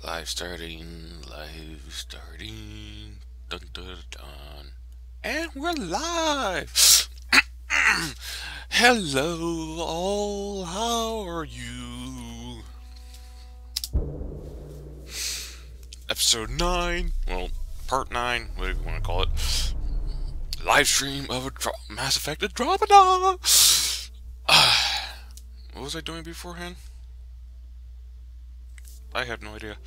Live starting, live starting, dun dun dun. And we're live! Hello all, how are you? Episode 9, well, part 9, whatever you want to call it. Live stream of Mass Effect Andromeda! What was I doing beforehand? I have no idea.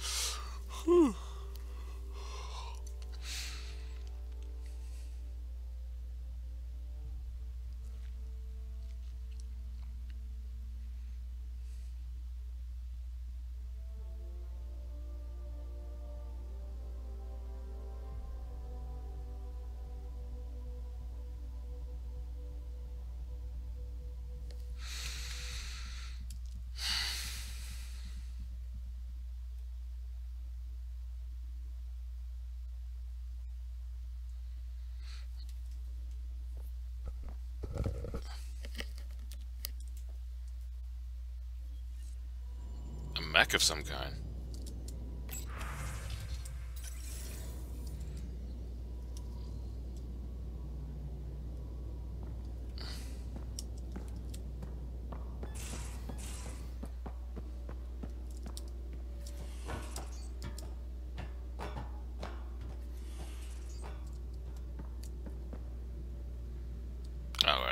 A mech of some kind.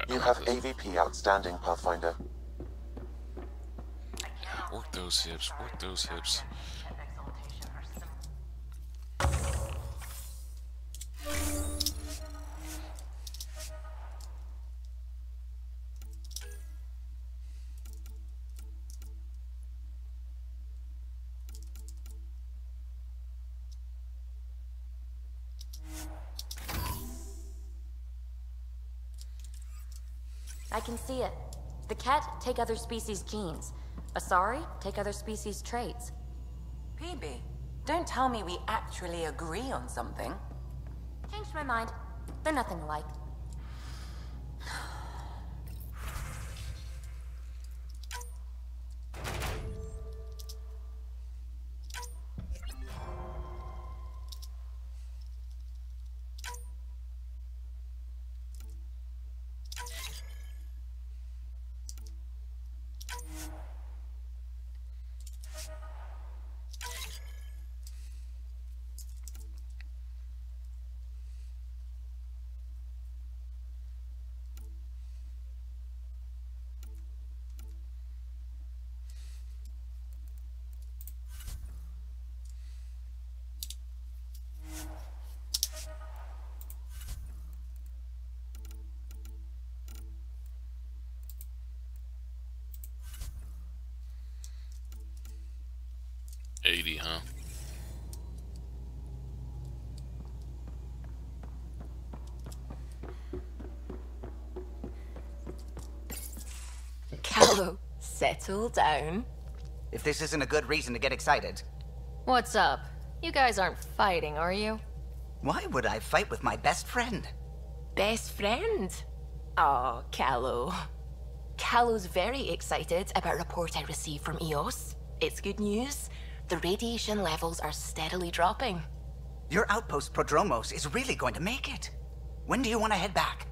You have AVP outstanding, Pathfinder. Work those hips, work those hips. I can see it. The Ket take other species' genes. Asari take other species' traits. PB, don't tell me we actually agree on something. Changed my mind. They're nothing alike. Huh? Callow, settle down. If this isn't a good reason to get excited. What's up? You guys aren't fighting, are you? Why would I fight with my best friend? Best friend? Oh, Callow. Callow's very excited about a report I received from EOS. It's good news. The radiation levels are steadily dropping. Your outpost Prodromos is really going to make it. When do you want to head back?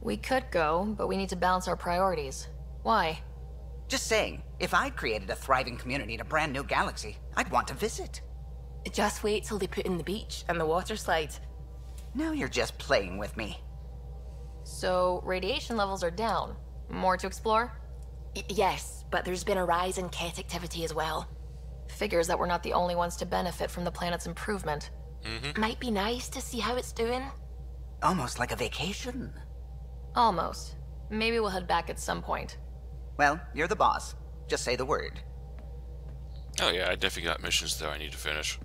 We could go, but we need to balance our priorities. Why? Just saying, if I'd created a thriving community in a brand new galaxy, I'd want to visit. Just wait till they put in the beach and the water slide. Now you're just playing with me. So, radiation levels are down. More to explore? Yes, but there's been a rise in Ket activity as well. Figures that we're not the only ones to benefit from the planet's improvement. Might be nice to see how it's doing. Almost like a vacation. Almost. Maybe we'll head back at some point. Well, you're the boss. Just say the word. Oh yeah, I definitely got missions though I need to finish.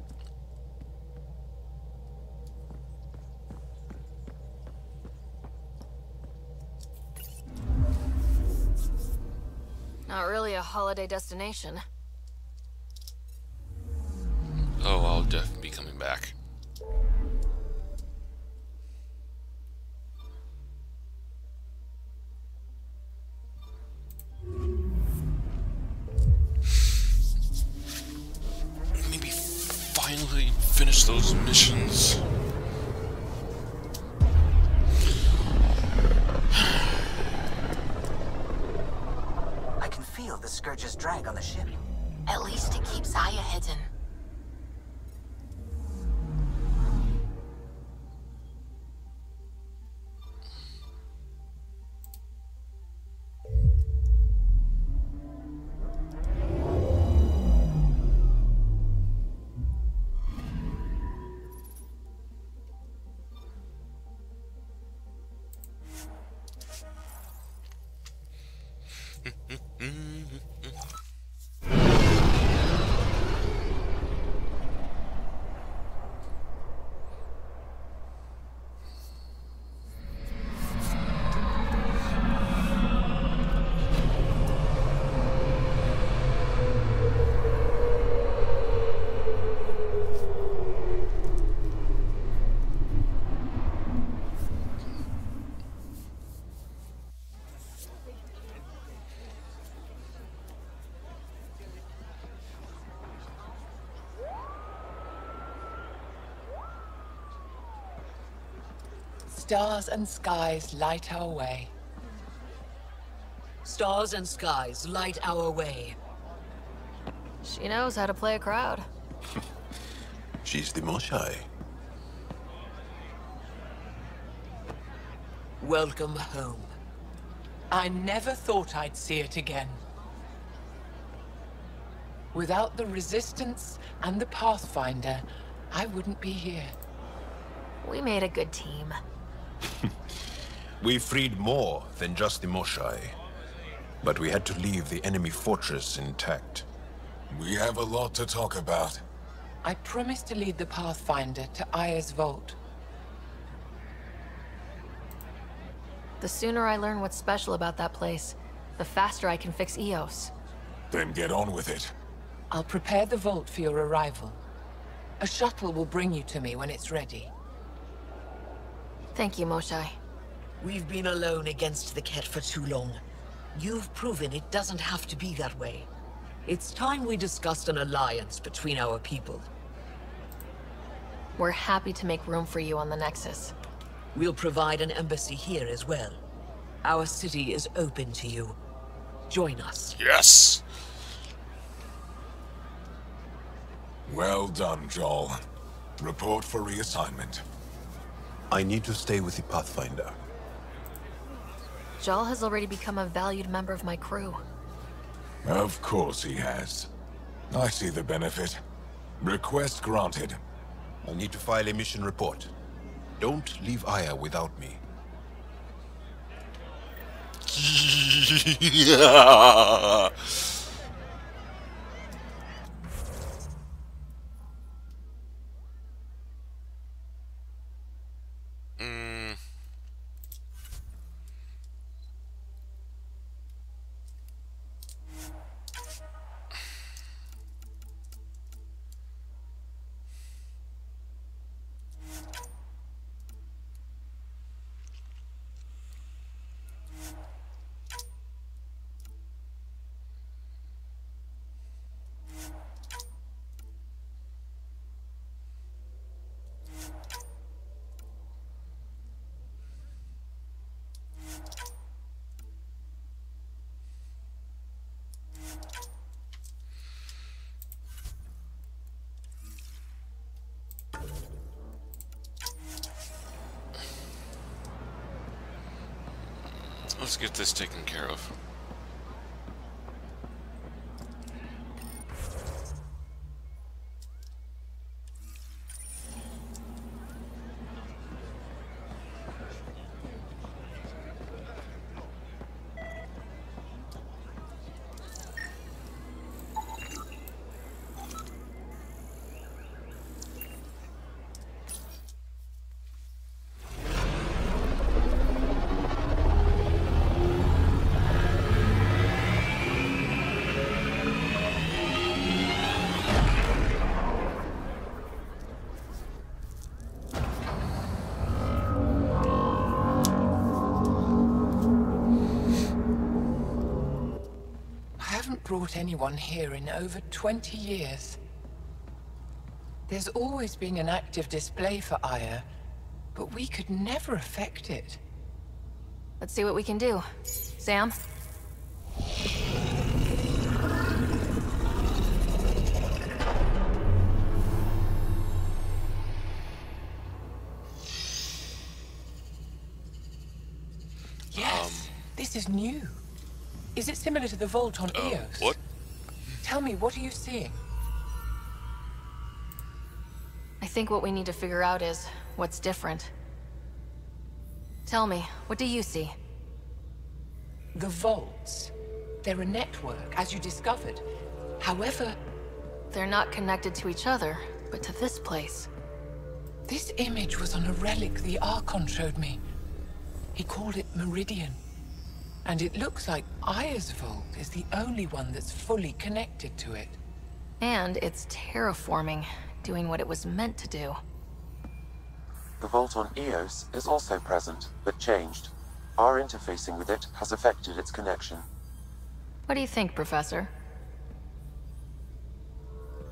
Not really a holiday destination. Oh, I'll definitely be coming back. finally finish those missions. I can feel the Scourge's drag on the ship. At least it keeps Aya hidden. Stars and skies light our way. Stars and skies light our way. She knows how to play a crowd. She's the Moshai. Welcome home. I never thought I'd see it again. Without the Resistance and the Pathfinder, I wouldn't be here. We made a good team. We freed more than just the Moshai. But we had to leave the enemy fortress intact. We have a lot to talk about. I promised to lead the Pathfinder to Aya's vault. The sooner I learn what's special about that place, the faster I can fix Eos. Then get on with it. I'll prepare the vault for your arrival. A shuttle will bring you to me when it's ready. Thank you, Moshai. We've been alone against the Ket for too long. You've proven it doesn't have to be that way. It's time we discussed an alliance between our people. We're happy to make room for you on the Nexus. We'll provide an embassy here as well. Our city is open to you. Join us. Yes! Well done, Joel. Report for reassignment. I need to stay with the Pathfinder. Jal has already become a valued member of my crew. Of course he has. I see the benefit. Request granted. I need to file a mission report. Don't leave Aya without me. Yeah. Let's get this taken care of. Brought anyone here in over 20 years. There's always been an active display for Aya, but we could never affect it. Let's see what we can do. Sam? Yes, this is new. Is it similar to the vault on Eos? What? Tell me, what are you seeing? I think what we need to figure out is what's different. Tell me, what do you see? The vaults. They're a network, as you discovered. However, They're not connected to each other, but to this place. this image was on a relic the Archon showed me. He called it Meridian. And it looks like Aya's vault is the only one that's fully connected to it. And it's terraforming, doing what it was meant to do. The vault on Eos is also present, but changed. Our interfacing with it has affected its connection. What do you think, Professor?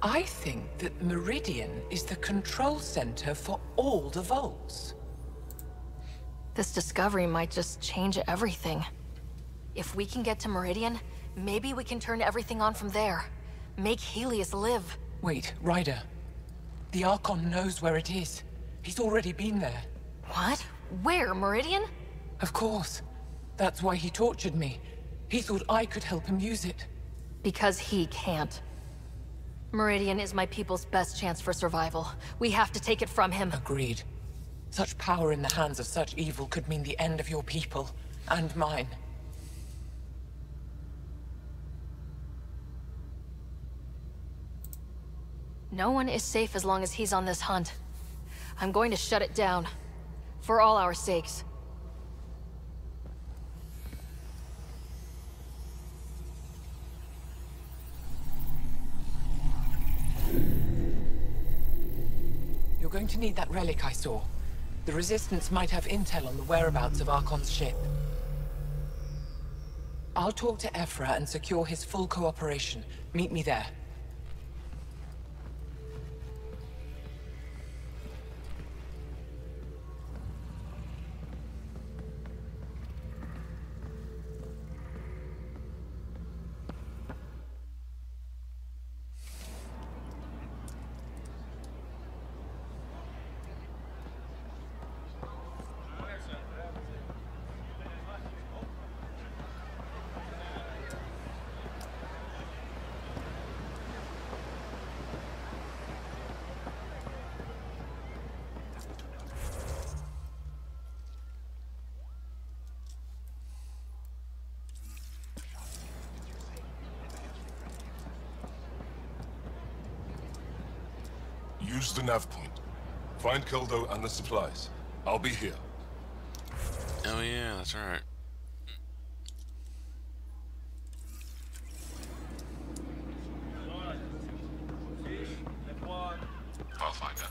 I think that Meridian is the control center for all the vaults. This discovery might just change everything. If we can get to Meridian, maybe we can turn everything on from there. Make Helios live. Wait, Ryder. The Archon knows where it is. He's already been there. What? Where? Meridian? Of course. That's why he tortured me. He thought I could help him use it. Because he can't. Meridian is my people's best chance for survival. We have to take it from him. Agreed. Such power in the hands of such evil could mean the end of your people. And mine. No one is safe as long as he's on this hunt. I'm going to shut it down. For all our sakes. You're going to need that relic I saw. The Resistance might have intel on the whereabouts of Archon's ship. I'll talk to Ephra and secure his full cooperation. Meet me there. Use the nav point. Find Keldo and the supplies. I'll be here. Oh yeah, that's right. I'll find her.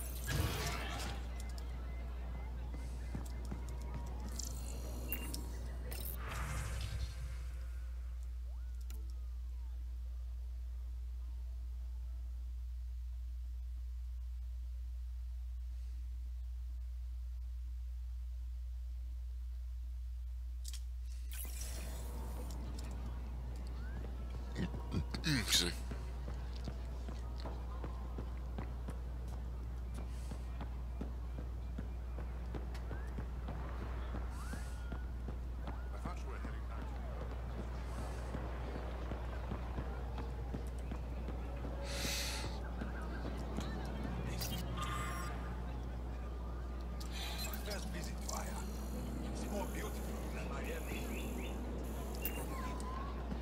Excuse me.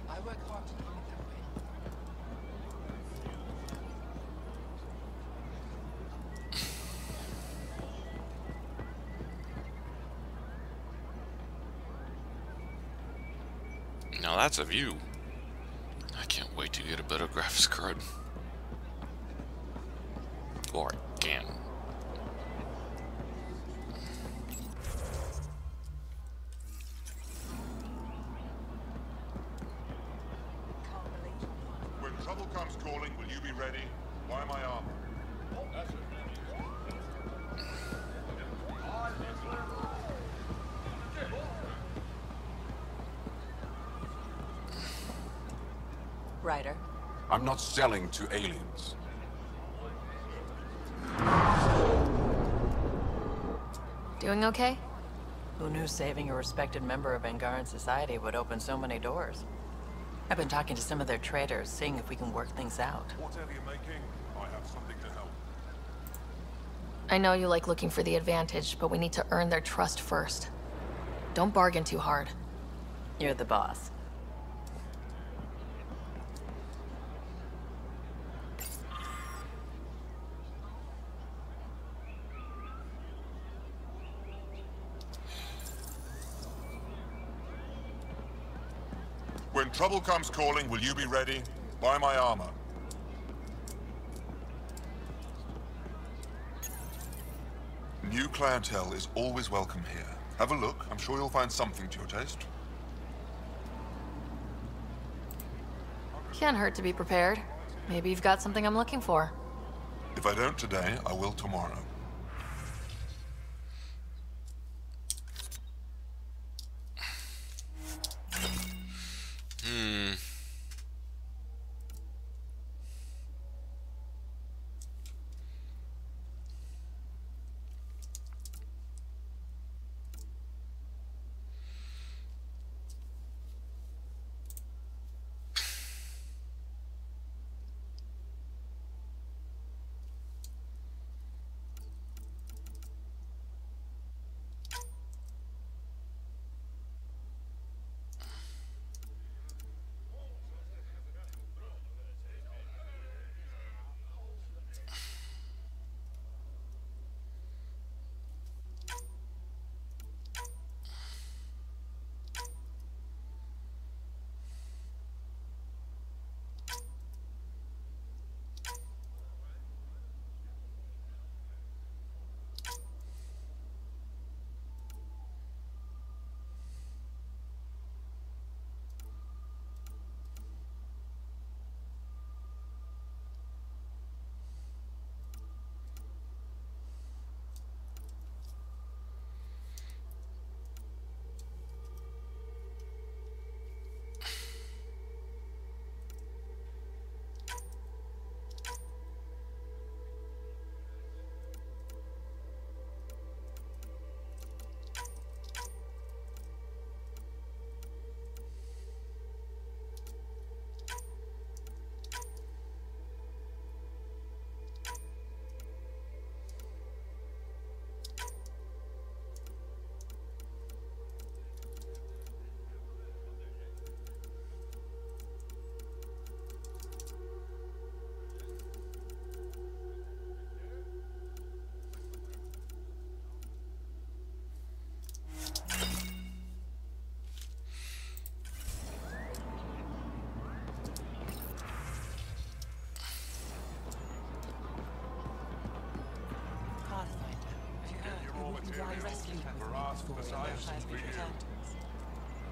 I work hard to do it that way. Now that's a view. I can't wait to get a better graphics card. Or I can. When trouble comes calling, will you be ready? Why am I armed? Ryder. I'm not selling to aliens. Doing okay? Who knew saving a respected member of Angaran society would open so many doors? I've been talking to some of their traders, seeing if we can work things out. Whatever you're making, I have something to help. I know you like looking for the advantage, but we need to earn their trust first. Don't bargain too hard. You're the boss. When trouble comes calling, will you be ready? Buy my armor. New clientele is always welcome here. Have a look. I'm sure you'll find something to your taste. Can't hurt to be prepared. Maybe you've got something I'm looking for. If I don't today, I will tomorrow.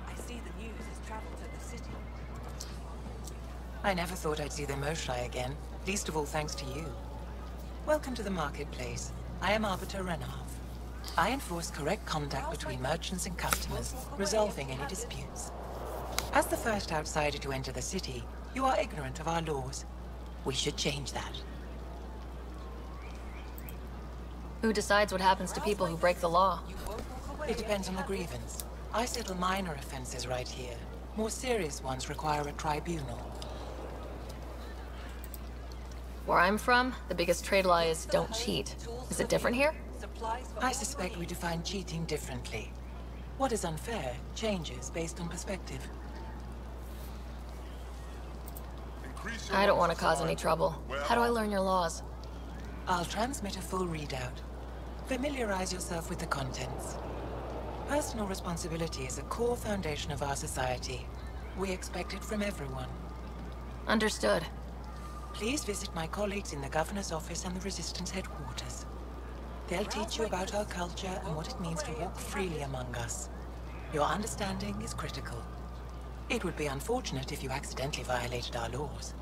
I see the news has traveled to the city. I never thought I'd see the Moshlai again, least of all thanks to you. Welcome to the marketplace. I am Arbiter Renav. I enforce correct contact between merchants and customers, resolving any disputes. As the first outsider to enter the city, you are ignorant of our laws. We should change that. Who decides what happens to people who break the law? It depends on the grievance. I settle minor offenses right here. More serious ones require a tribunal. Where I'm from, the biggest trade law is don't cheat. Is it different here? I suspect we define cheating differently. What is unfair changes based on perspective. I don't want to cause any trouble. How do I learn your laws? I'll transmit a full readout. Familiarize yourself with the contents. Personal responsibility is a core foundation of our society. We expect it from everyone. Understood. Please visit my colleagues in the Governor's office and the Resistance headquarters. They'll teach you about our culture and what it means to walk freely among us. Your understanding is critical. It would be unfortunate if you accidentally violated our laws.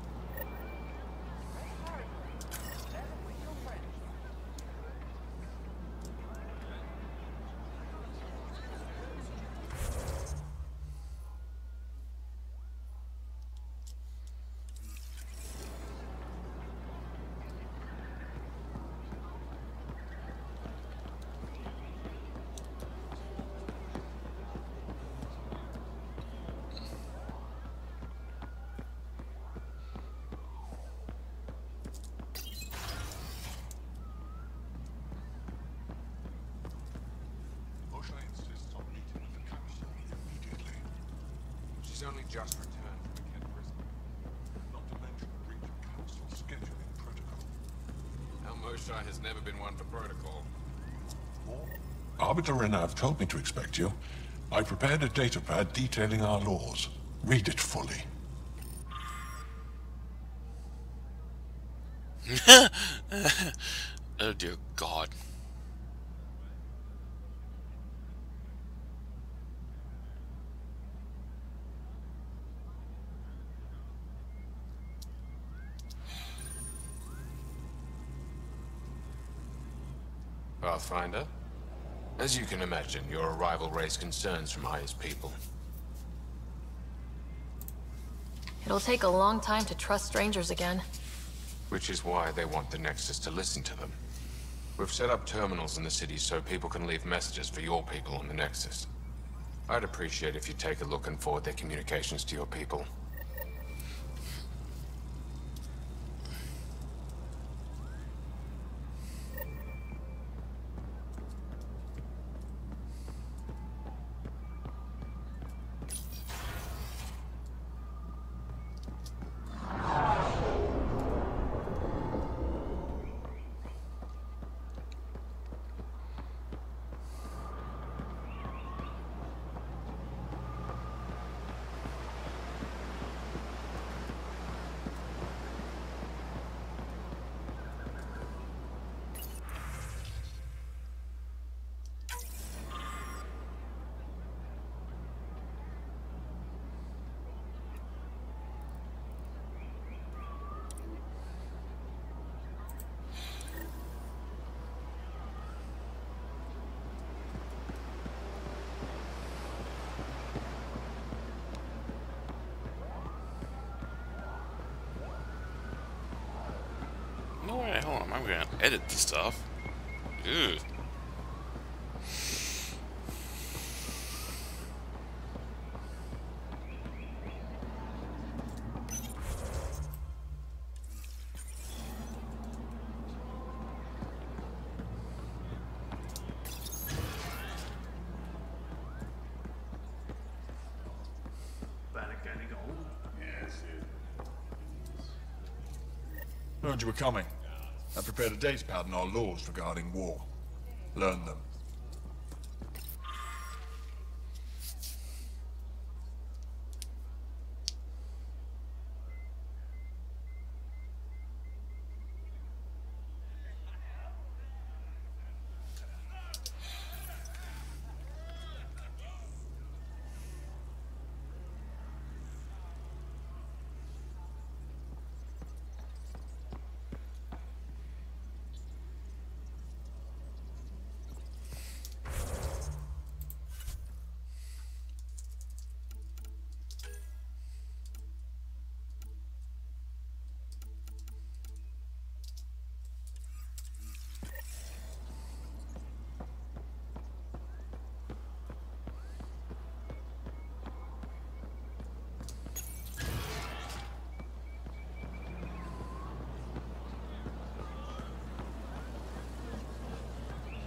only just returned from the Kent prison. Not to mention a breach of council scheduling protocol. Our Moshae has never been one for protocol. Arbiter Renav told me to expect you. I prepared a datapad detailing our laws. Read it fully. Oh dear God. Pathfinder? As you can imagine, your arrival raised concerns from Aya's people. It'll take a long time to trust strangers again. Which is why they want the Nexus to listen to them. We've set up terminals in the city so people can leave messages for your people on the Nexus. I'd appreciate if you take a look and forward their communications to your people. No way, hold on, I'm gonna edit this stuff. Ew. Heard you were coming. I prepared a datapad on our laws regarding war. Learn them.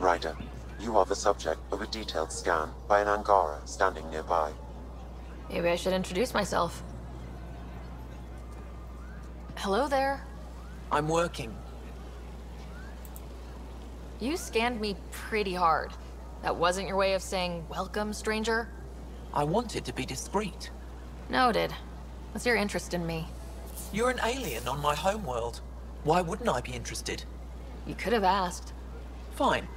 Ryder, you are the subject of a detailed scan by an Angara standing nearby. Maybe I should introduce myself. Hello there. I'm working. You scanned me pretty hard. That wasn't your way of saying, welcome, stranger? I wanted to be discreet. Noted. What's your interest in me? You're an alien on my homeworld. Why wouldn't I be interested? You could have asked. Fine.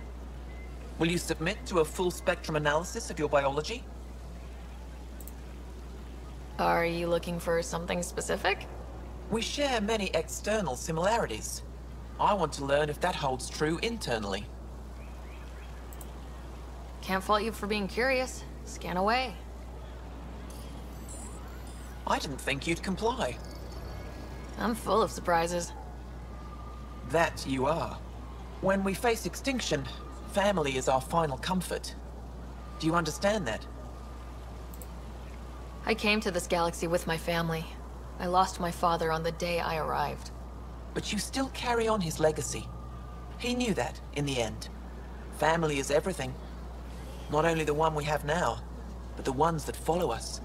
Will you submit to a full spectrum analysis of your biology? Are you looking for something specific? We share many external similarities. I want to learn if that holds true internally. Can't fault you for being curious. Scan away. I didn't think you'd comply. I'm full of surprises. That you are. When we face extinction, family is our final comfort. Do you understand that? I came to this galaxy with my family. I lost my father on the day I arrived. But you still carry on his legacy. He knew that, in the end. Family is everything. Not only the one we have now, but the ones that follow us.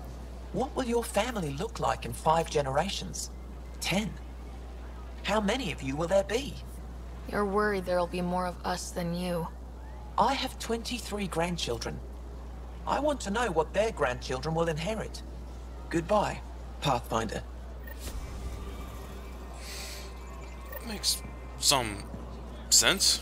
What will your family look like in 5 generations? 10? How many of you will there be? You're worried there'll be more of us than you. I have 23 grandchildren. I want to know what their grandchildren will inherit. Goodbye, Pathfinder. Makes some sense.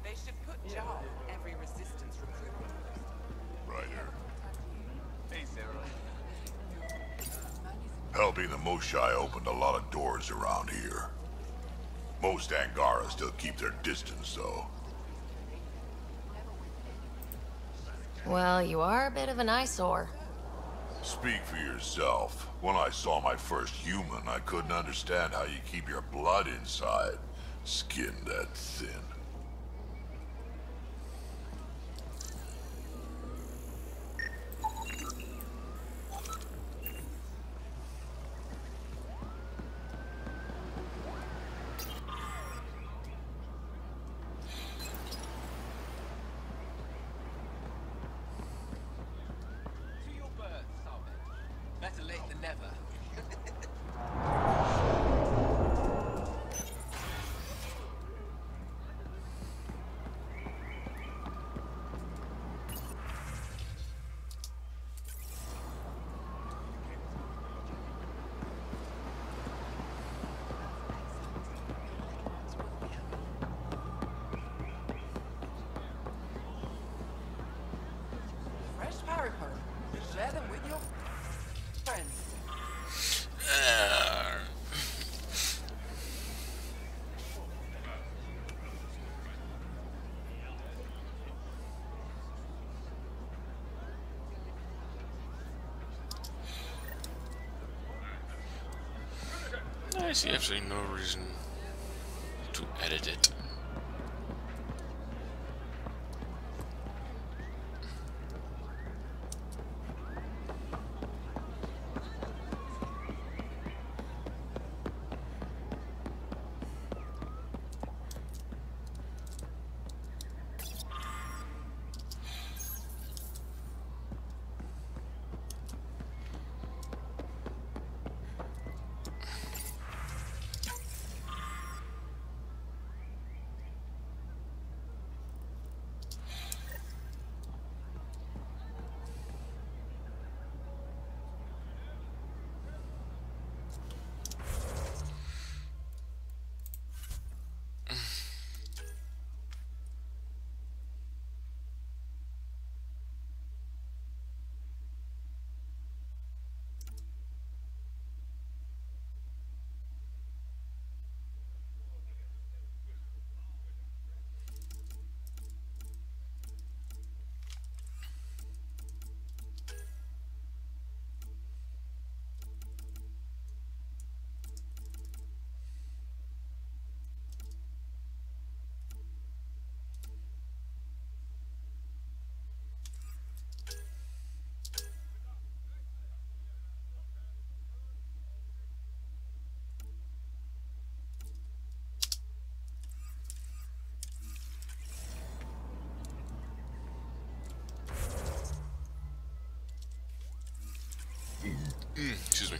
They should put Jar on every resistance recruitment. Right here. Hey, Sarah. Helping the Moshai opened a lot of doors around here. Most Angara still keep their distance, though. Well, you are a bit of an eyesore. Speak for yourself. When I saw my first human, I couldn't understand how you keep your blood inside. Skin that thin. Better late than never. Fresh Paripur. Share them with your friends. I see absolutely no reason to edit it. Excuse me.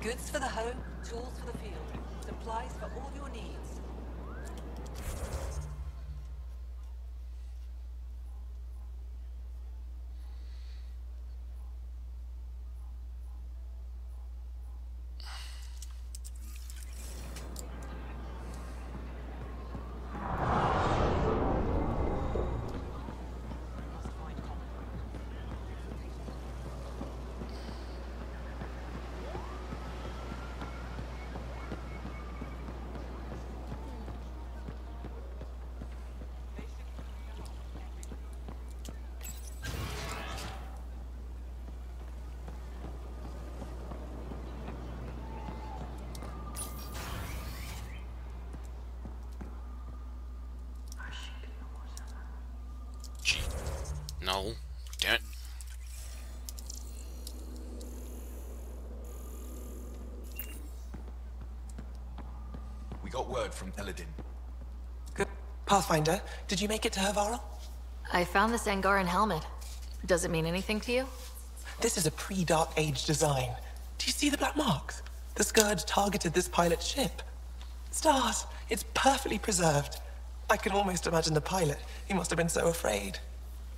Goods for the home, tools for the field, supplies for all your needs. No. Damn it. We got word from Eladin. Good. Pathfinder, did you make it to Hervara? I found this Angaran helmet. Does it mean anything to you? This is a pre-Dark Age design. Do you see the black marks? The Scourge targeted this pilot's ship. Stars, it's perfectly preserved. I can almost imagine the pilot. He must have been so afraid.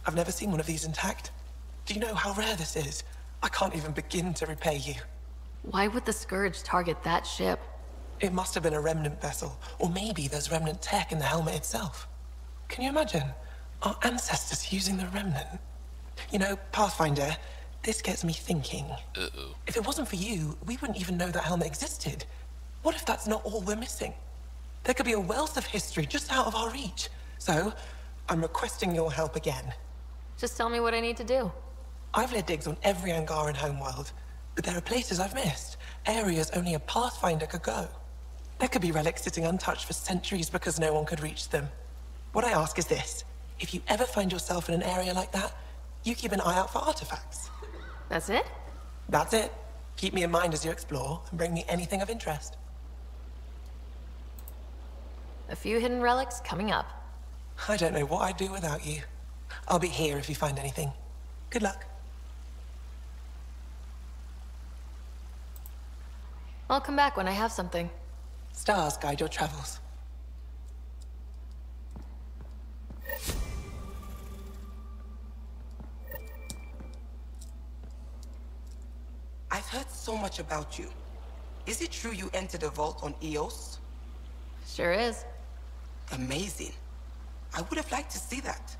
I've never seen one of these intact. Do you know how rare this is? I can't even begin to repay you. Why would the Scourge target that ship? It must have been a remnant vessel, or maybe there's remnant tech in the helmet itself. Can you imagine? Our ancestors using the remnant? You know, Pathfinder, this gets me thinking. Uh-oh. If it wasn't for you, we wouldn't even know that helmet existed. What if that's not all we're missing? There could be a wealth of history just out of our reach. So, I'm requesting your help again. Just tell me what I need to do. I've led digs on every Angaran homeworld, but there are places I've missed, areas only a Pathfinder could go. There could be relics sitting untouched for centuries because no one could reach them. What I ask is this: if you ever find yourself in an area like that, you keep an eye out for artifacts. That's it? That's it. Keep me in mind as you explore, and bring me anything of interest. A few hidden relics coming up. I don't know what I'd do without you. I'll be here if you find anything. Good luck. I'll come back when I have something. Stars guide your travels. I've heard so much about you. Is it true you entered a vault on Eos? Sure is. Amazing. I would have liked to see that.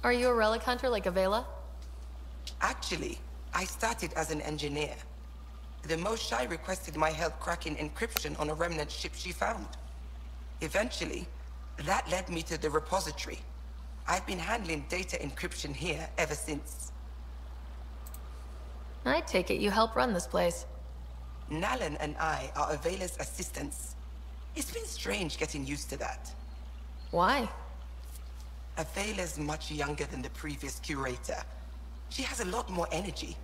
Are you a relic hunter like Avela? Actually, I started as an engineer. The Moshai requested my help cracking encryption on a remnant ship she found. Eventually, that led me to the repository. I've been handling data encryption here ever since. I take it you help run this place. Nalan and I are Avela's assistants. It's been strange getting used to that. Why? Avela's much younger than the previous curator. She has a lot more energy.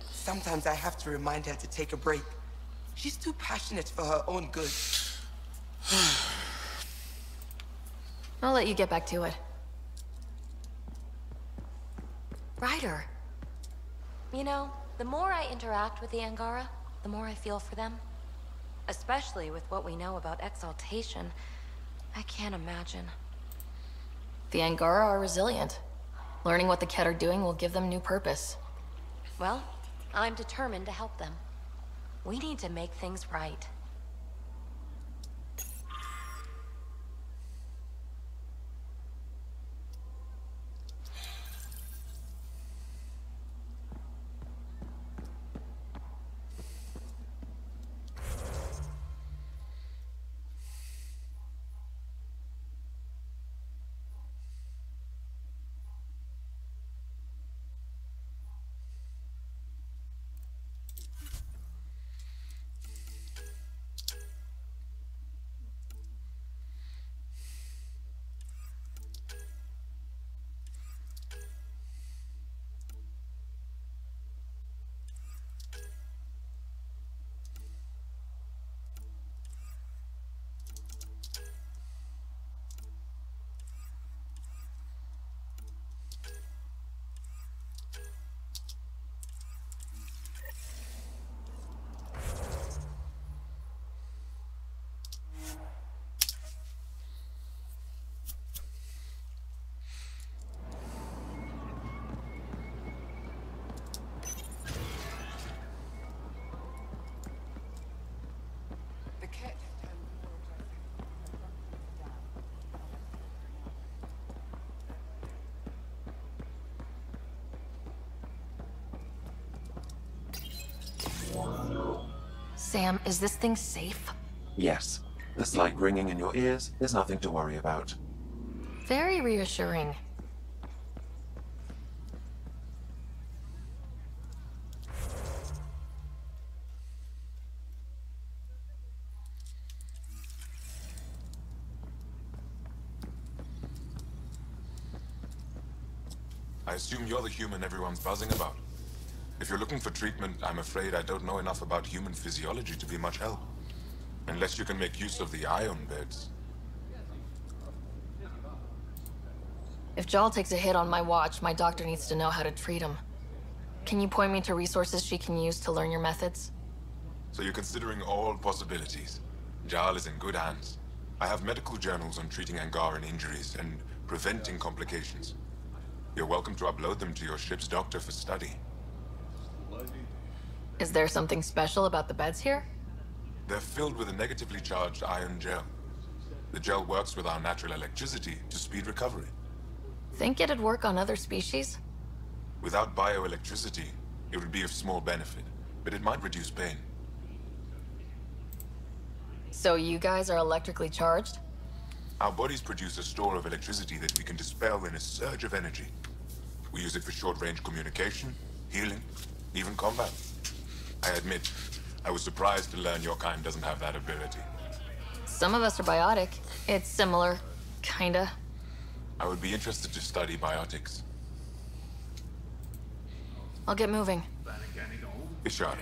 Sometimes I have to remind her to take a break. She's too passionate for her own good. I'll let you get back to it. Ryder. You know, the more I interact with the Angara, the more I feel for them. Especially with what we know about exaltation. I can't imagine. The Angara are resilient. Learning what the Ket are doing will give them new purpose. Well, I'm determined to help them. We need to make things right. Sam, is this thing safe? Yes. The slight ringing in your ears is nothing to worry about. Very reassuring. I assume you're the human everyone's buzzing about. If you're looking for treatment, I'm afraid I don't know enough about human physiology to be much help. Unless you can make use of the ion beds. If Jal takes a hit on my watch, my doctor needs to know how to treat him. Can you point me to resources she can use to learn your methods? So you're considering all possibilities. Jal is in good hands. I have medical journals on treating Angaran injuries and preventing complications. You're welcome to upload them to your ship's doctor for study. Is there something special about the beds here? They're filled with a negatively charged ion gel. The gel works with our natural electricity to speed recovery. Think it'd work on other species? Without bioelectricity, it would be of small benefit, but it might reduce pain. So you guys are electrically charged? Our bodies produce a store of electricity that we can dispel in a surge of energy. We use it for short-range communication, healing, even combat. I admit, I was surprised to learn your kind doesn't have that ability. Some of us are biotic. It's similar, kinda. I would be interested to study biotics. I'll get moving. Ishara.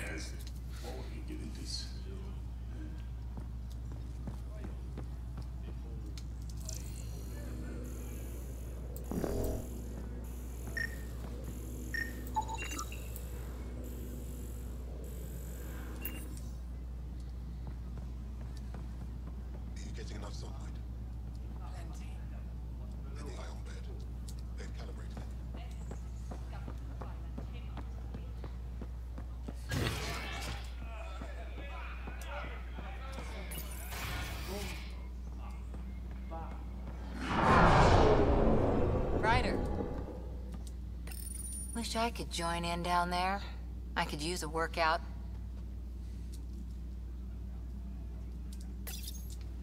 Wish I could join in down there. I could use a workout.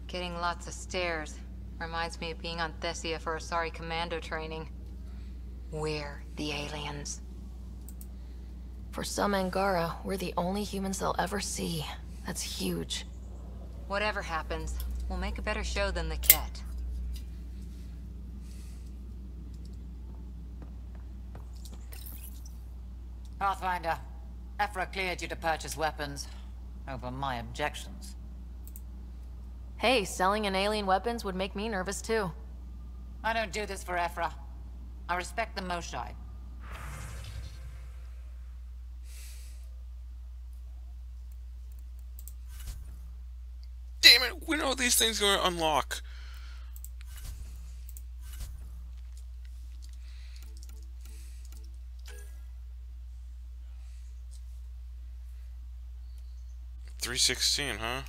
Getting lots of stairs. Reminds me of being on Thessia for Asari commando training. We're the aliens. For some Angara, we're the only humans they'll ever see. That's huge. Whatever happens, we'll make a better show than the Ket. Pathfinder, Ephra cleared you to purchase weapons over my objections. Hey, selling an alien weapons would make me nervous too. I don't do this for Ephra. I respect the Moshai. Damn it, when are these things going to unlock? $316, huh?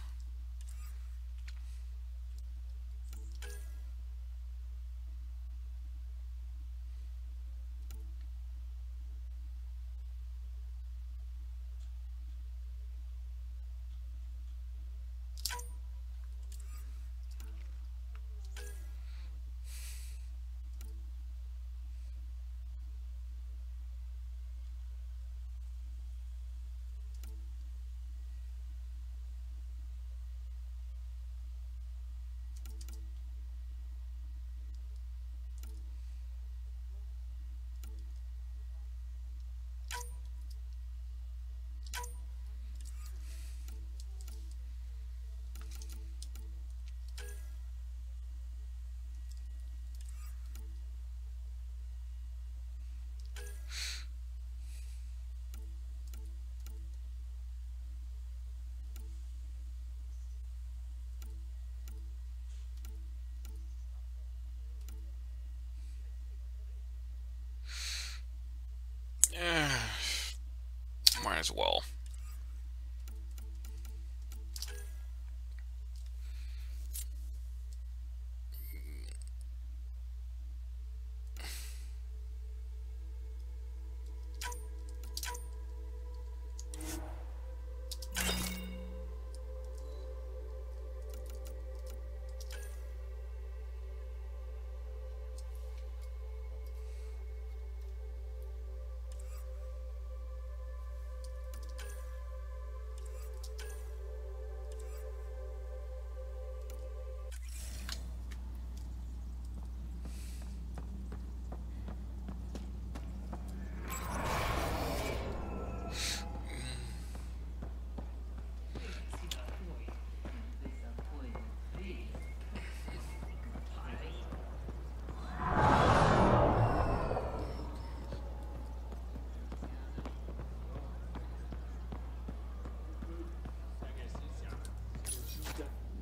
Might as well.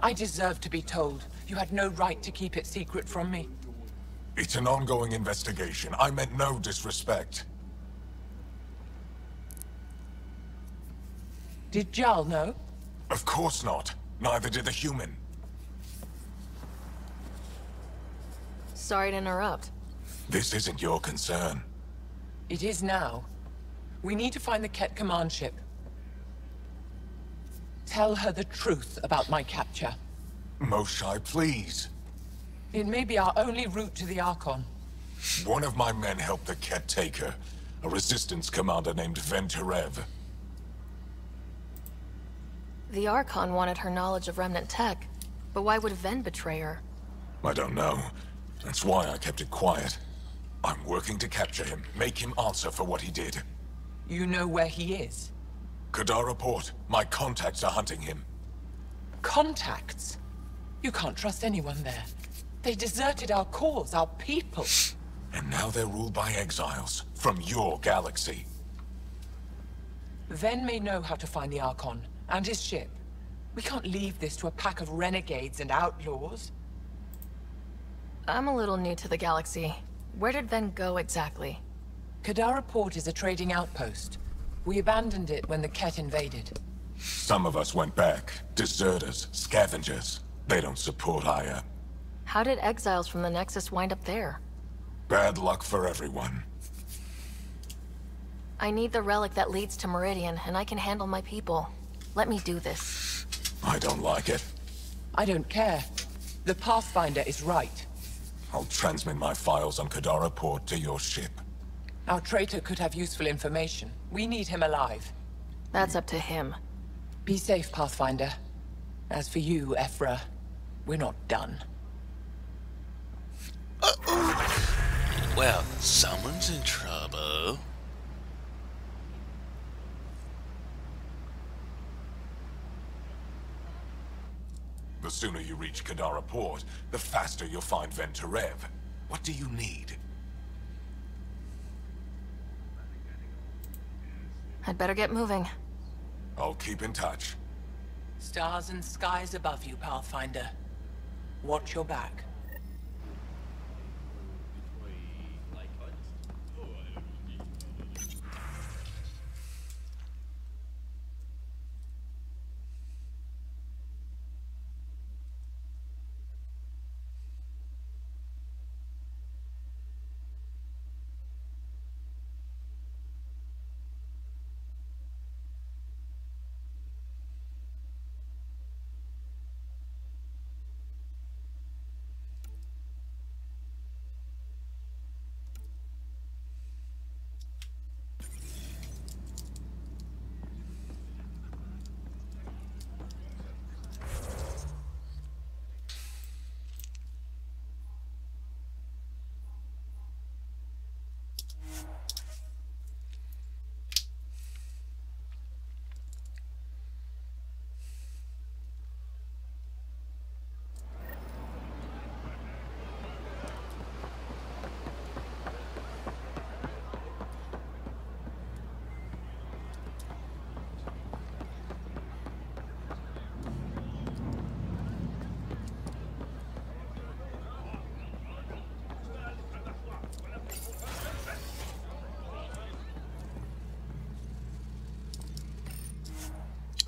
I deserve to be told. You had no right to keep it secret from me. It's an ongoing investigation. I meant no disrespect. Did Jarl know? Of course not. Neither did the human. Sorry to interrupt. This isn't your concern. It is now. We need to find the Ket command ship. Tell her the truth about my capture. Moshai, please. It may be our only route to the Archon. One of my men helped the Ket take her. A resistance commander named Venturev. The Archon wanted her knowledge of Remnant tech, but why would Ven betray her? I don't know. That's why I kept it quiet. I'm working to capture him, make him answer for what he did. You know where he is? Kadara Port. My contacts are hunting him. Contacts? You can't trust anyone there. They deserted our cause, our people. And now they're ruled by exiles from your galaxy. Ven may know how to find the Archon and his ship. We can't leave this to a pack of renegades and outlaws. I'm a little new to the galaxy. Where did Ven go exactly? Kadara Port is a trading outpost. We abandoned it when the Ket invaded. Some of us went back. Deserters, scavengers. They don't support Aya. How did exiles from the Nexus wind up there? Bad luck for everyone. I need the relic that leads to Meridian, and I can handle my people. Let me do this. I don't like it. I don't care. The Pathfinder is right. I'll transmit my files on Kadara Port to your ship. Our traitor could have useful information. We need him alive. That's up to him. Be safe, Pathfinder. As for you, Ephra, we're not done. Well, someone's in trouble. The sooner you reach Kadara Port, the faster you'll find Venturev. What do you need? I'd better get moving. I'll keep in touch. Stars and skies above you, Pathfinder. Watch your back.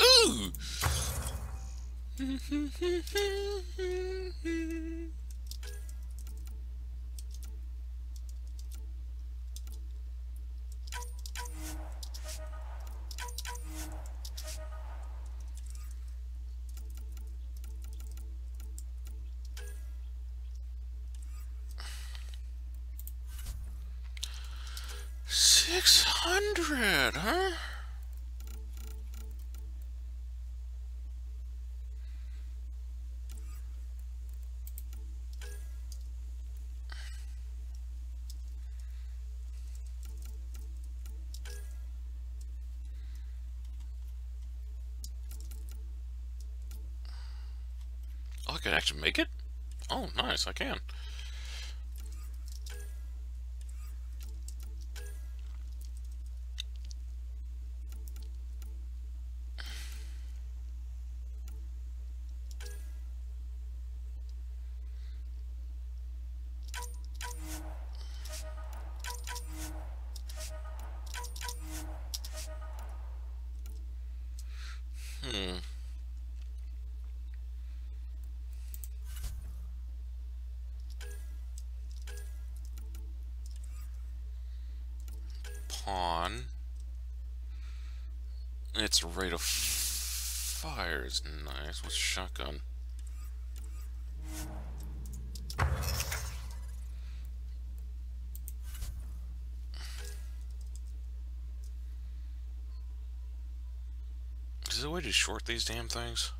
Ooh! 600, huh? Oh, I can actually make it? Oh, nice, I can. its rate of fire is nice with shotgun. Is there a way to short these damn things?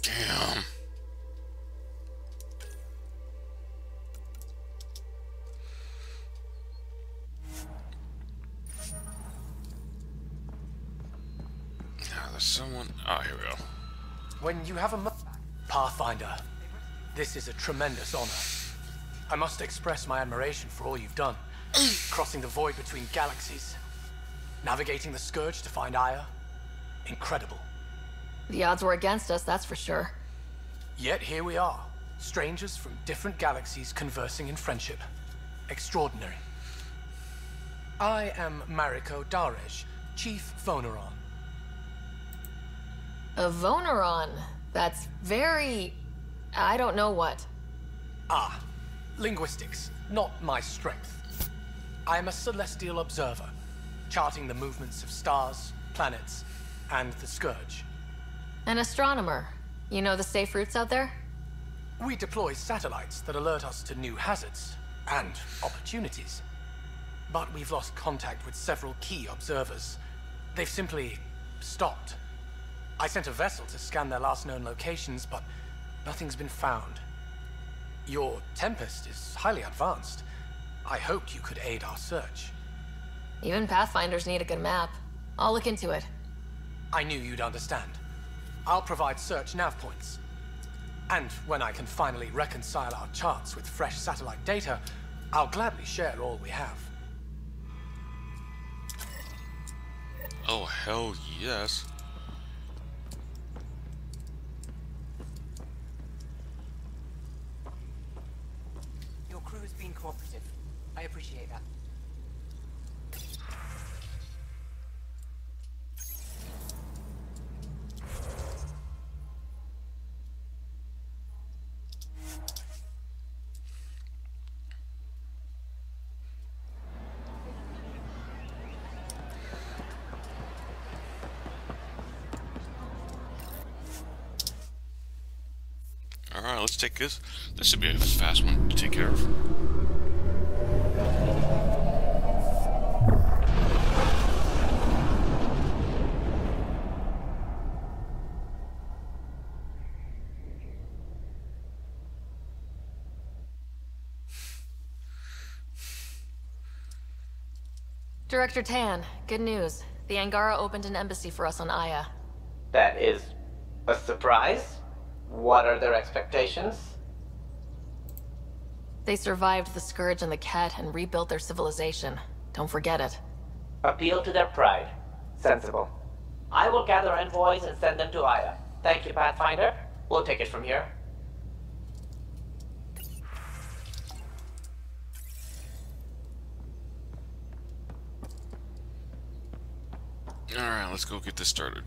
Damn. Now there's someone. Oh, here we go. When you have a Pathfinder, this is a tremendous honor. I must express my admiration for all you've done. Crossing the void between galaxies, navigating the Scourge to find Aya. Incredible. The odds were against us, that's for sure. Yet here we are, strangers from different galaxies conversing in friendship. Extraordinary. I am Mariko Darej, Chief Voneron. A Voneron? That's very... I don't know what. Ah, linguistics, not my strength. I am a celestial observer, charting the movements of stars, planets, and the Scourge. An astronomer. You know the safe routes out there? We deploy satellites that alert us to new hazards and opportunities. But we've lost contact with several key observers. They've simply stopped. I sent a vessel to scan their last known locations, but nothing's been found. Your Tempest is highly advanced. I hoped you could aid our search. Even Pathfinders need a good map. I'll look into it. I knew you'd understand. I'll provide search nav points. And when I can finally reconcile our charts with fresh satellite data, I'll gladly share all we have. Oh, hell yes. Your crew has been cooperative. I appreciate that. Alright, let's take this. This should be a fast one to take care of. Director Tan, good news. The Angara opened an embassy for us on Aya. That is a surprise? What are their expectations? They survived the Scourge and the Ket and rebuilt their civilization. Don't forget it. Appeal to their pride. Sensible. I will gather envoys and send them to Aya. Thank you, Pathfinder. We'll take it from here. Alright, let's go get this started.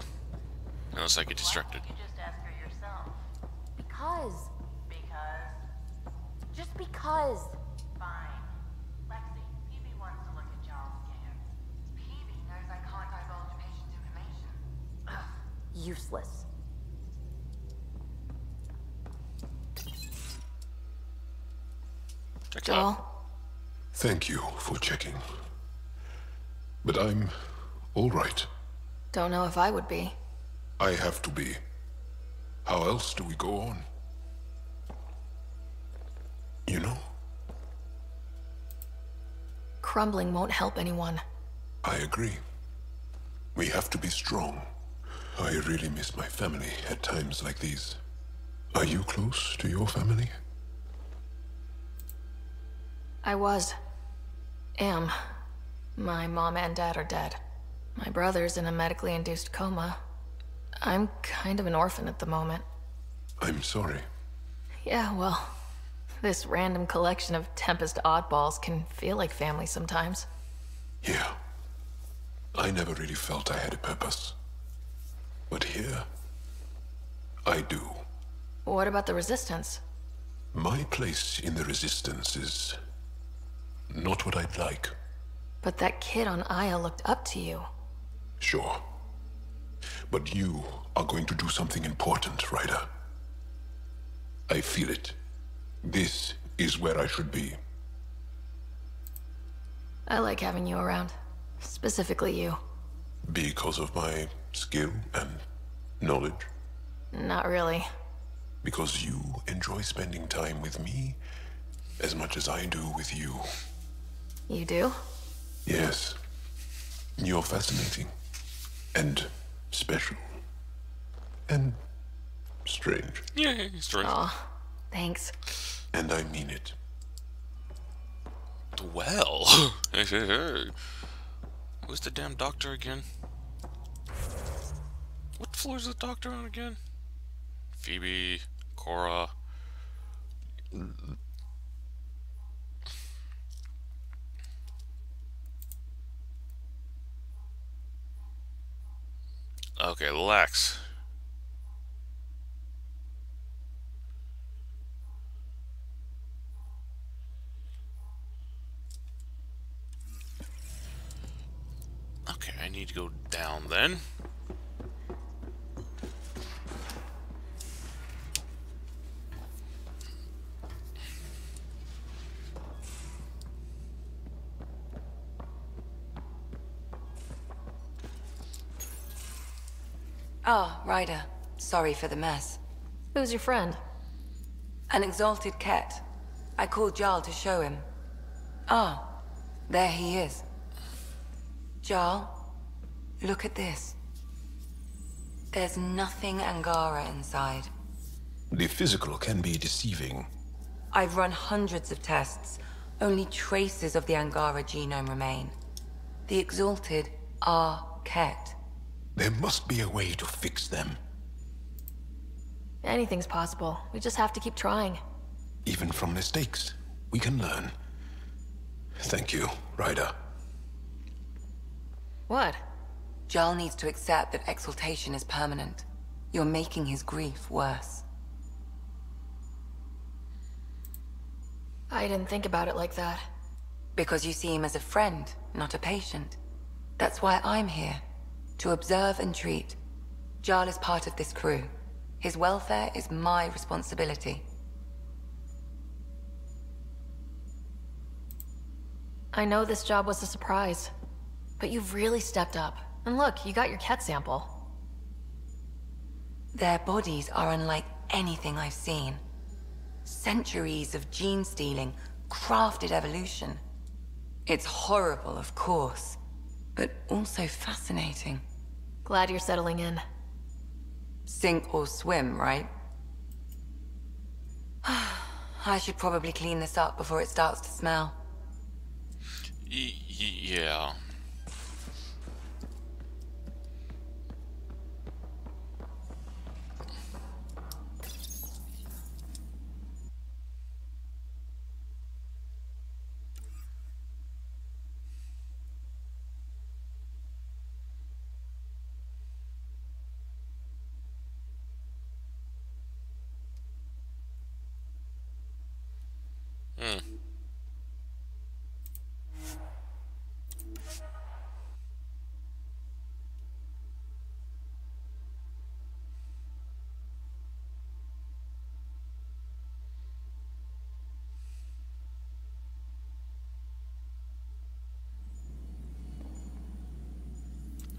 Unless I get distracted. Cuz. Fine. Lexi, Phoebe wants to look at Giles' scans. Phoebe knows I can't divulge patient information. Useless. Joel? Thank you for checking. But I'm all right. Don't know if I would be. I have to be. How else do we go on? You know? Crumbling won't help anyone. I agree. We have to be strong. I really miss my family at times like these. Are you close to your family? I was. Am. My mom and dad are dead. My brother's in a medically induced coma. I'm kind of an orphan at the moment. I'm sorry. Yeah, well, this random collection of Tempest oddballs can feel like family sometimes. Yeah. I never really felt I had a purpose. But here, I do. What about the Resistance? My place in the Resistance is not what I'd like. But that kid on Aya looked up to you. Sure. But you are going to do something important, Ryder. I feel it. This is where I should be. I like having you around. Specifically you. Because of my skill and knowledge? Not really. Because you enjoy spending time with me as much as I do with you. You do? Yes. You're fascinating. And special. And strange. Yeah, strange. Aw, thanks. And I mean it. Well, who's the damn doctor again? What floor is the doctor on again? Phoebe, Cora. Okay, Lex. Okay, I need to go down then. Ah, Ryder. Sorry for the mess. Who's your friend? An exalted cat. I called Jarl to show him. Ah, there he is. Jarl, look at this. There's nothing Angara inside. The physical can be deceiving. I've run hundreds of tests. Only traces of the Angara genome remain. The exalted are Ket. There must be a way to fix them. Anything's possible. We just have to keep trying. Even from mistakes, we can learn. Thank you, Ryder. What? Jarl needs to accept that exaltation is permanent. You're making his grief worse. I didn't think about it like that. Because you see him as a friend, not a patient. That's why I'm here. To observe and treat. Jarl is part of this crew. His welfare is my responsibility. I know this job was a surprise, but you've really stepped up. And look, you got your Ket sample. Their bodies are unlike anything I've seen. Centuries of gene stealing, crafted evolution. It's horrible, of course, but also fascinating. Glad you're settling in. Sink or swim, right? I should probably clean this up before it starts to smell. Yeah. Hmm.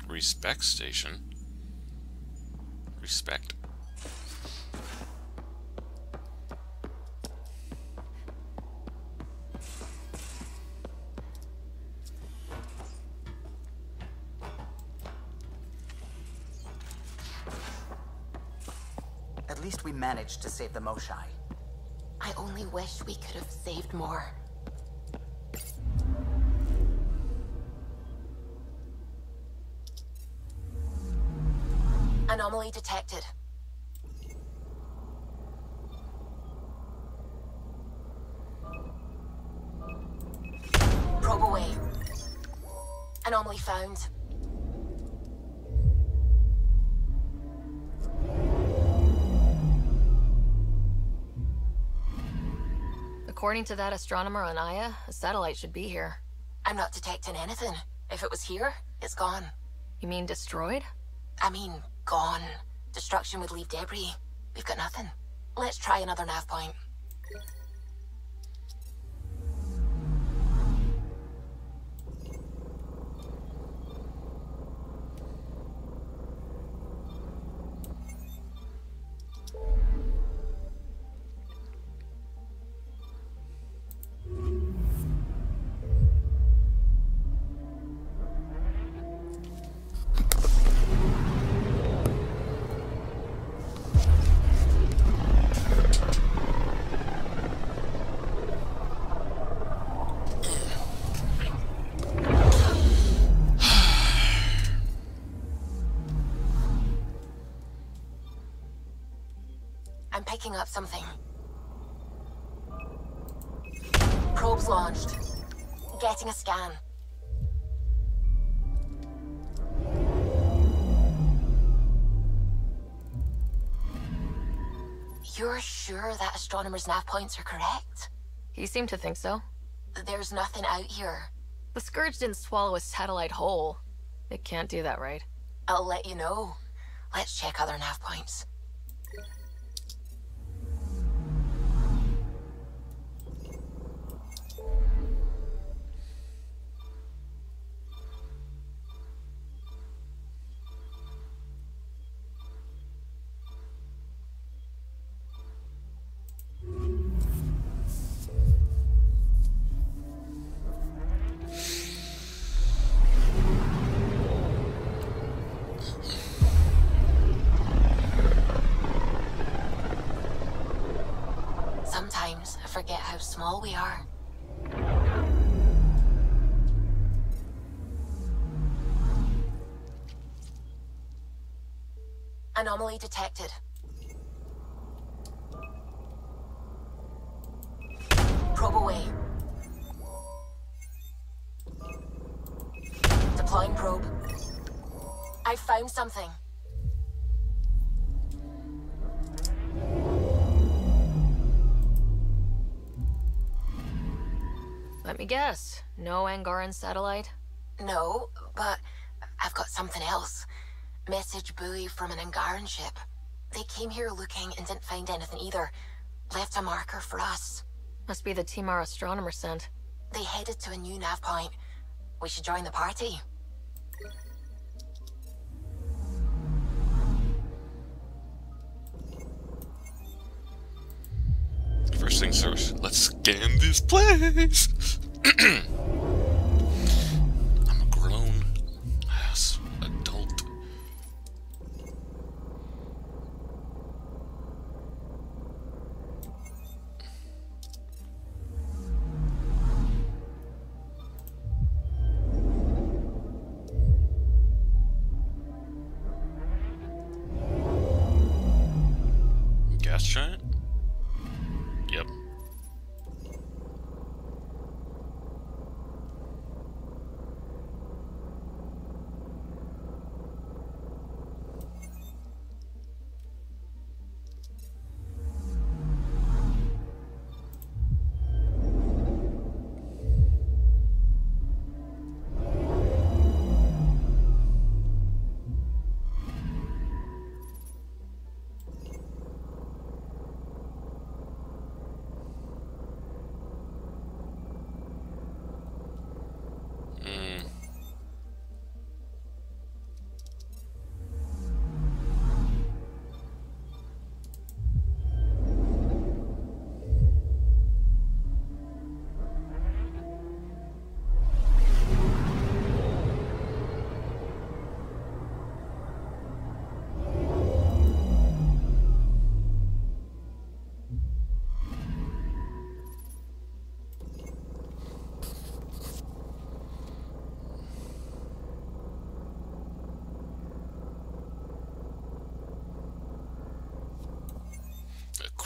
Respect station. Respect. At least we managed to save the Moshai. I only wish we could have saved more. Anomaly detected. Probe away. Anomaly found. According to that astronomer on Aya, a satellite should be here. I'm not detecting anything. If it was here, it's gone. You mean destroyed? I mean, gone. Destruction would leave debris. We've got nothing. Let's try another nav point. I'm picking up something. Probes launched. Getting a scan. You're sure that astronomer's nav points are correct? He seemed to think so. There's nothing out here. The Scourge didn't swallow a satellite whole. It can't do that, right? I'll let you know. Let's check other nav points. Sometimes I forget how small we are. Anomaly detected. Probe away. Deploying probe. I found something. Let me guess. No Angaran satellite? No, but I've got something else. Message buoy from an Angaran ship. They came here looking and didn't find anything either. Left a marker for us. Must be the team our astronomer sent. They headed to a new nav point. We should join the party. First things first, let's scan this place. I'm a grown ass adult. Gas giant? Yep.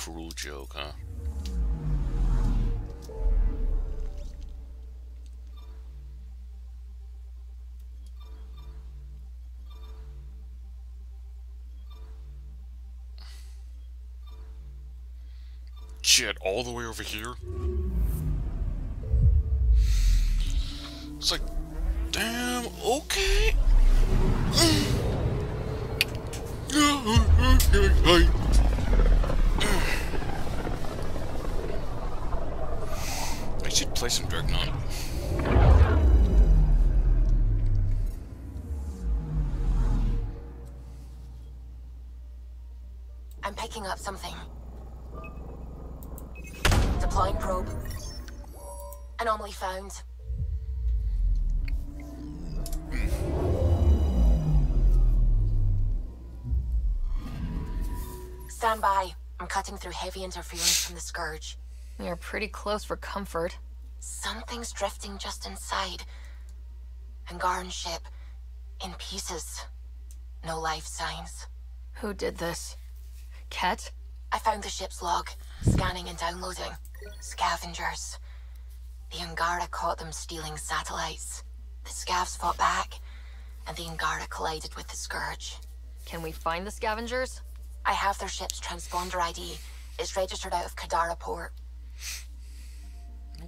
cruel joke, huh? Shit, all the way over here? It's like, damn, okay. I should play some Dreadnought. I'm picking up something. Deploying probe. Anomaly found. Stand by. I'm cutting through heavy interference from the Scourge. We are pretty close for comfort. Something's drifting just inside. Angaran ship. In pieces. No life signs. Who did this? Ket? I found the ship's log. Scanning and downloading. Scavengers. The Angara caught them stealing satellites. The Scavs fought back, and the Angara collided with the Scourge. Can we find the Scavengers? I have their ship's transponder ID. It's registered out of Kadara port.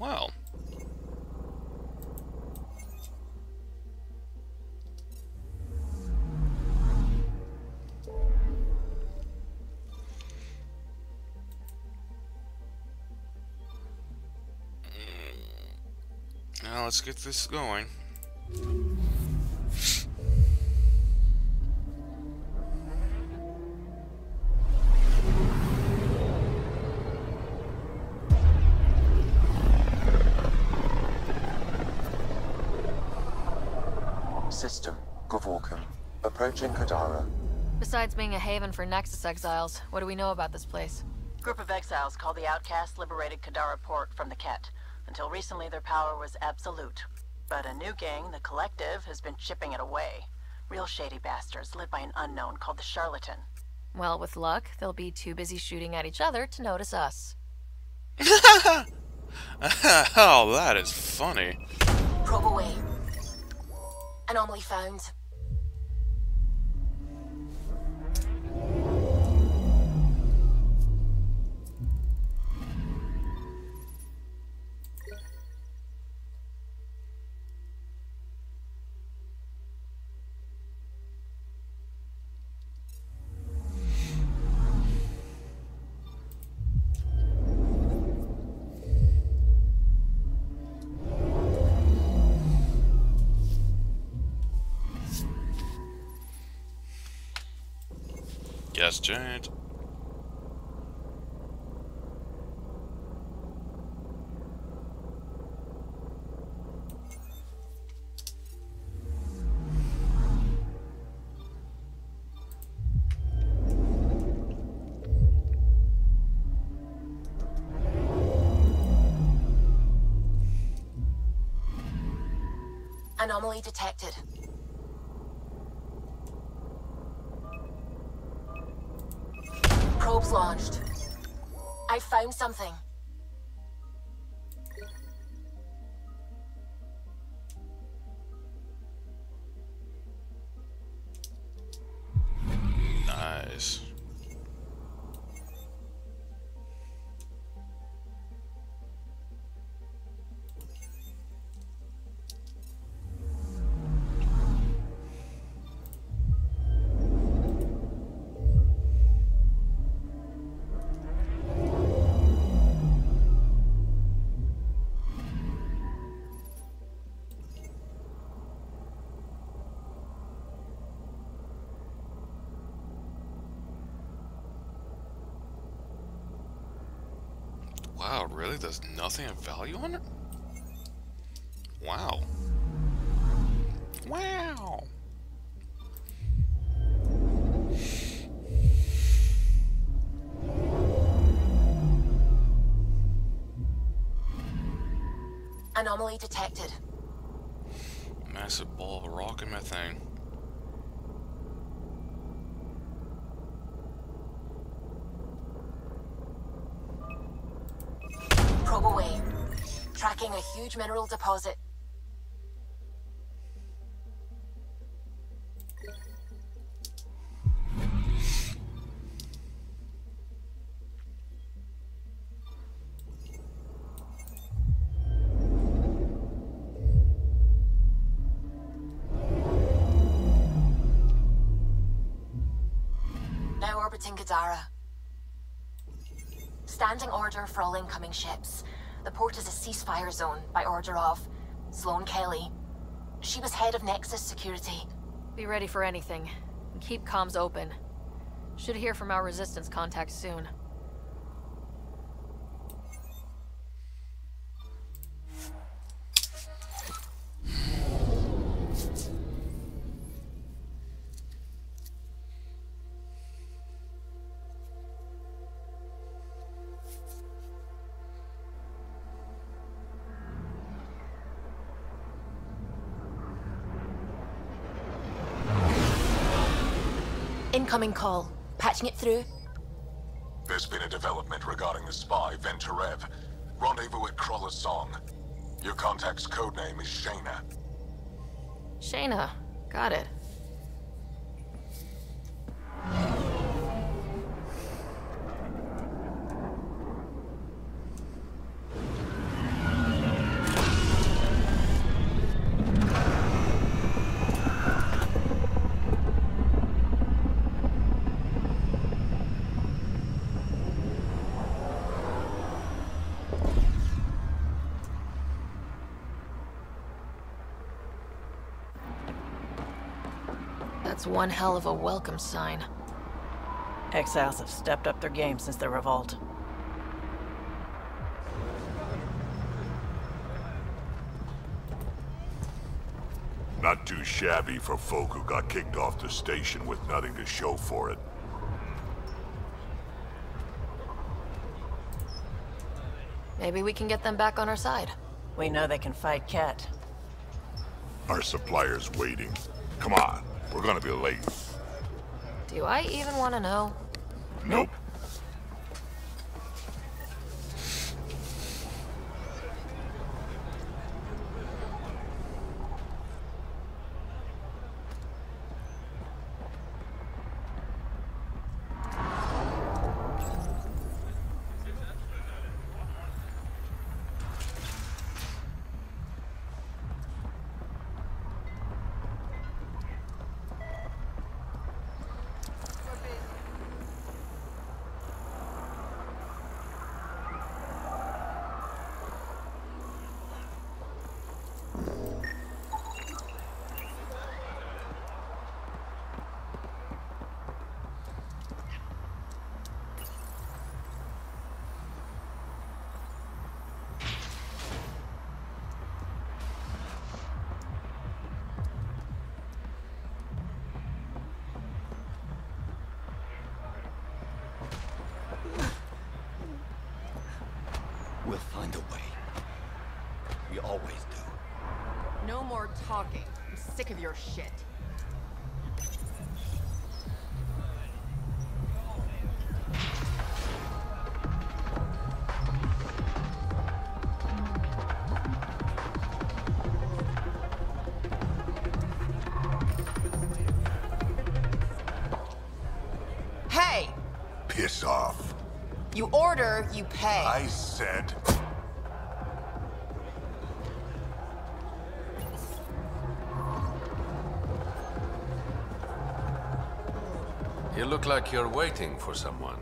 Wow. Now let's get this going. System, Gavorkum. Approaching Kadara. Besides being a haven for Nexus exiles, what do we know about this place? Group of exiles called the Outcasts liberated Kadara port from the Ket. Until recently, their power was absolute. But a new gang, the Collective, has been chipping it away. Real shady bastards led by an unknown called the Charlatan. Well, with luck, they'll be too busy shooting at each other to notice us. Oh, that is funny. Probe away. Anomaly found. Yes, Giant. Anomaly detected. Probes launched. I found something. Nice. Wow, really? There's nothing of value on it? Wow. Wow. Anomaly detected. Massive ball of rock in my thing. log away. Tracking a huge mineral deposit. Now orbiting Gadara. Standing order for all incoming ships. The port is a ceasefire zone by order of Sloane Kelly. She was head of Nexus security. Be ready for anything. And keep comms open. Should hear from our resistance contacts soon. Incoming call. Patching it through. There's been a development regarding the spy, Venturev. Rendezvous at Crawler's Song. Your contact's codename is Shayna. Shayna. Got it. That's one hell of a welcome sign. Exiles have stepped up their game since the revolt. Not too shabby for folk who got kicked off the station with nothing to show for it. Maybe we can get them back on our side. We know they can fight Ket. Our supplier's waiting. Come on, we're gonna be late. Do I even want to know? Nope. We'll find a way. We always do. No more talking. I'm sick of your shit. Hey! Piss off. You order, you pay. I said... You look like you're waiting for someone.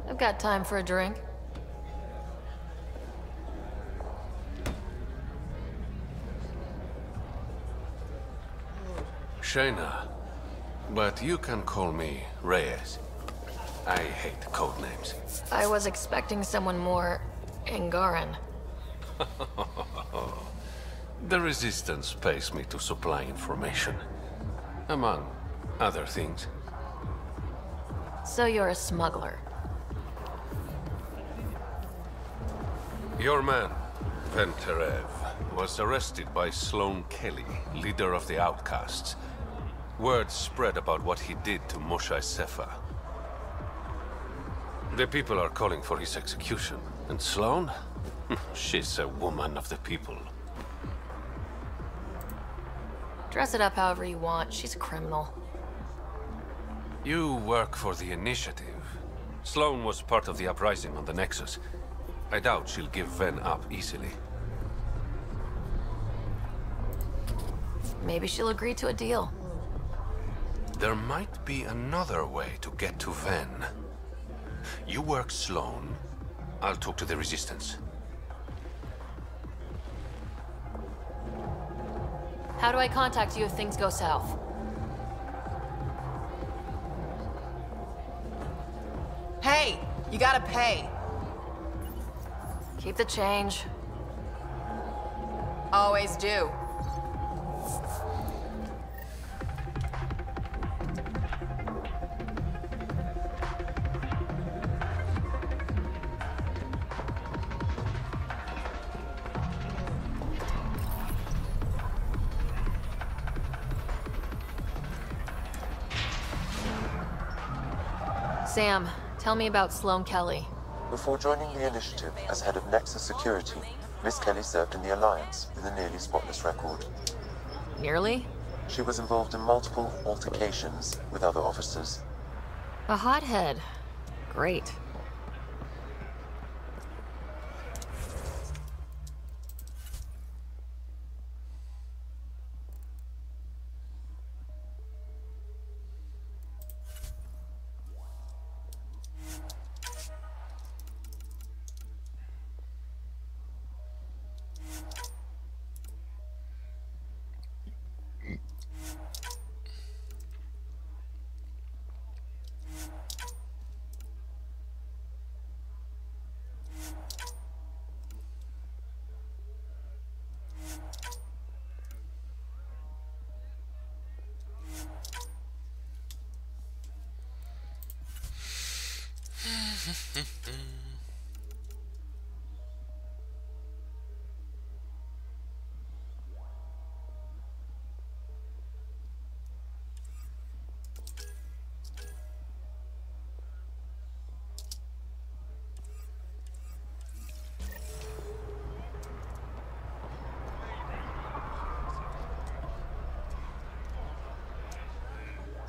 I've got time for a drink. Shayna, but you can call me Reyes. I hate code names. I was expecting someone more Angaran. The Resistance pays me to supply information, among other things. So you're a smuggler. Your man, Venturev, was arrested by Sloane Kelly, leader of the Outcasts. Word spread about what he did to Moshae Sefa. The people are calling for his execution. And Sloane? She's a woman of the people. Dress it up however you want. She's a criminal. You work for the Initiative. Sloane was part of the uprising on the Nexus. I doubt she'll give Ven up easily. Maybe she'll agree to a deal. There might be another way to get to Ven. You work Sloane. I'll talk to the Resistance. How do I contact you if things go south? Hey, you gotta pay. Keep the change. Always do. Sam, tell me about Sloane Kelly. Before joining the Initiative as head of Nexus Security, Miss Kelly served in the Alliance with a nearly spotless record. Nearly? She was involved in multiple altercations with other officers. A hothead. Great.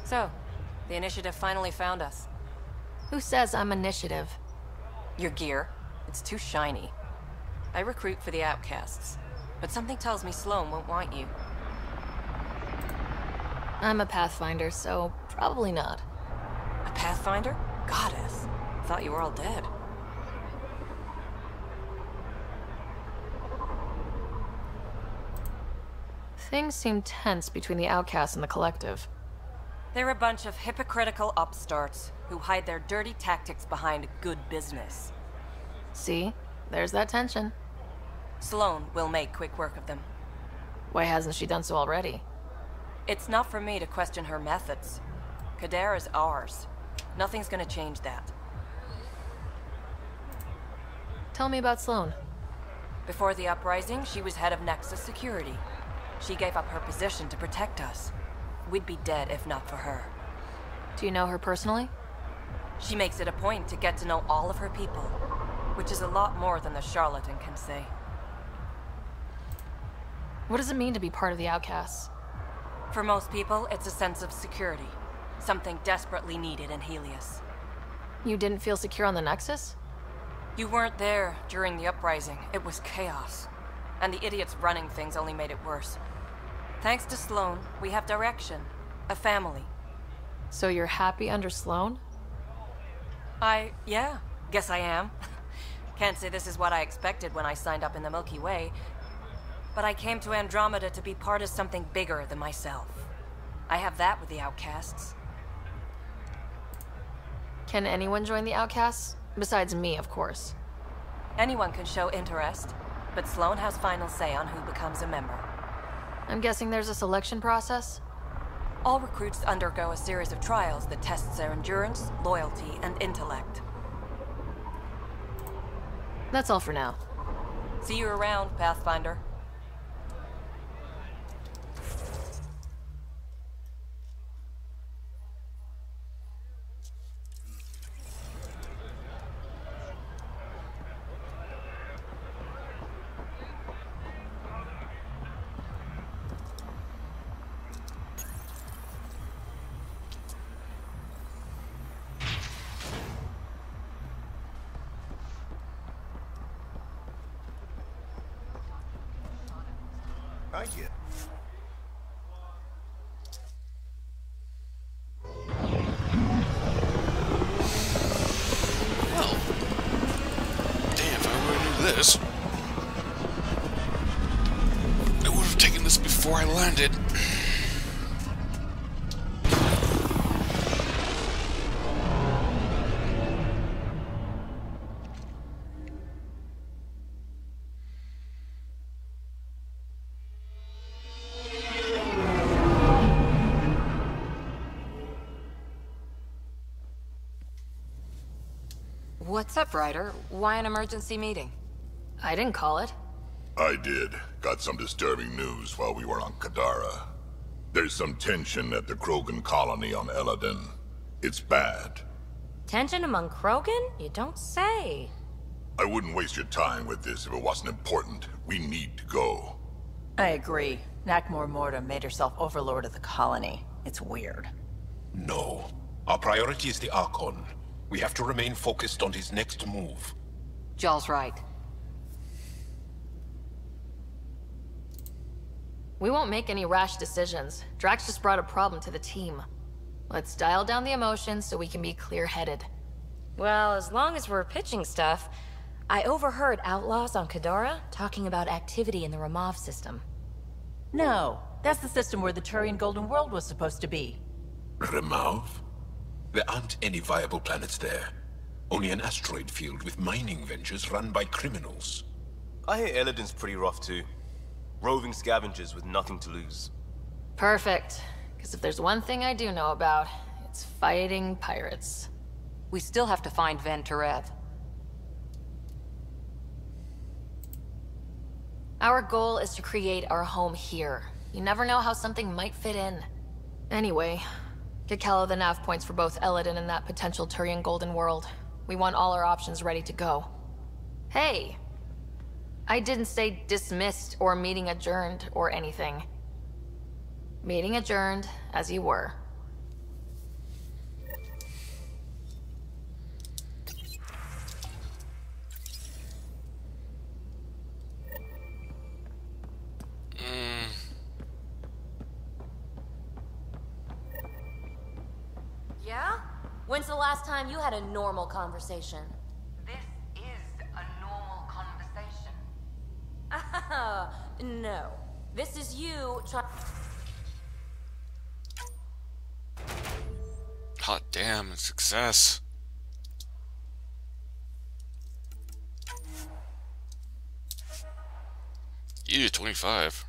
So, the Initiative finally found us. Who says I'm Initiative? Your gear. It's too shiny. I recruit for the outcasts, but something tells me Sloane won't want you. I'm a Pathfinder, so probably not. A Pathfinder? Goddess. Thought you were all dead. Things seem tense between the outcasts and the Collective. They're a bunch of hypocritical upstarts who hide their dirty tactics behind good business. See? There's that tension. Sloane will make quick work of them. Why hasn't she done so already? It's not for me to question her methods. Kadar is ours. Nothing's gonna change that. Tell me about Sloane. Before the uprising, she was head of Nexus Security. She gave up her position to protect us. We'd be dead if not for her. Do you know her personally? She makes it a point to get to know all of her people, which is a lot more than the charlatan can say. What does it mean to be part of the outcasts? For most people, it's a sense of security. Something desperately needed in Helios. You didn't feel secure on the Nexus? You weren't there during the uprising. It was chaos. And the idiots running things only made it worse. Thanks to Sloane, we have direction. A family. So you're happy under Sloane? Yeah, guess I am. Can't say this is what I expected when I signed up in the Milky Way, but I came to Andromeda to be part of something bigger than myself. I have that with the outcasts. Can anyone join the outcasts? Besides me, of course. Anyone can show interest, but Sloane has final say on who becomes a member. I'm guessing there's a selection process? All recruits undergo a series of trials that tests their endurance, loyalty, and intellect. That's all for now. See you around, Pathfinder. I get. Well, damn, if I would have knew this, I would have taken this before I landed. What's up, Ryder? Why an emergency meeting? I didn't call it. I did. Got some disturbing news while we were on Kadara. There's some tension at the Krogan colony on Eladin. It's bad. Tension among Krogan? You don't say. I wouldn't waste your time with this if it wasn't important. We need to go. I agree. Nakmor Morta made herself overlord of the colony. It's weird. No. Our priority is the Archon. We have to remain focused on his next move. Jaal's right. We won't make any rash decisions. Drax just brought a problem to the team. Let's dial down the emotions so we can be clear-headed. Well, as long as we're pitching stuff, I overheard outlaws on Kadara talking about activity in the Ramov system. No, that's the system where the Turian Golden World was supposed to be. Ramov? There aren't any viable planets there. Only an asteroid field with mining ventures run by criminals. I hear Eladin's pretty rough too. Roving scavengers with nothing to lose. Perfect. Because if there's one thing I do know about, it's fighting pirates. We still have to find Venturev. Our goal is to create our home here. You never know how something might fit in. Anyway, get Callow the nav points for both Eladin and that potential Turian Golden World. We want all our options ready to go. Hey! I didn't say dismissed or meeting adjourned or anything. Meeting adjourned, as you were. Yeah? When's the last time you had a normal conversation? This is a normal conversation. No. This is you trying... Hot damn, success. You 25.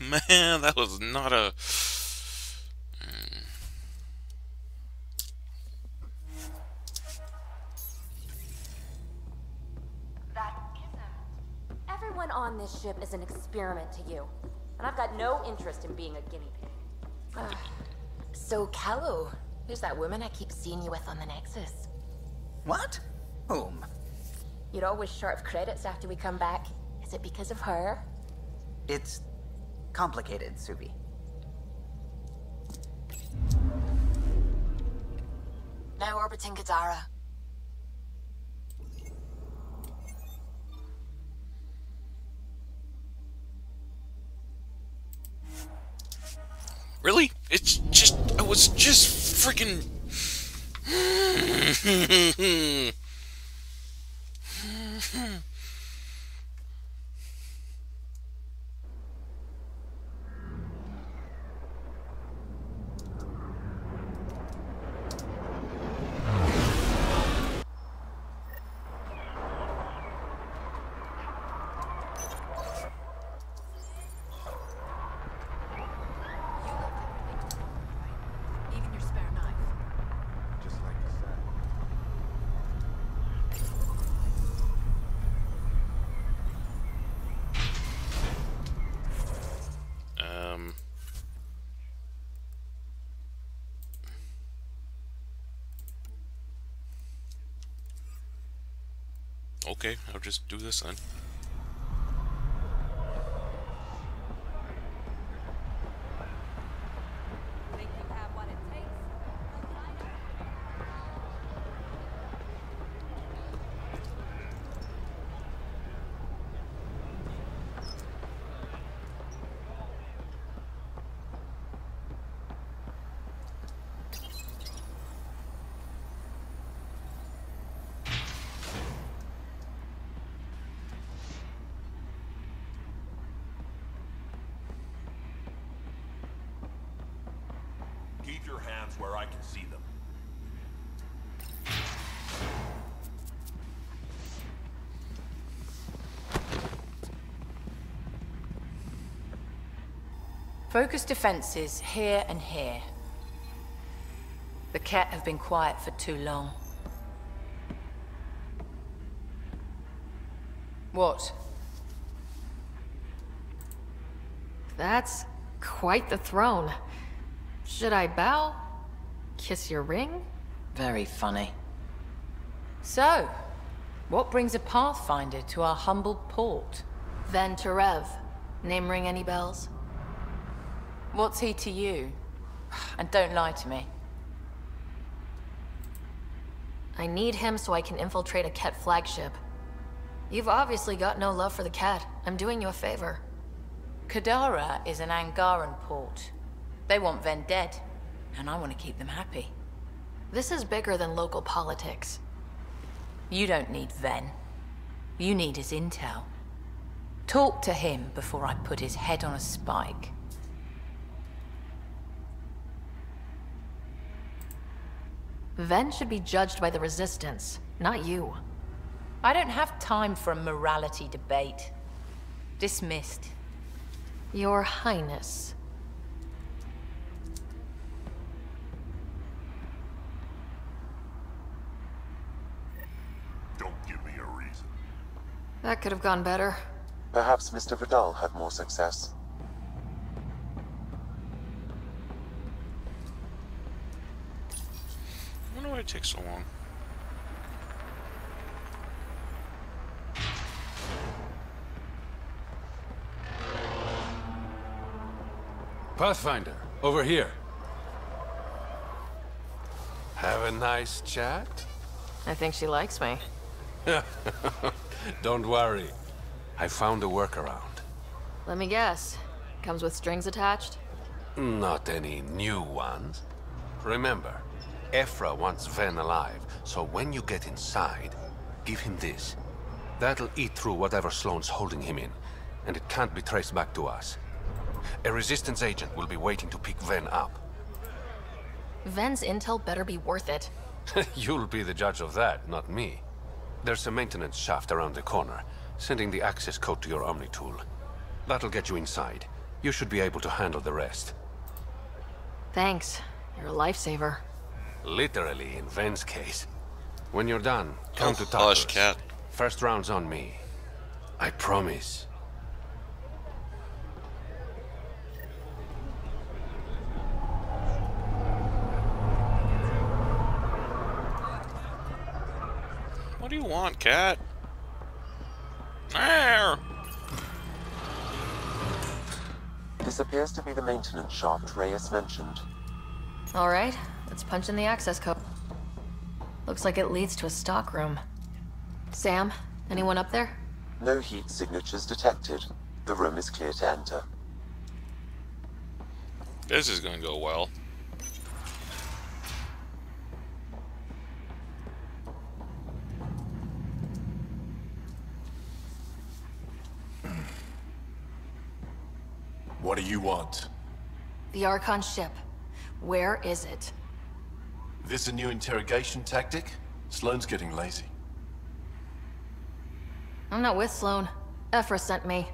Man, that was not a... Everyone on this ship is an experiment to you. And I've got no interest in being a guinea pig. So, Callow, who's that woman I keep seeing you with on the Nexus? What? Whom? You're always short of credits after we come back. Is it because of her? It's complicated, Subi. Now orbiting Kadara. Really? It's just... I was just freaking... Even your spare knife. Just like you said. Okay, I'll just do this then. Think you have what it your hands where I can see them. Focus defenses here and here. The Ket have been quiet for too long. What? That's quite the throne. Should I bow? Kiss your ring? Very funny. So, what brings a Pathfinder to our humble port? Ven Terev. Name ring any bells? What's he to you? And don't lie to me. I need him so I can infiltrate a Ket flagship. You've obviously got no love for the Ket. I'm doing you a favor. Kadara is an Angaran port. They want Ven dead, and I want to keep them happy. This is bigger than local politics. You don't need Ven. You need his intel. Talk to him before I put his head on a spike. Ven should be judged by the Resistance, not you. I don't have time for a morality debate. Dismissed. Your Highness. Don't give me a reason. That could have gone better. Perhaps Mr. Vidal had more success. I wonder why it takes so long. Pathfinder, over here. Have a nice chat? I think she likes me. Don't worry. I found a workaround. Let me guess. Comes with strings attached? Not any new ones. Remember, Ephra wants Ven alive, so when you get inside, give him this. That'll eat through whatever Sloane's holding him in, and it can't be traced back to us. A Resistance agent will be waiting to pick Ven up. Ven's intel better be worth it. You'll be the judge of that, not me. There's a maintenance shaft around the corner, sending the access code to your Omni tool. That'll get you inside. You should be able to handle the rest. Thanks. You're a lifesaver. Literally, in Ven's case. When you're done, come to talk hush, to us. cat. First round's on me. I promise. What do you want, cat? Arr! This appears to be the maintenance shaft Reyes mentioned. Alright, let's punch in the access code. Looks like it leads to a stockroom. Sam, anyone up there? No heat signatures detected. The room is clear to enter. This is gonna go well. What do you want? The Archon ship. Where is it? This a new interrogation tactic? Sloane's getting lazy. I'm not with Sloane. Ephra sent me.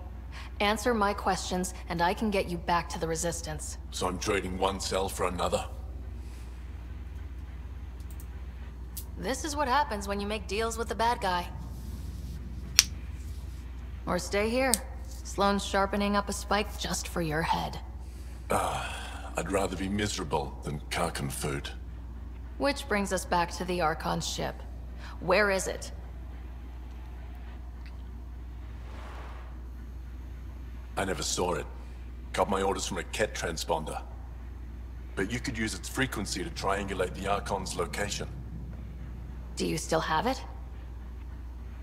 Answer my questions, and I can get you back to the Resistance. So I'm trading one cell for another? This is what happens when you make deals with the bad guy. Or stay here. Sloane's sharpening up a spike just for your head. I'd rather be miserable than Karkan food. Which brings us back to the Archon ship. Where is it? I never saw it. Got my orders from a Ket transponder. But you could use its frequency to triangulate the Archon's location. Do you still have it?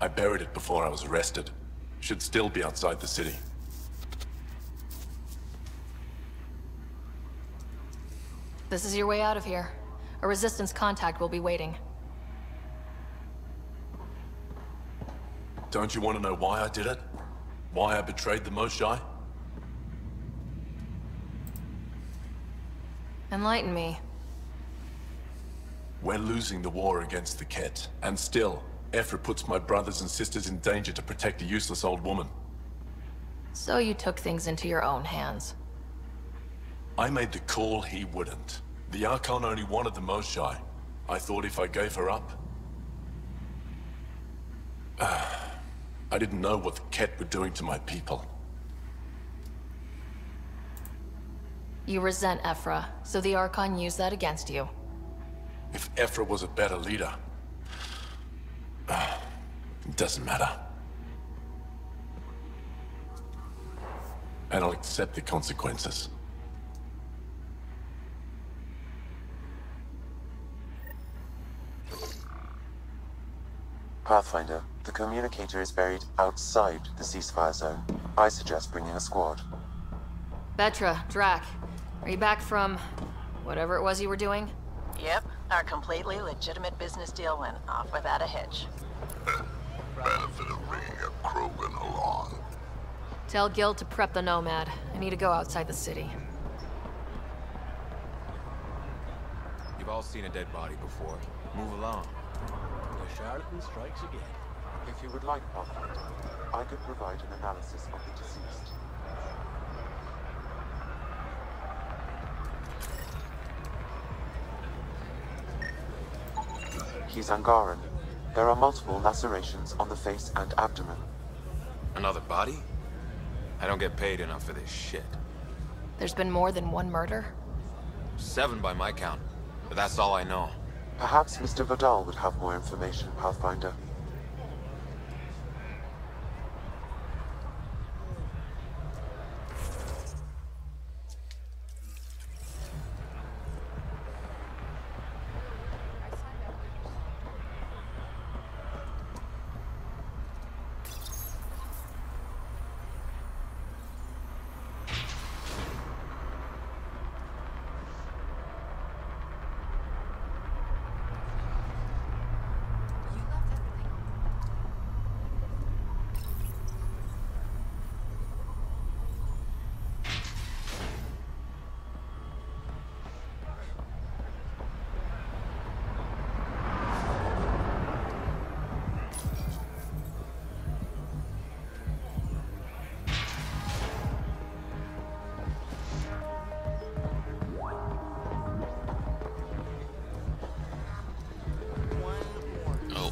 I buried it before I was arrested. Should still be outside the city. This is your way out of here. A Resistance contact will be waiting. Don't you want to know why I did it? Why I betrayed the Moshae? Enlighten me. We're losing the war against the Ket, and still, Ephra puts my brothers and sisters in danger to protect a useless old woman. So you took things into your own hands. I made the call he wouldn't. The Archon only wanted the Moshae. I thought if I gave her up... I didn't know what the Ket were doing to my people. You resent Ephra, so the Archon used that against you. If Ephra was a better leader... it doesn't matter. And I'll accept the consequences. Pathfinder, the communicator is buried outside the ceasefire zone. I suggest bringing a squad. Vetra, Drac, are you back from whatever it was you were doing? Yep, our completely legitimate business deal went off without a hitch. Benefit of bringing a Krogan along. Tell Gil to prep the Nomad. I need to go outside the city. You've all seen a dead body before. Move along. The charlatan strikes again. If you would like, Pathfinder, I could provide an analysis of the deceased. He's Angaran. There are multiple lacerations on the face and abdomen. Another body? I don't get paid enough for this shit. There's been more than one murder? 7 by my count, but that's all I know. Perhaps Mr. Vidal would have more information, Pathfinder.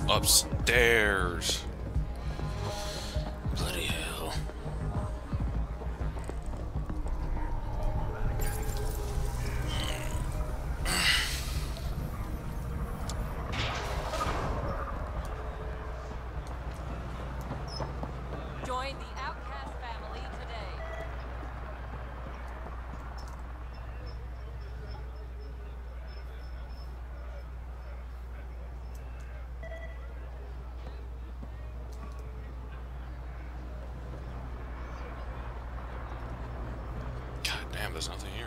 Upstairs. Bloody hell. Join the Outcast family today. God damn, there's nothing here.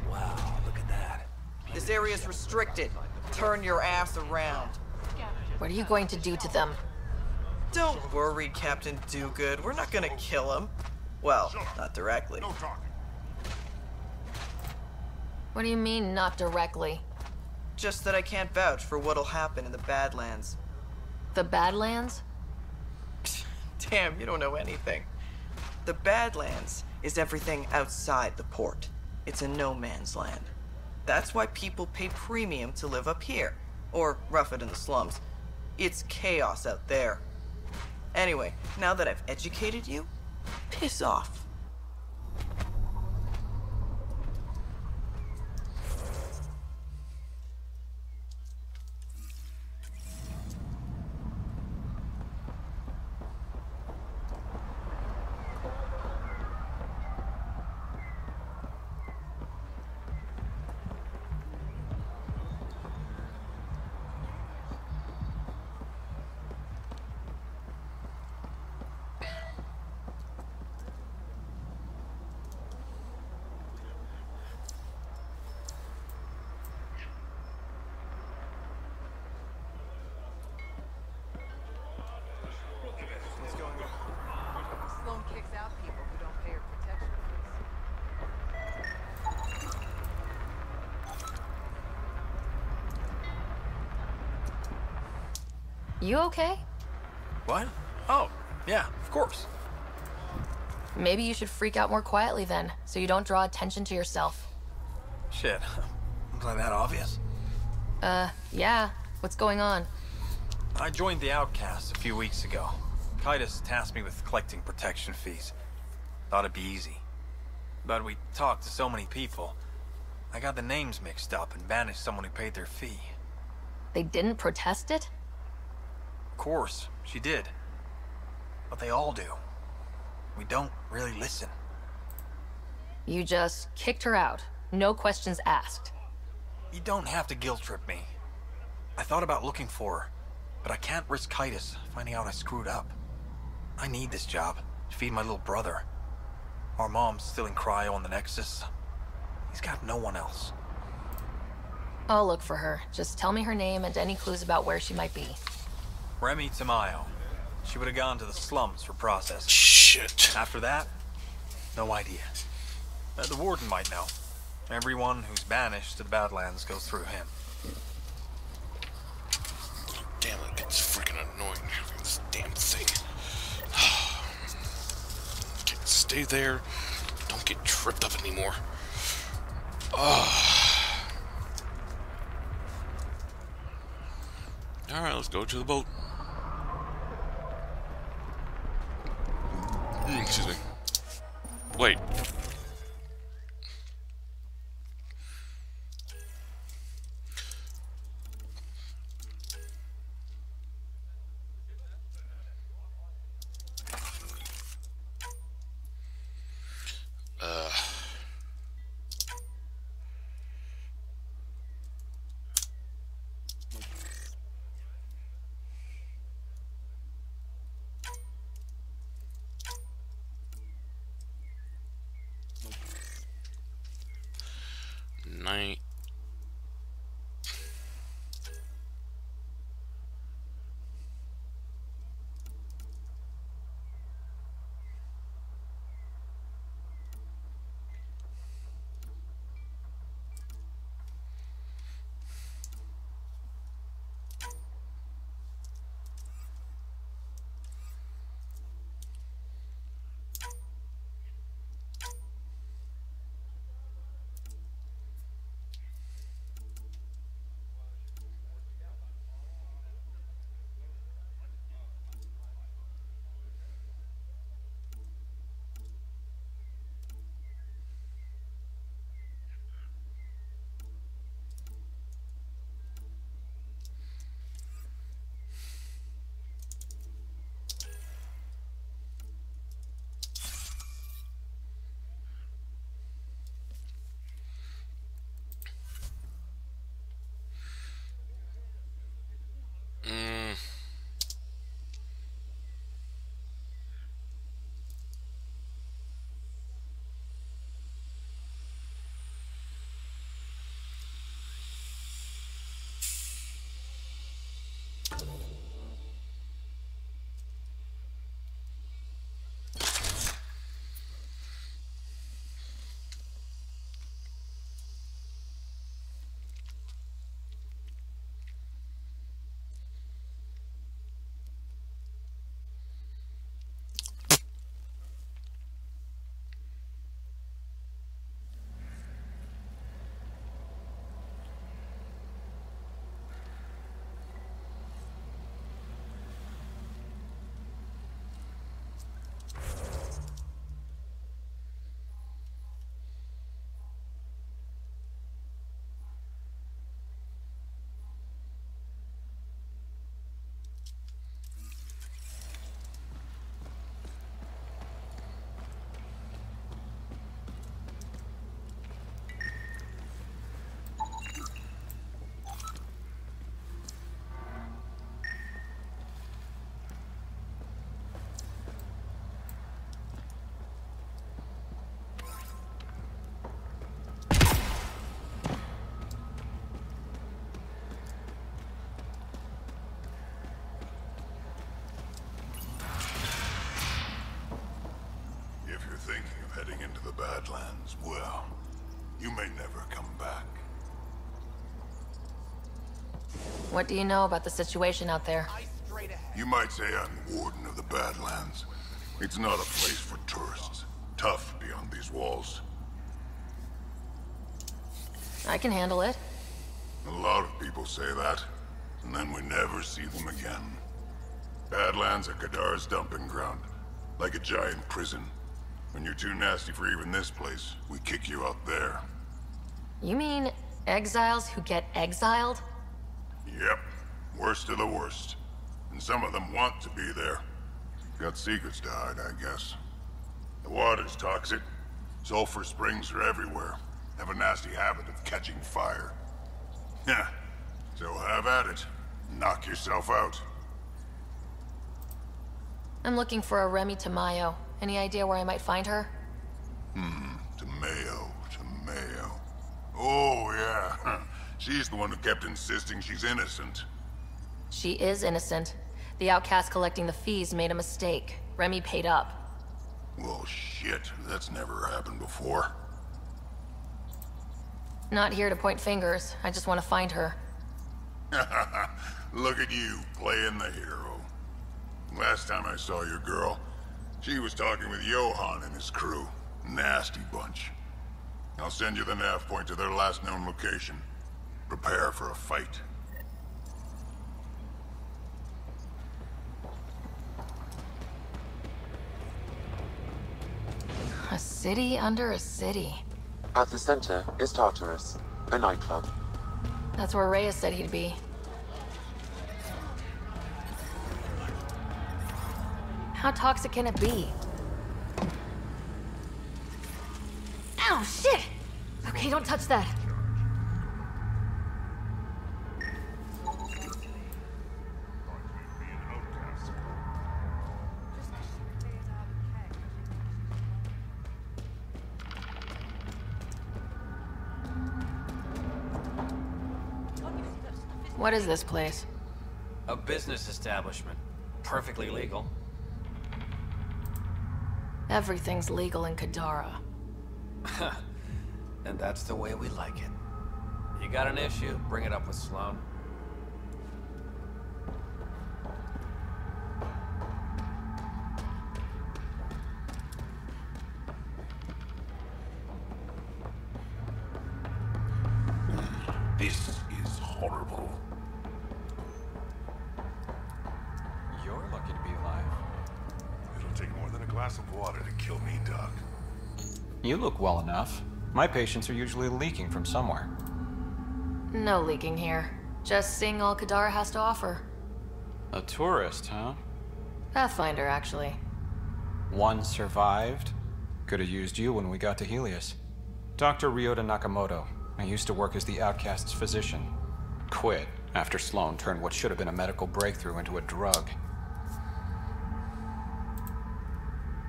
Wow, look at that. This area's restricted. Turn your ass around. What are you going to do to them? Don't worry, Captain Do-Good. We're not gonna kill him. Well, not directly. What do you mean, not directly? Just that I can't vouch for what'll happen in the Badlands. The Badlands? Damn, you don't know anything. The Badlands is everything outside the port. It's a no man's land. That's why people pay premium to live up here, or rough it in the slums. It's chaos out there. Anyway, now that I've educated you, piss off. You okay? What? Oh, yeah, of course. Maybe you should freak out more quietly then, so you don't draw attention to yourself. Shit. Was I that obvious? Yeah. What's going on? I joined the Outcasts a few weeks ago. Kaitis tasked me with collecting protection fees. Thought it'd be easy. But we talked to so many people. I got the names mixed up and banished someone who paid their fee. They didn't protest it? Of course, she did. But they all do. We don't really listen. You just kicked her out. No questions asked. You don't have to guilt trip me. I thought about looking for her, but I can't risk Kaitis finding out I screwed up. I need this job to feed my little brother. Our mom's still in cryo on the Nexus. He's got no one else. I'll look for her. Just tell me her name and any clues about where she might be. Remy Tamayo. She would have gone to the slums for processing. Shit. After that, no idea. The warden might know. Everyone who's banished to the Badlands goes through him. Damn, it gets freaking annoying having this damn thing. Okay, stay there. Don't get tripped up anymore. Alright, let's go to the boat. Excuse me. Wait. Night. Heading into the Badlands, well, you may never come back. What do you know about the situation out there? You might say I'm the warden of the Badlands. It's not a place for tourists. Tough beyond these walls. I can handle it. A lot of people say that, and then we never see them again. Badlands are Kadara's dumping ground, like a giant prison. When you're too nasty for even this place, we kick you out there. You mean exiles who get exiled? Yep, worst of the worst. And some of them want to be there. Got secrets to hide, I guess. The water's toxic. Sulfur springs are everywhere. Have a nasty habit of catching fire. Yeah, so have at it. Knock yourself out. I'm looking for a Remy Tamayo. Any idea where I might find her? Tamayo. Oh, yeah. She's the one who kept insisting she's innocent. She is innocent. The outcast collecting the fees made a mistake. Remy paid up. Well, shit. That's never happened before. Not here to point fingers. I just want to find her. Look at you, playing the hero. Last time I saw your girl, she was talking with Johan and his crew. Nasty bunch. I'll send you the nav point to their last known location. Prepare for a fight. A city under a city. At the center is Tartarus, a nightclub. That's where Reyes said he'd be. How toxic can it be? Ow, shit! Okay, don't touch that. What is this place? A business establishment. Perfectly legal. Everything's legal in Kadara. And that's the way we like it. You got an issue? Bring it up with Sloan. This is horrible. You're lucky to be alive. It'll take more than a glass of water to kill me, Doc. You look well enough. My patients are usually leaking from somewhere. No leaking here. Just seeing all Kadara has to offer. A tourist, huh? Pathfinder, actually. One survived. Could have used you when we got to Helios. Dr. Ryota Nakamoto. I used to work as the outcast's physician. Quit after Sloan turned what should have been a medical breakthrough into a drug.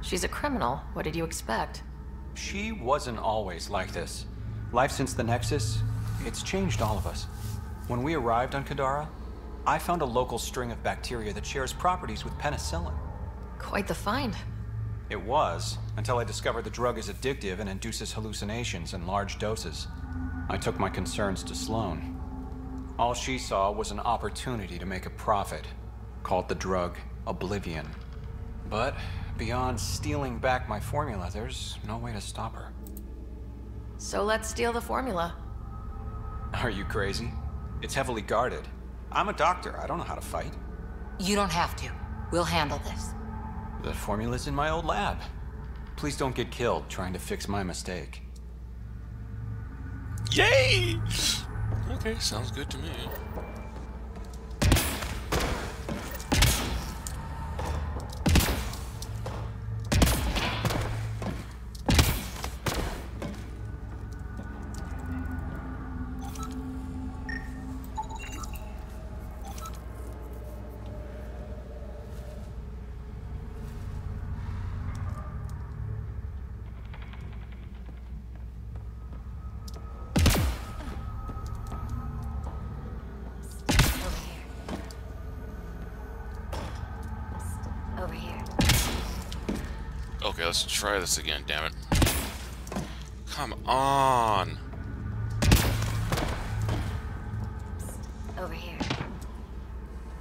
She's a criminal. What did you expect? She wasn't always like this. Life since the Nexus, it's changed all of us. When we arrived on Kadara, I found a local string of bacteria that shares properties with penicillin. Quite the find. It was, until I discovered the drug is addictive and induces hallucinations in large doses. I took my concerns to Sloan. All she saw was an opportunity to make a profit, called the drug Oblivion. But beyond stealing back my formula, there's no way to stop her. So let's steal the formula. Are you crazy? It's heavily guarded. I'm a doctor. I don't know how to fight. You don't have to. We'll handle this. The formula's in my old lab. Please don't get killed trying to fix my mistake. Yay! Okay, sounds good to me. Over here. Okay, let's try this again, damn it. Come on. Over here.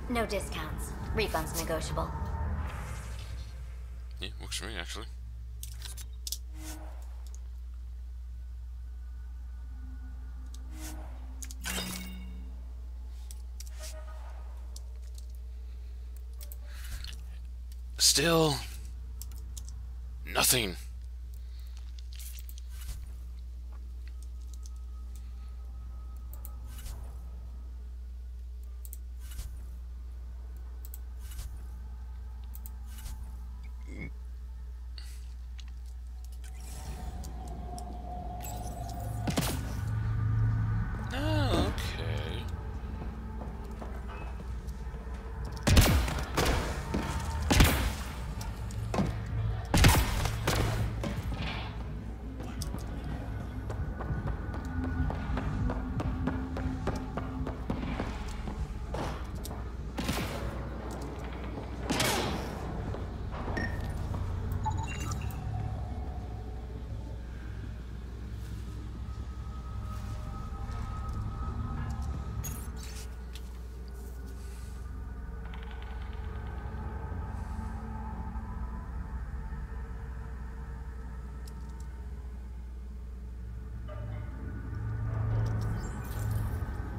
No discounts. Refund's negotiable. Yeah, works for me, actually. Still... nothing. Oh, okay.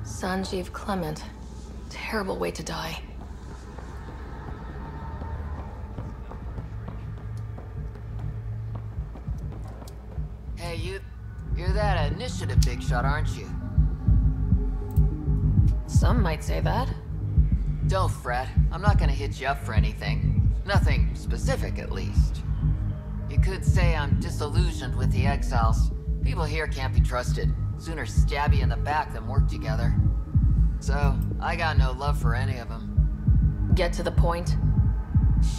Sanjeev Clement. Terrible way to die. Hey, you're that initiative big shot, aren't you? Some might say that. Don't fret. I'm not gonna hit you up for anything. Nothing specific, at least. You could say I'm disillusioned with the exiles. People here can't be trusted. Sooner stab you in the back than work together. So, I got no love for any of them. Get to the point.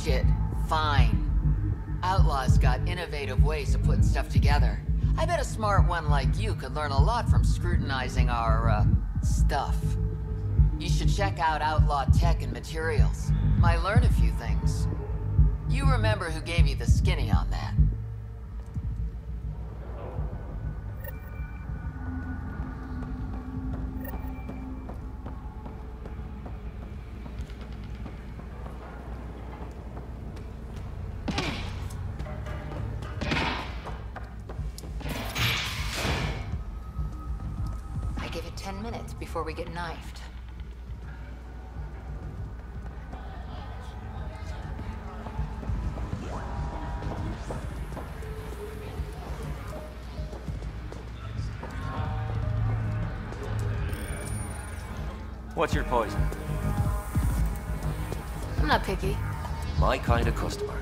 Shit, fine. Outlaws got innovative ways of putting stuff together. I bet a smart one like you could learn a lot from scrutinizing our, stuff. You should check out Outlaw Tech and Materials. Might learn a few things. You remember who gave you the skinny on that. I give it 10 minutes before we get knifed. What's your poison? I'm not picky. My kind of customer.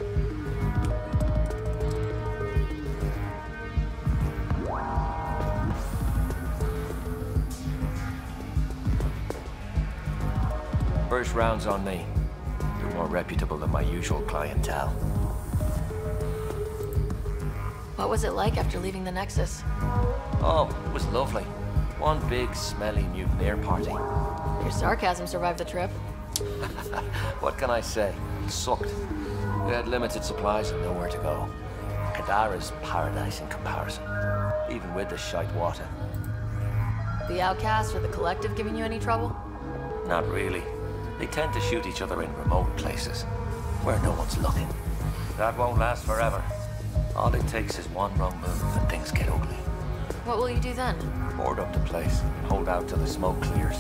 First round's on me. You're more reputable than my usual clientele. What was it like after leaving the Nexus? Oh, it was lovely. One big, smelly mutineer party. Your sarcasm survived the trip. What can I say? It sucked. We had limited supplies and nowhere to go. Kadara's paradise in comparison, even with the shite water. The Outcast or the Collective giving you any trouble? Not really. They tend to shoot each other in remote places, where no one's looking. That won't last forever. All it takes is one wrong move and things get ugly. What will you do then? Board up the place and hold out till the smoke clears.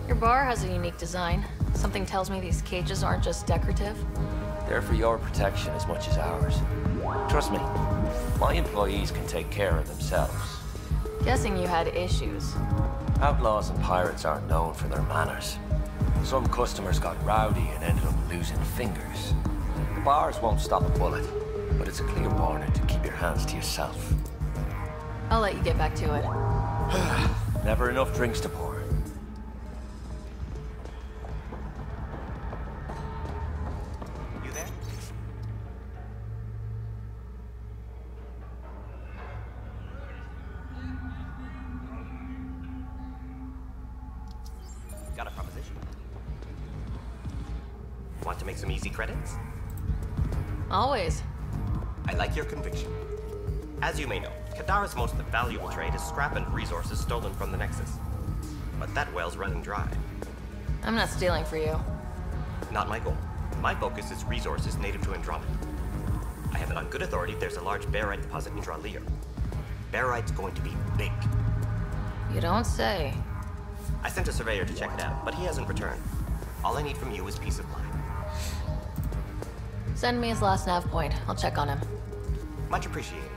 Your bar has a unique design. Something tells me these cages aren't just decorative. They're for your protection as much as ours. Trust me, my employees can take care of themselves. Guessing you had issues. Outlaws and pirates aren't known for their manners. Some customers got rowdy and ended up losing fingers. The bars won't stop a bullet, but it's a clear warning to keep your hands to yourself. I'll let you get back to it. Never enough drinks to pour. You there? Got a proposition? Want to make some easy credits? Always. I like your conviction. As you may know, Kadara's most valuable trade is scrap and resources stolen from the Nexus. But that well's running dry. I'm not stealing for you. Not my goal. My focus is resources native to Andromeda. I have it on good authority there's a large barite deposit in Dralier. Barite's going to be big. You don't say. I sent a surveyor to check it out, but he hasn't returned. All I need from you is peace of mind. Send me his last nav point. I'll check on him. Much appreciated.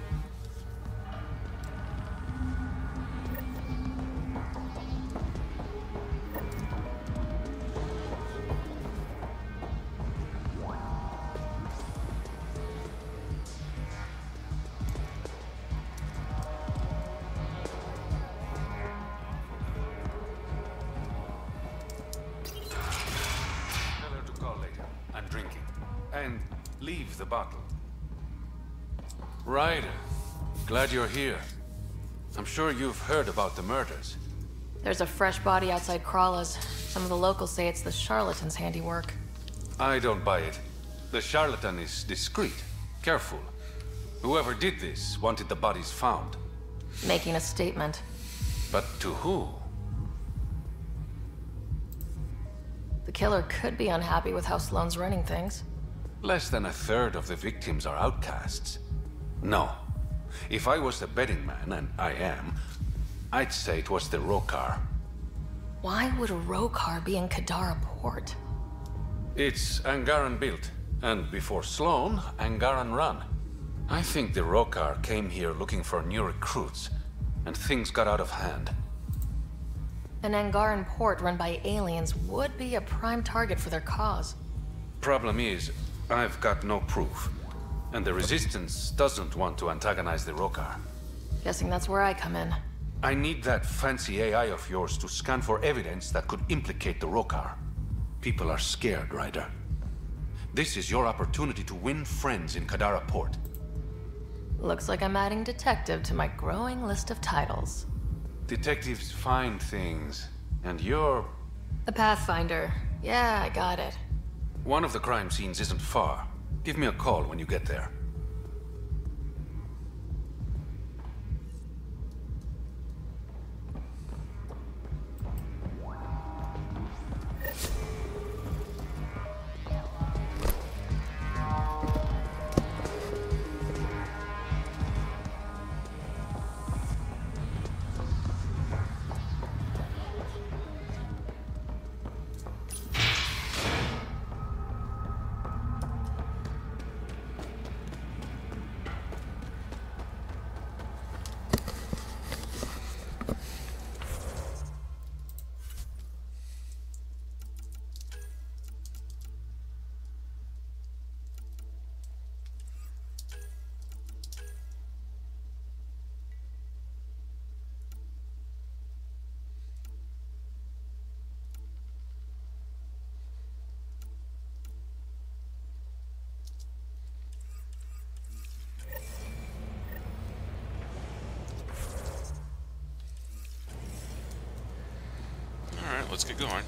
Tell her to call later. I'm drinking. And leave the bottle. Ryder, glad you're here. I'm sure you've heard about the murders. There's a fresh body outside Krala's. Some of the locals say it's the charlatan's handiwork. I don't buy it. The charlatan is discreet, careful. Whoever did this wanted the bodies found. Making a statement. But to who? The killer could be unhappy with how Sloane's running things. Less than a third of the victims are outcasts. No. If I was the betting man, and I am, I'd say it was the Rokar. Why would a Rokar be in Kadara port? It's Angaran built, and before Sloane, Angaran run. I think the Rokar came here looking for new recruits, and things got out of hand. An Angaran port run by aliens would be a prime target for their cause. Problem is, I've got no proof, and the Resistance doesn't want to antagonize the Rokar. Guessing that's where I come in. I need that fancy AI of yours to scan for evidence that could implicate the Rokar. People are scared, Ryder. This is your opportunity to win friends in Kadara Port. Looks like I'm adding detective to my growing list of titles. Detectives find things, and you're... A Pathfinder. Yeah, I got it. One of the crime scenes isn't far. Give me a call when you get there. Alright, let's get going.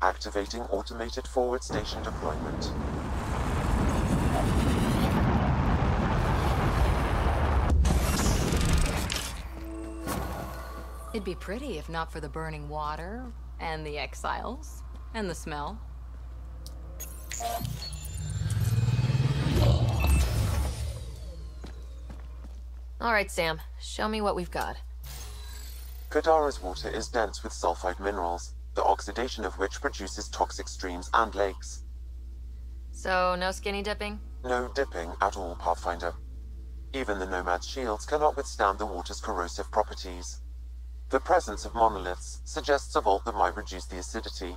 Activating automated forward station deployment. It'd be pretty if not for the burning water, and the exiles, and the smell. Alright, Sam. Show me what we've got. Kadara's water is dense with sulfide minerals, the oxidation of which produces toxic streams and lakes. So, no skinny dipping? No dipping at all, Pathfinder. Even the Nomad's shields cannot withstand the water's corrosive properties. The presence of monoliths suggests a vault that might reduce the acidity.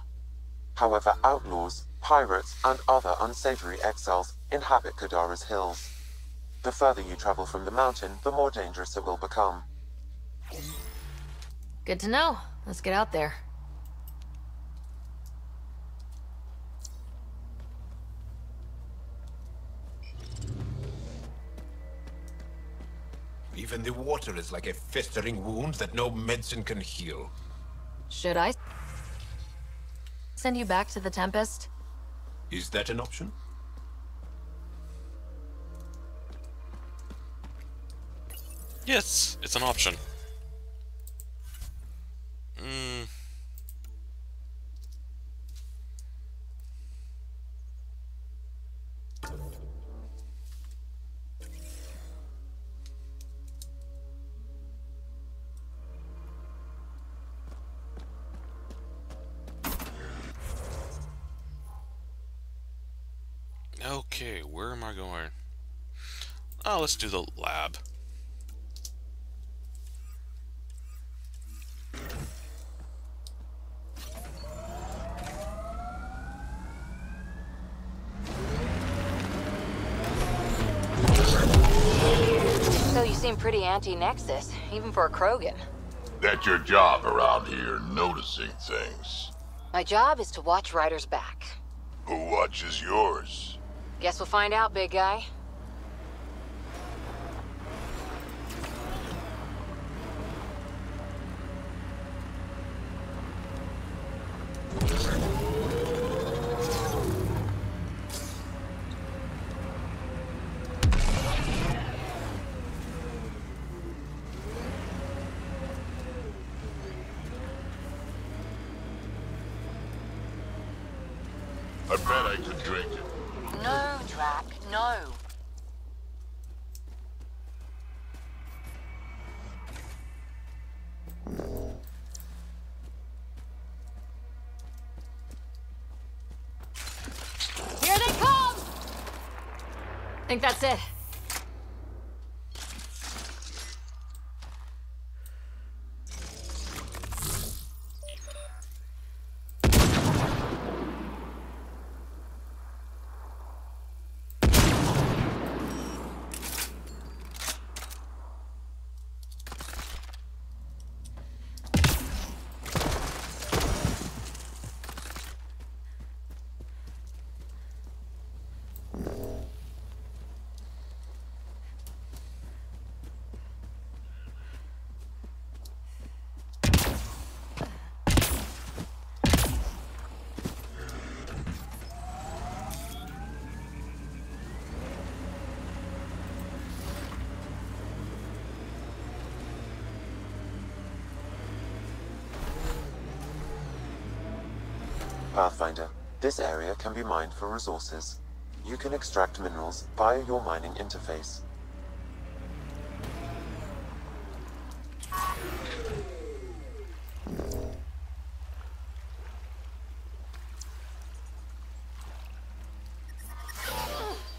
However, outlaws, pirates, and other unsavory exiles inhabit Kadara's hills. The further you travel from the mountain, the more dangerous it will become. Good to know. Let's get out there. Even the water is like a festering wound that no medicine can heal. Should I send you back to the Tempest? Is that an option? Yes, it's an option. Hmm. Okay, where am I going? Oh, let's do the lab. So you seem pretty anti-Nexus, even for a Krogan. That's your job around here, noticing things. My job is to watch Ryder's back. Who watches yours? Guess we'll find out, big guy. I bet I could drink it. No, Drac, no. Here they come! I think that's it. Pathfinder, this area can be mined for resources. You can extract minerals via your mining interface.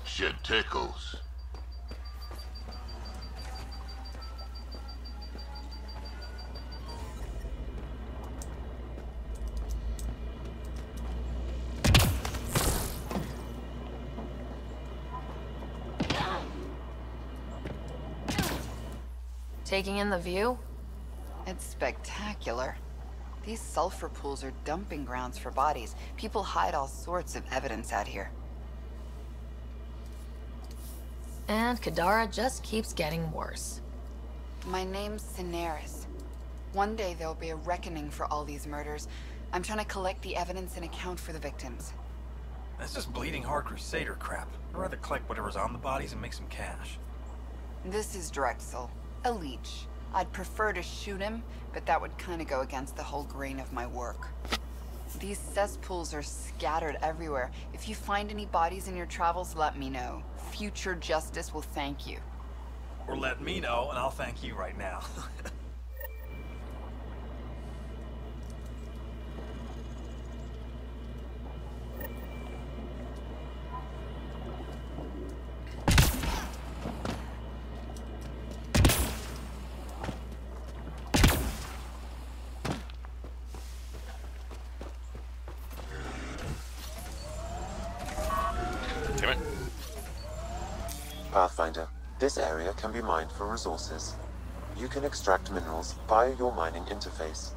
Shit tickles. Taking in the view? It's spectacular. These sulfur pools are dumping grounds for bodies. People hide all sorts of evidence out here. And Kadara just keeps getting worse. My name's Cineris. One day there'll be a reckoning for all these murders. I'm trying to collect the evidence and account for the victims. That's just bleeding heart crusader crap. I'd rather collect whatever's on the bodies and make some cash. This is Drexel, a leech. I'd prefer to shoot him, but that would kind of go against the whole grain of my work. These cesspools are scattered everywhere. If you find any bodies in your travels, let me know. Future justice will thank you. Or let me know, and I'll thank you right now. Damn it. Pathfinder, this area can be mined for resources. You can extract minerals via your mining interface.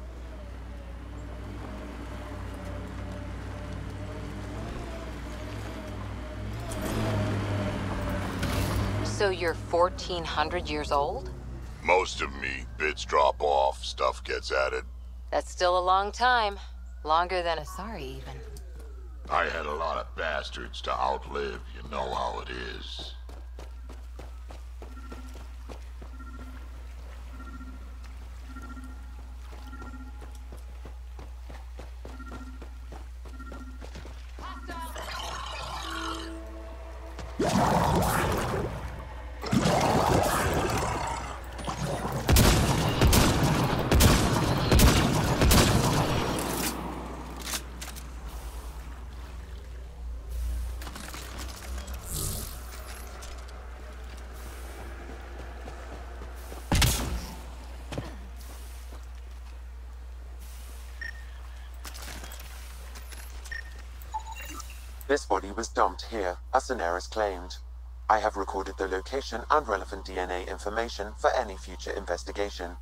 So you're 1,400 years old? Most of me, bits drop off, stuff gets added. That's still a long time. Longer than Asari, even. I had a lot of bastards to outlive, you know how it is. This body was dumped here, as Daenerys claimed. I have recorded the location and relevant DNA information for any future investigation.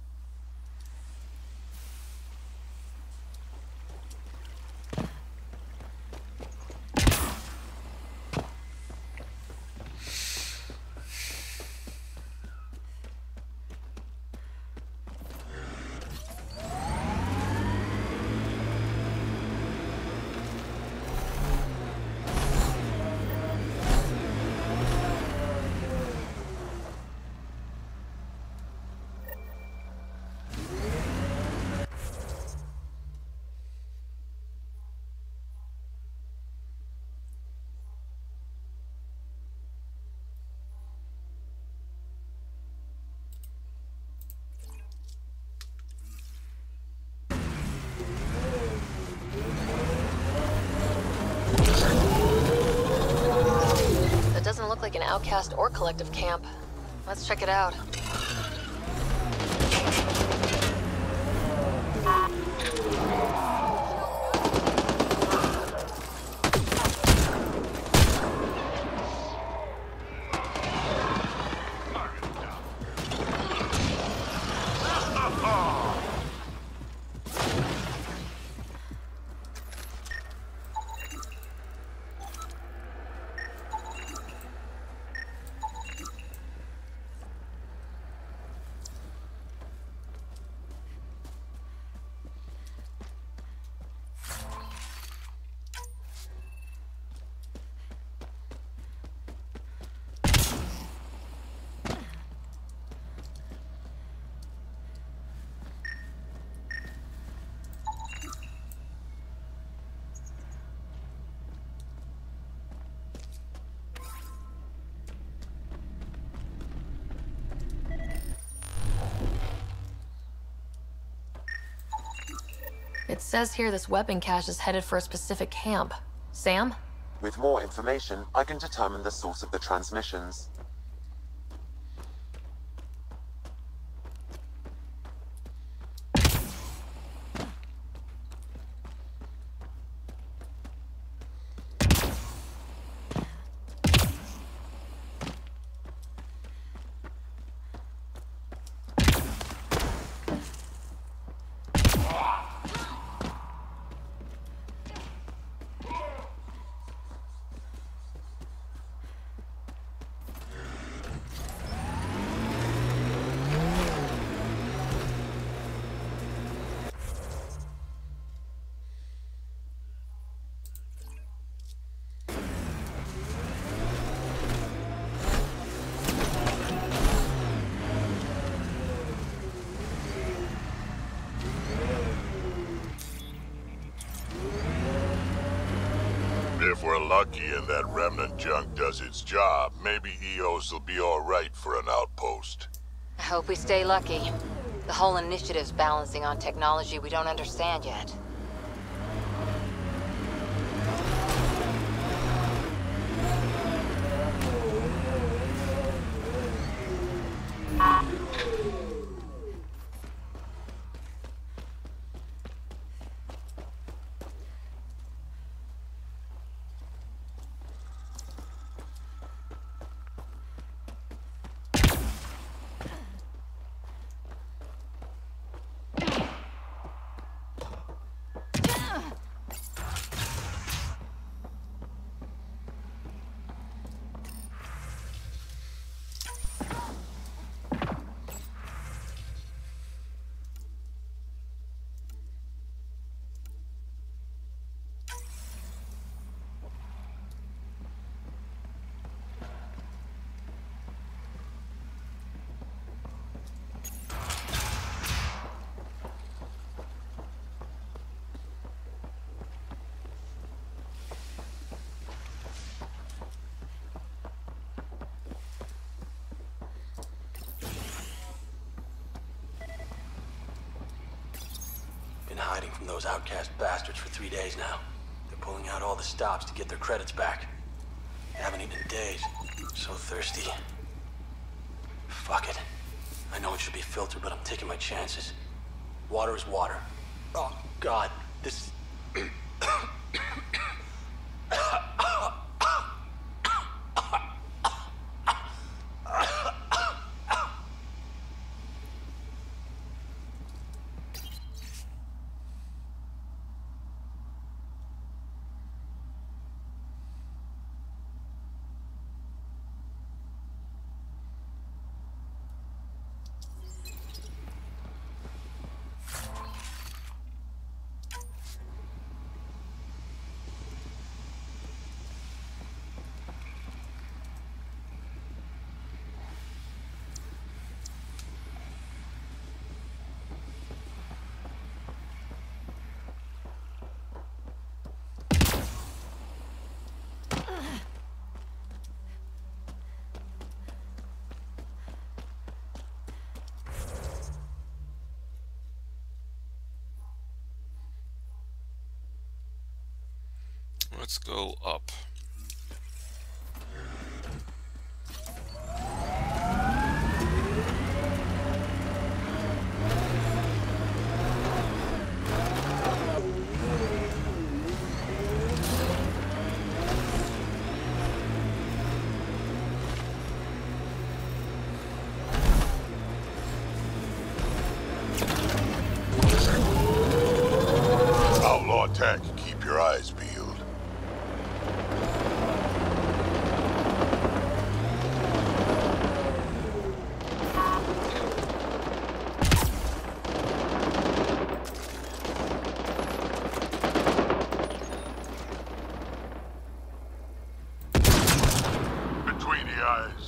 That doesn't look like an outcast or collective camp. Let's check it out. It says here this weapon cache is headed for a specific camp. Sam? With more information, I can determine the source of the transmissions. If we're lucky and that remnant junk does its job, maybe EOS will be alright for an outpost. I hope we stay lucky. The whole initiative's balancing on technology we don't understand yet. those outcast bastards for 3 days now. They're pulling out all the stops to get their credits back. I haven't eaten in days. So thirsty. Fuck it. I know it should be filtered, but I'm taking my chances. Water is water. Oh, God. This... Let's go up. Outlaw tech, keep your eyes peeled. Between the eyes.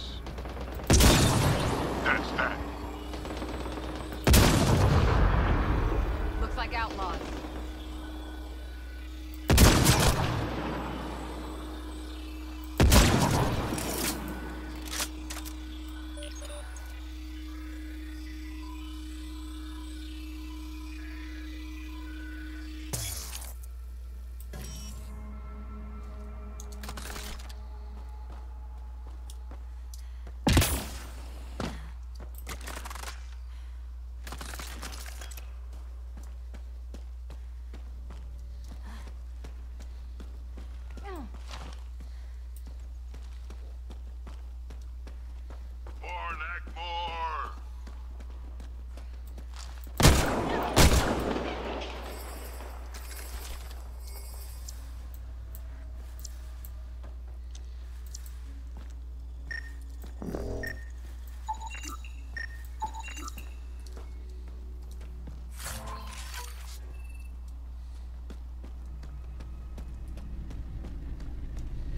That's that. Looks like outlaws.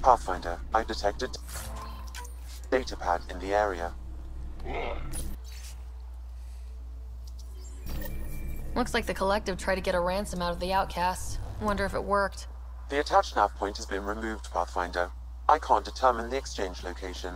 Pathfinder, I detected data pad in the area. Looks like the Collective tried to get a ransom out of the outcasts. Wonder if it worked. The attached nav point has been removed, Pathfinder. I can't determine the exchange location.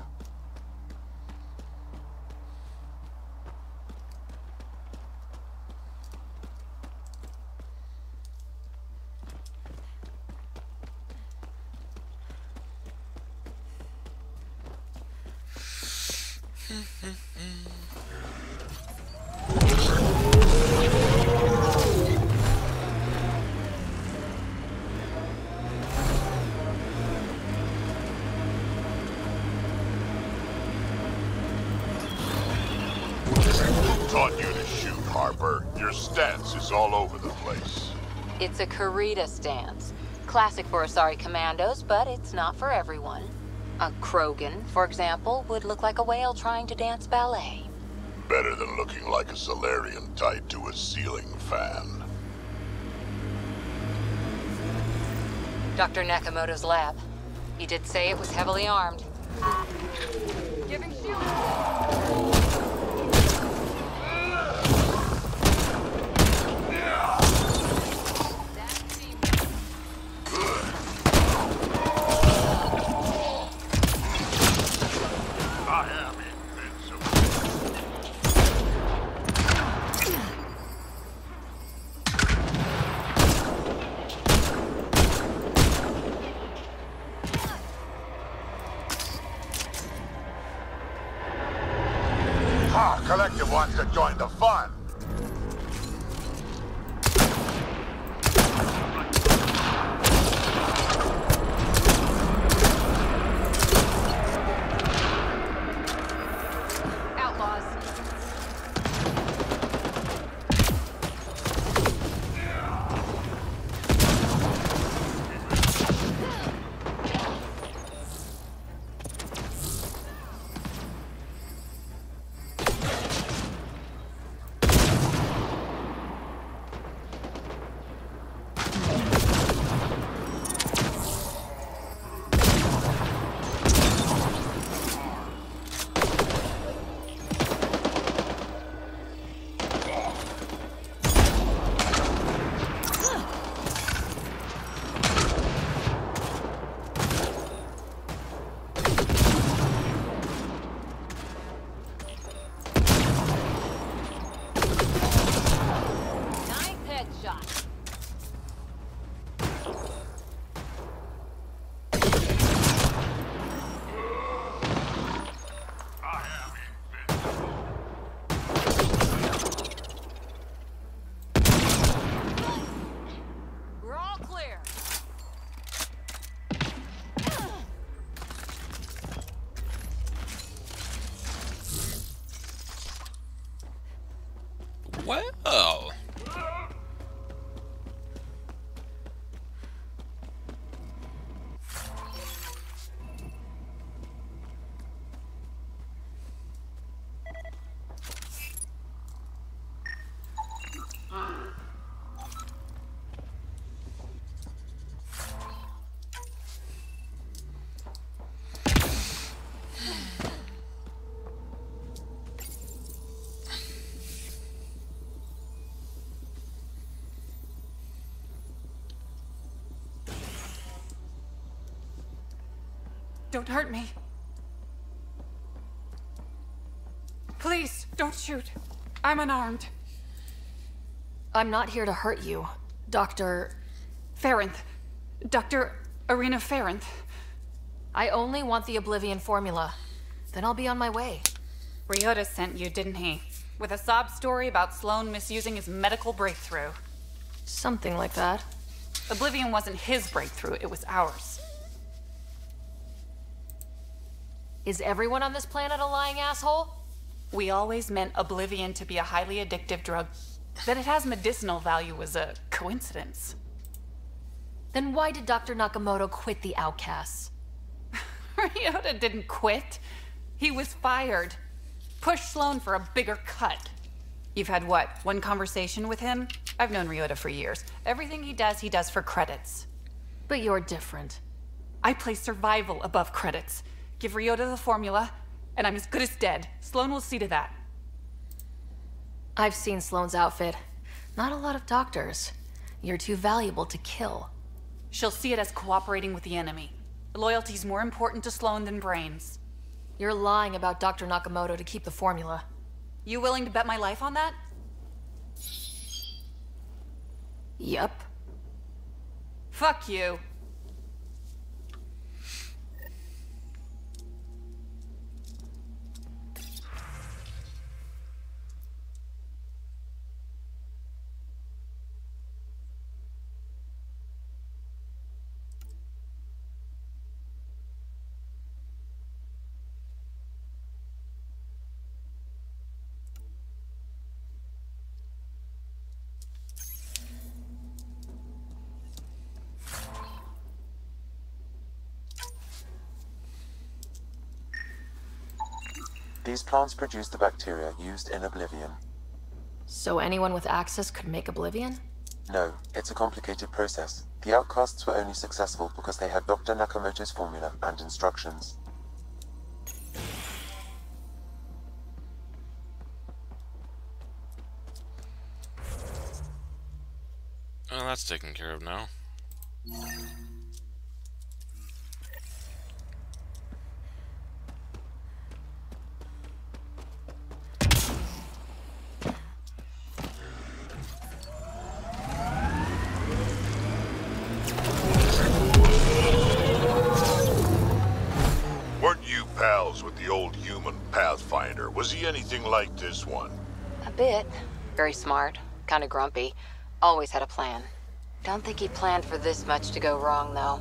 Taught you to shoot, Harper. Your stance is all over the place. It's a Karita stance. Classic for Asari commandos, but it's not for everyone. A Krogan, for example, would look like a whale trying to dance ballet. Better than looking like a Solarian tied to a ceiling fan. Dr. Nakamoto's lab. He did say it was heavily armed. Giving shield. detective wants to join the fun. Outlaws. Well. Don't hurt me. Please, don't shoot. I'm unarmed. I'm not here to hurt you, Dr. Ferenth. Dr. Arena Ferenth. I only want the Oblivion formula. Then I'll be on my way. Ryota sent you, didn't he? With a sob story about Sloan misusing his medical breakthrough. Something like that. Oblivion wasn't his breakthrough, it was ours. Is everyone on this planet a lying asshole? We always meant Oblivion to be a highly addictive drug. That it has medicinal value was a coincidence. Then why did Dr. Nakamoto quit the Outcasts? Ryota didn't quit. He was fired. Push Sloan for a bigger cut. You've had what, one conversation with him? I've known Ryota for years. Everything he does for credits. But you're different. I place survival above credits. Give Ryota the formula, and I'm as good as dead. Sloan will see to that. I've seen Sloan's outfit. Not a lot of doctors. You're too valuable to kill. She'll see it as cooperating with the enemy. Loyalty's more important to Sloan than brains. You're lying about Dr. Nakamoto to keep the formula. You willing to bet my life on that? Yep. Fuck you. These plants produce the bacteria used in Oblivion. So anyone with access could make Oblivion? No, it's a complicated process. The Outcasts were only successful because they had Dr. Nakamoto's formula and instructions. Oh, that's taken care of now. Weren't you pals with the old human Pathfinder. Was he anything like this one? A bit. Very smart. Kind of grumpy. Always had a plan. Don't think he planned for this much to go wrong, though.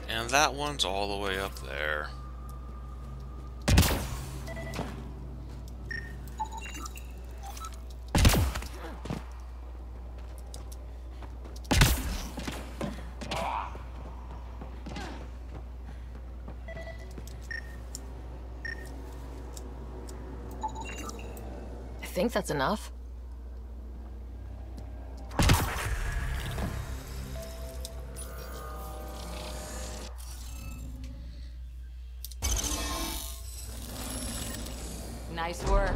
And that one's all the way up there. I think that's enough. Nice work.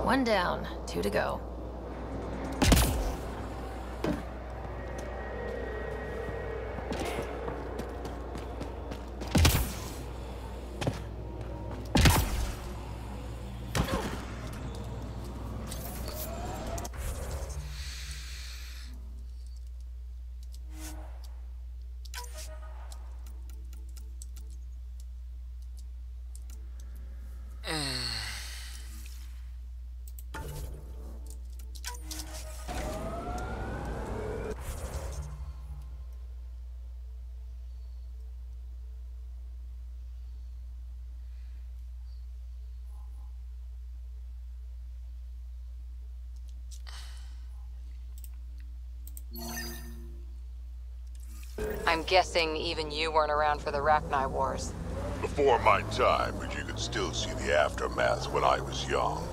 One down, 2 to go. I'm guessing even you weren't around for the Rachni Wars. Before my time, but you could still see the aftermath when I was young.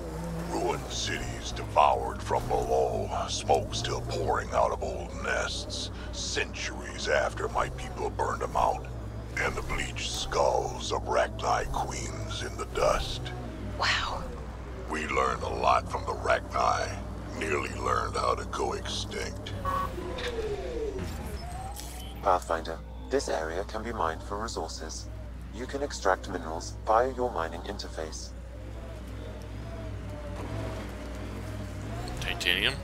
Ruined cities devoured from below, smoke still pouring out of old nests, centuries after my people burned them out, and the bleached skulls of Rachni queens in the dust. Wow. We learned a lot from the Rachni, nearly learned how to go extinct. Pathfinder, this area can be mined for resources. You can extract minerals via your mining interface. Titanium?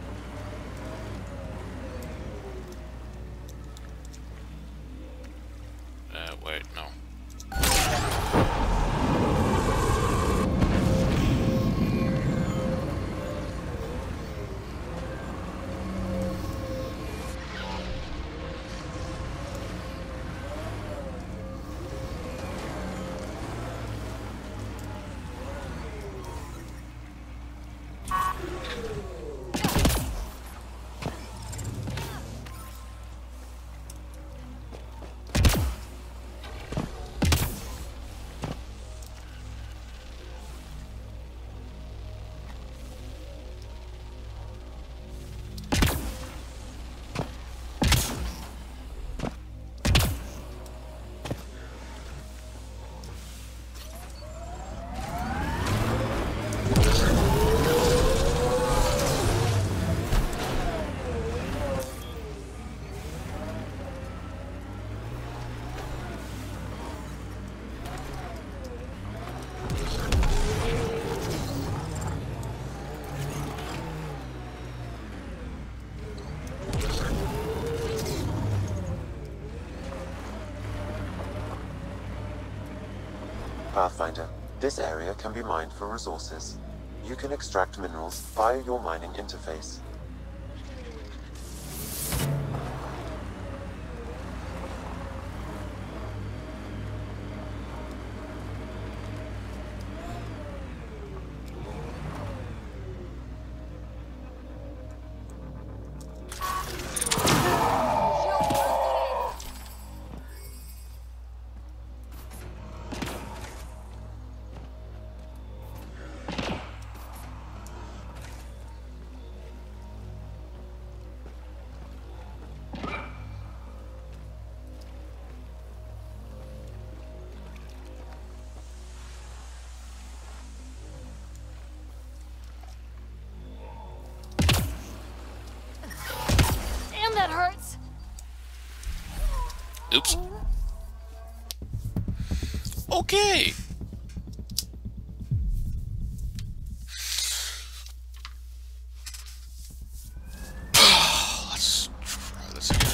Wait, no. Pathfinder, this area can be mined for resources. You can extract minerals via your mining interface. Oops. Okay. Let's try this again.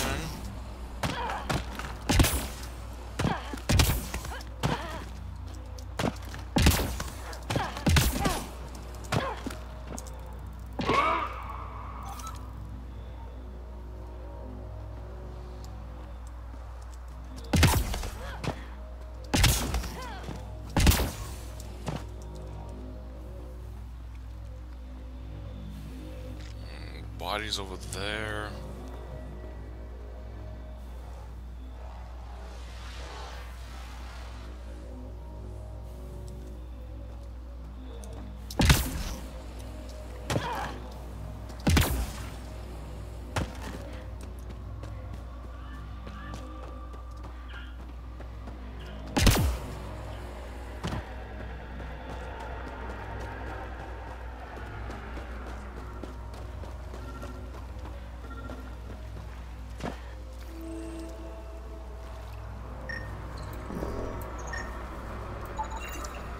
Bodies over there.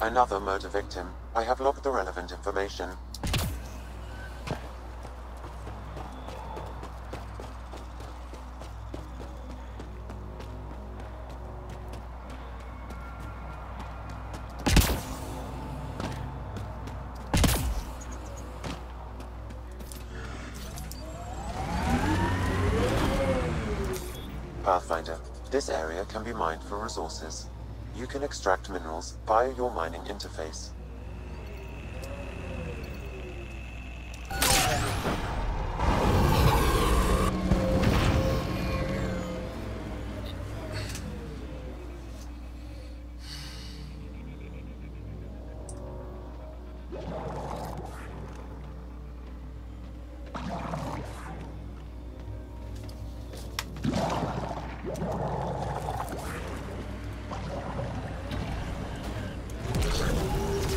Another murder victim. I have logged the relevant information. Pathfinder, this area can be mined for resources. You can extract minerals via your mining interface.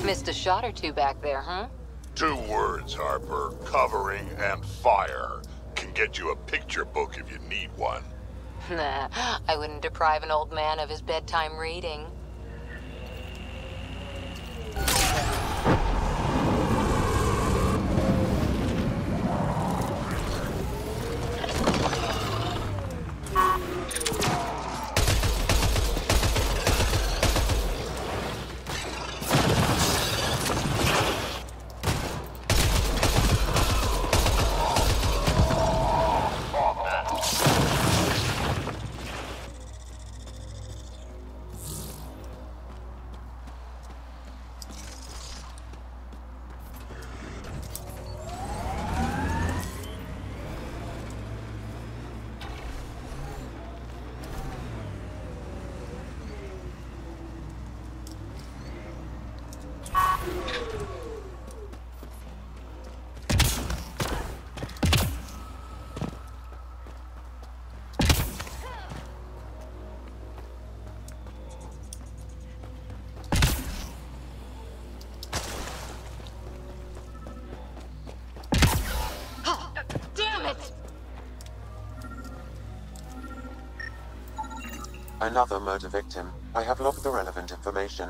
Missed a shot or two back there, huh? 2 words, Harper. Covering and fire. Can get you a picture book if you need one. Nah, I wouldn't deprive an old man of his bedtime reading. Another murder victim. I have logged the relevant information.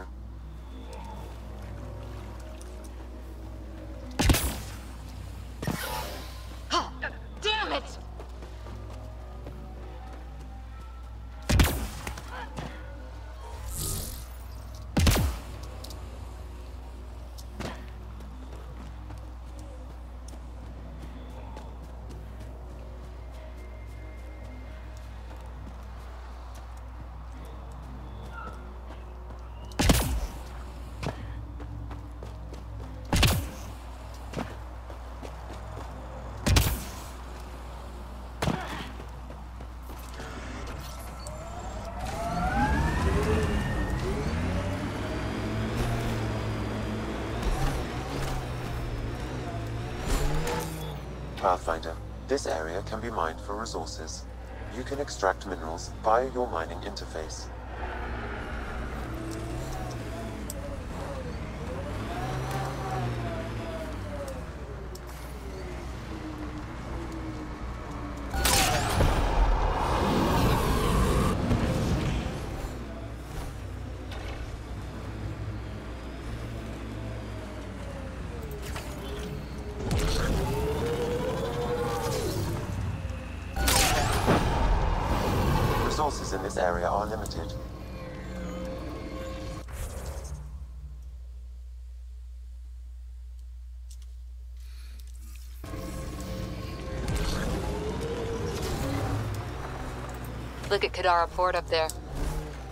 Damn it! Pathfinder, this area can be mined for resources. You can extract minerals via your mining interface. resources in this area are limited. Look at Kadara Port up there.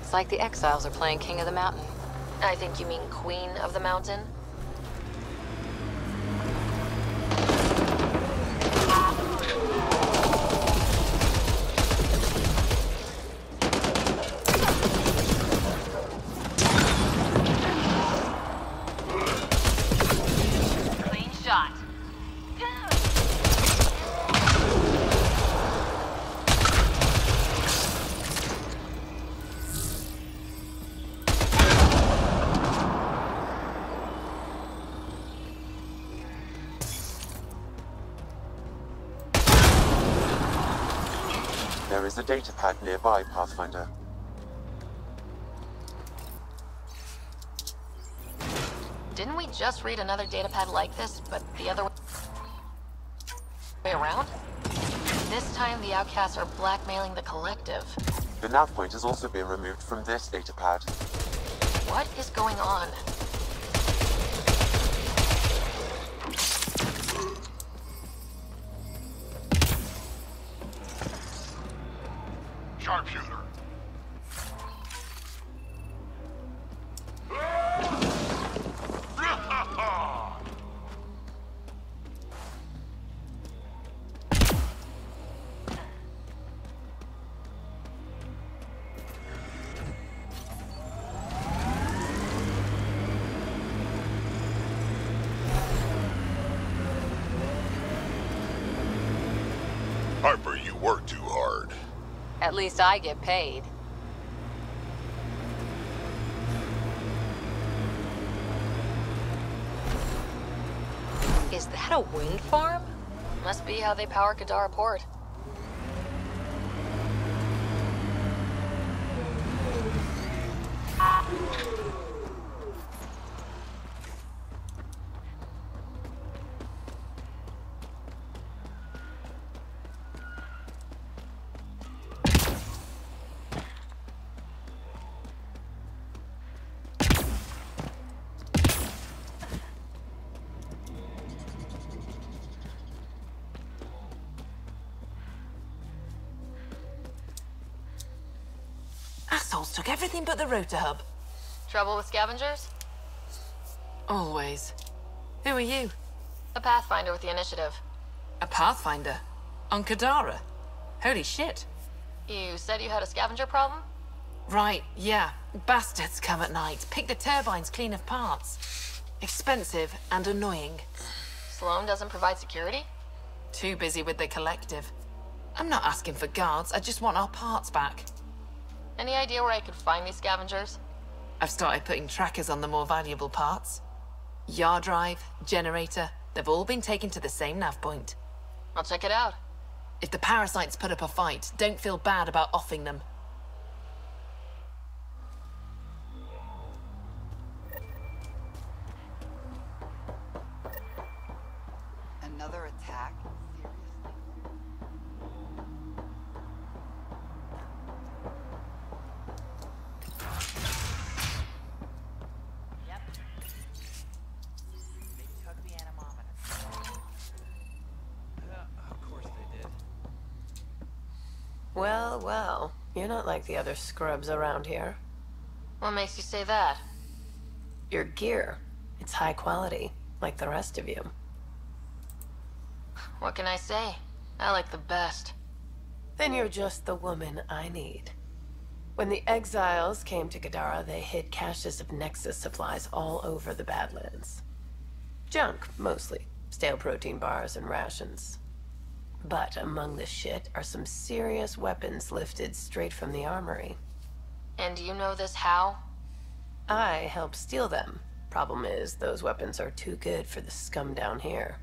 It's like the exiles are playing King of the Mountain. I think you mean Queen of the Mountain? Clean shot. There is a data pad nearby, Pathfinder. Didn't we just read another datapad like this, but the other way around? This time the outcasts are blackmailing the collective. The nav point has also been removed from this data pad. What is going on? Sharpshooter. Harper, you work too hard. At least I get paid. Is that a wind farm? Must be how they power Kadara Port. Assholes took everything but the rotor hub. Trouble with scavengers? Always. Who are you? A Pathfinder with the initiative. A Pathfinder? On Kadara? Holy shit. You said you had a scavenger problem? Right, yeah. Bastards come at night, pick the turbines clean of parts. Expensive and annoying. Sloan doesn't provide security? Too busy with the collective. I'm not asking for guards, I just want our parts back. Any idea where I could find these scavengers? I've started putting trackers on the more valuable parts. Yard drive, generator, they've all been taken to the same nav point. I'll check it out. If the parasites put up a fight, don't feel bad about offing them. Another attack? Well, well. You're not like the other scrubs around here. What makes you say that? Your gear. It's high quality, like the rest of you. What can I say? I like the best. Then you're just the woman I need. When the exiles came to Kadara, they hid caches of Nexus supplies all over the Badlands. Junk, mostly. Stale protein bars and rations. But among the shit are some serious weapons lifted straight from the armory. And you know this how? I helped steal them. Problem is, those weapons are too good for the scum down here.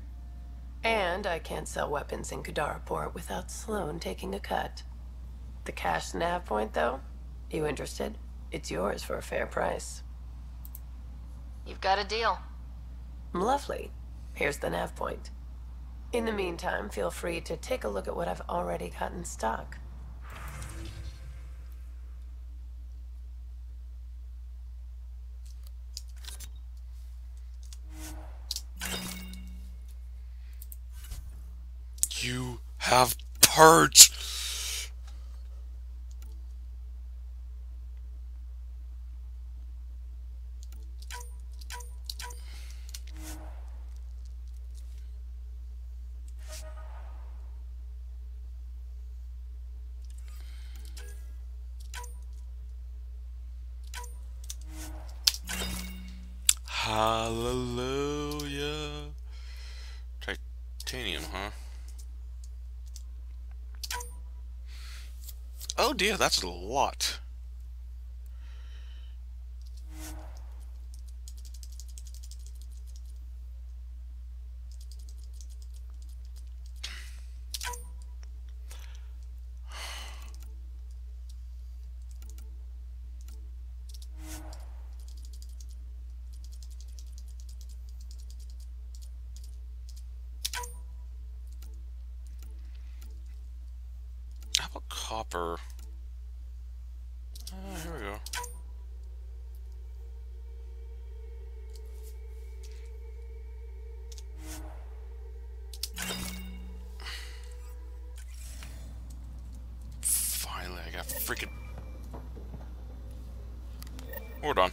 And I can't sell weapons in Kadara Port without Sloan taking a cut. The cash nav point, though? You interested? It's yours for a fair price. You've got a deal. Lovely. Here's the nav point. In the meantime, feel free to take a look at what I've already got in stock. You have parts. Hallelujah. Titanium, huh? Oh dear, that's a lot. How about copper? Here we go. Finally, I got freaking... We're done.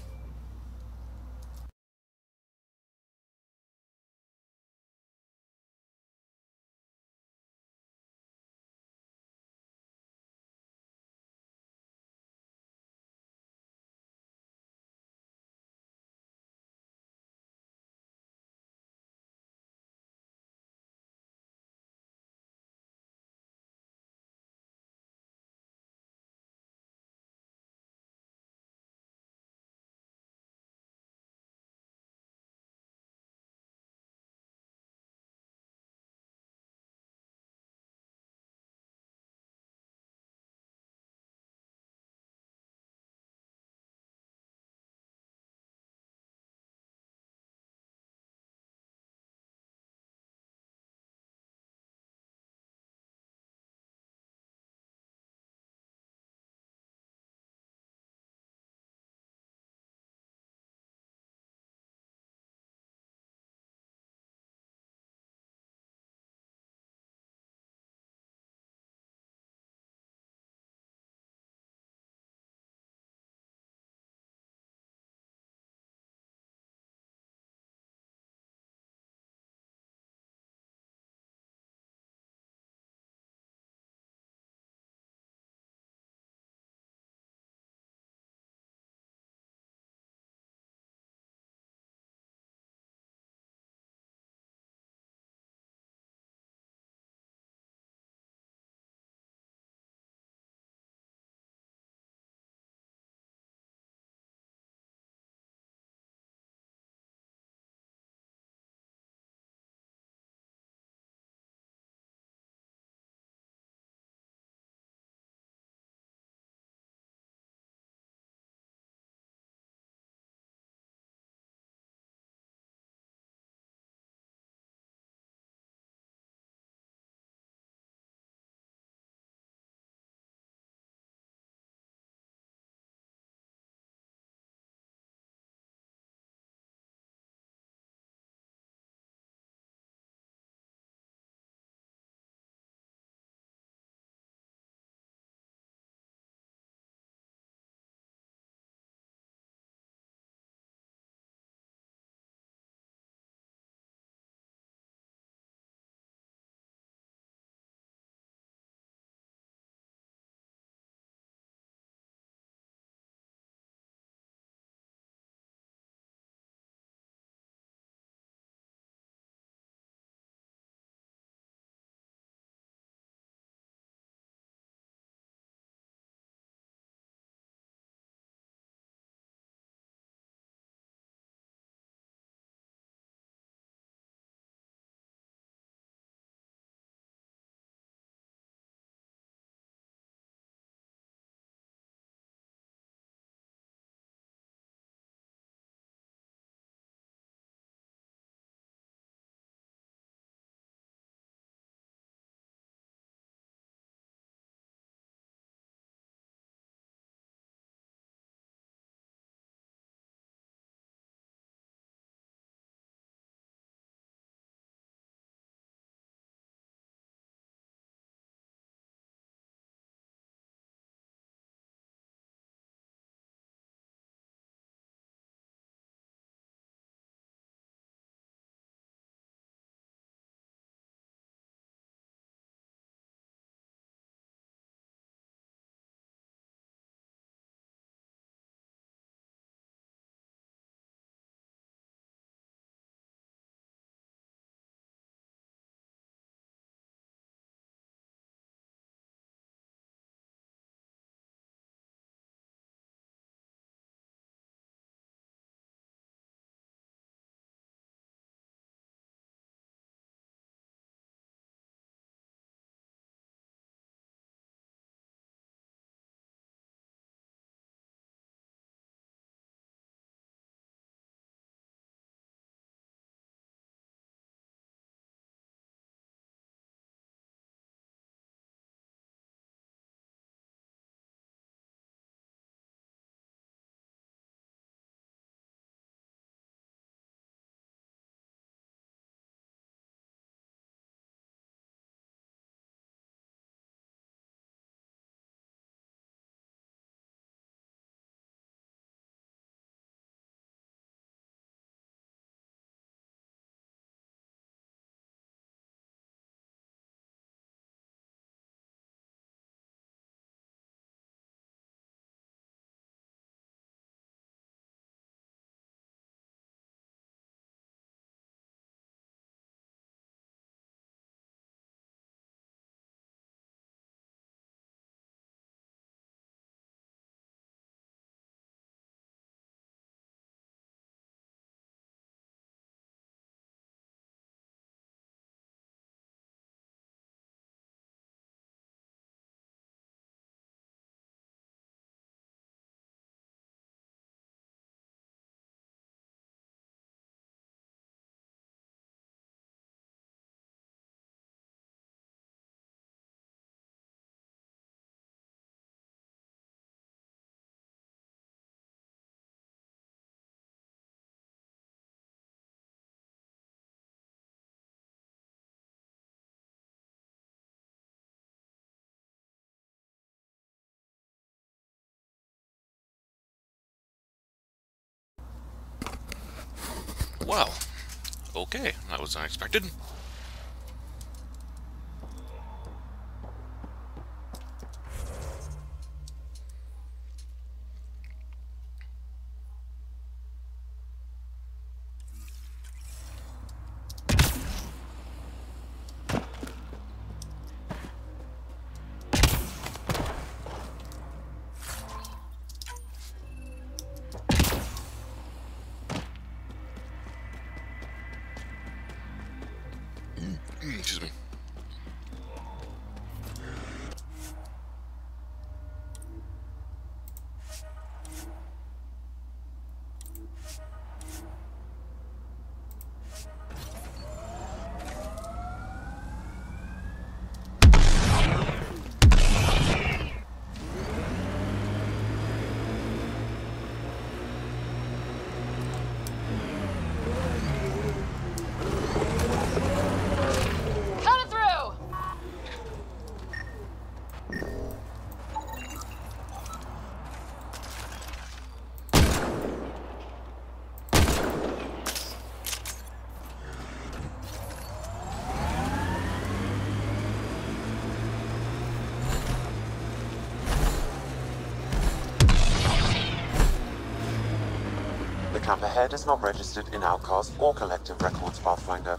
Well, okay, that was unexpected. Excuse me. Cut it through! The camp ahead is not registered in Outcast or Collective Records, Pathfinder.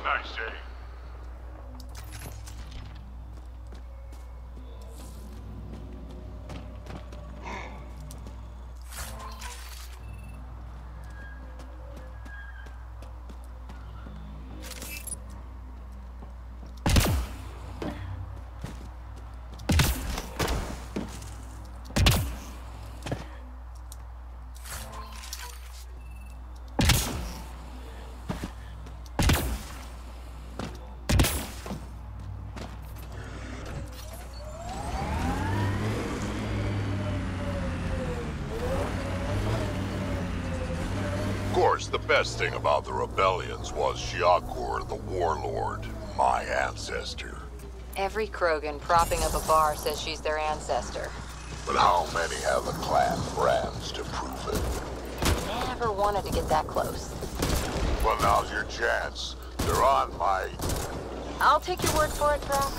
Nice save. Of course, the best thing about the rebellions was Shiakur, the warlord, my ancestor. Every Krogan propping up a bar says she's their ancestor. But how many have the clan brands to prove it? Never wanted to get that close. Well, now's your chance. They're on my... I'll take your word for it, Drac.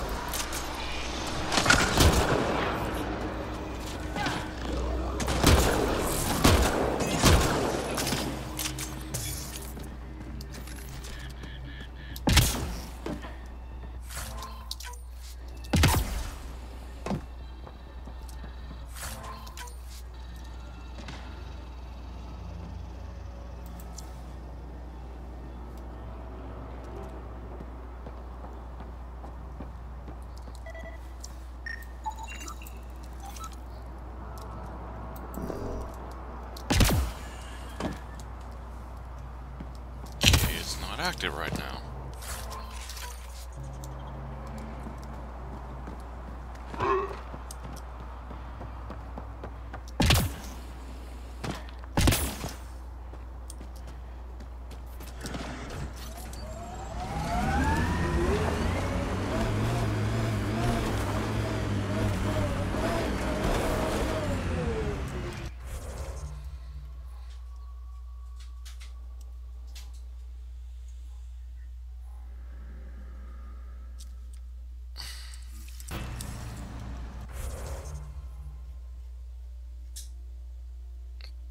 It's not active right now.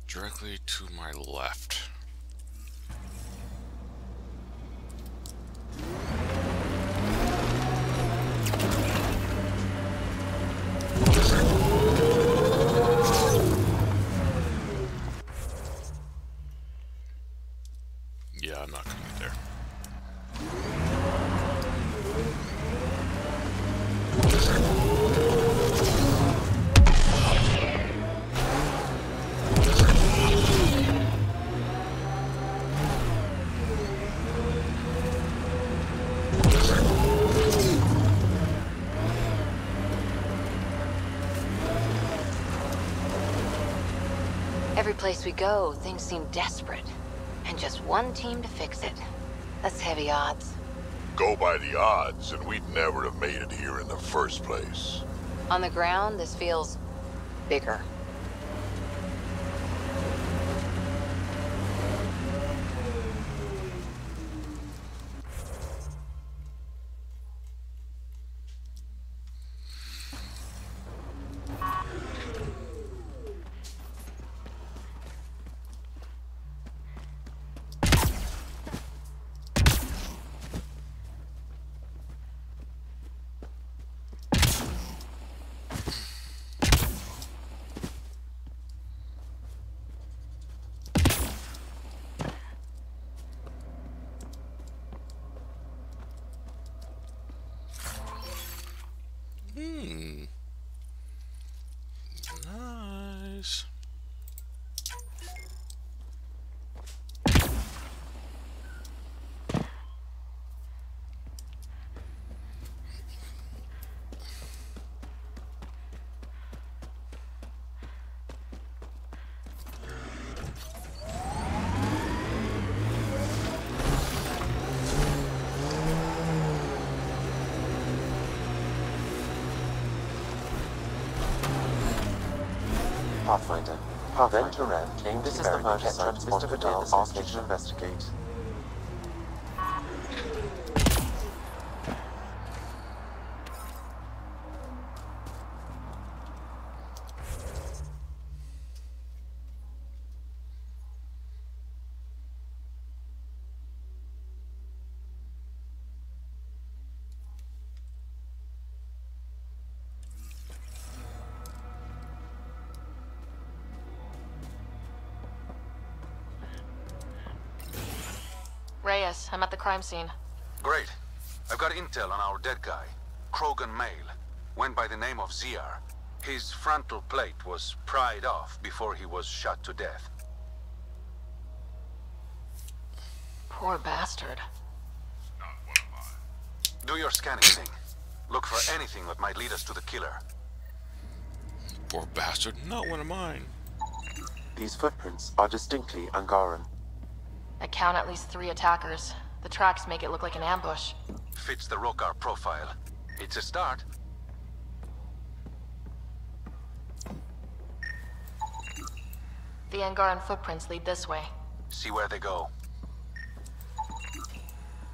Directly to my left. place we go, things seem desperate. And just one team to fix it. That's heavy odds. Go by the odds, and we'd never have made it here in the first place. On the ground, this feels bigger. Nice. Pathfinder. Pathfinder. This is the murder site Mr. Vidal asked you to investigate. Reyes, I'm at the crime scene. Great. I've got intel on our dead guy. Krogan male. Went by the name of ZR. His frontal plate was pried off before he was shot to death. Poor bastard. Do your scanning thing. Look for anything that might lead us to the killer. Poor bastard, not one of mine. These footprints are distinctly Angaran. I count at least 3 attackers. The tracks make it look like an ambush. Fits the Rokar profile. It's a start. The Angaran footprints lead this way. See where they go.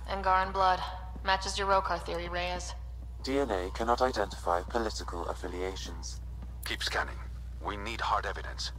Angaran blood. Matches your Rokar theory, Reyes. DNA cannot identify political affiliations. Keep scanning. We need hard evidence.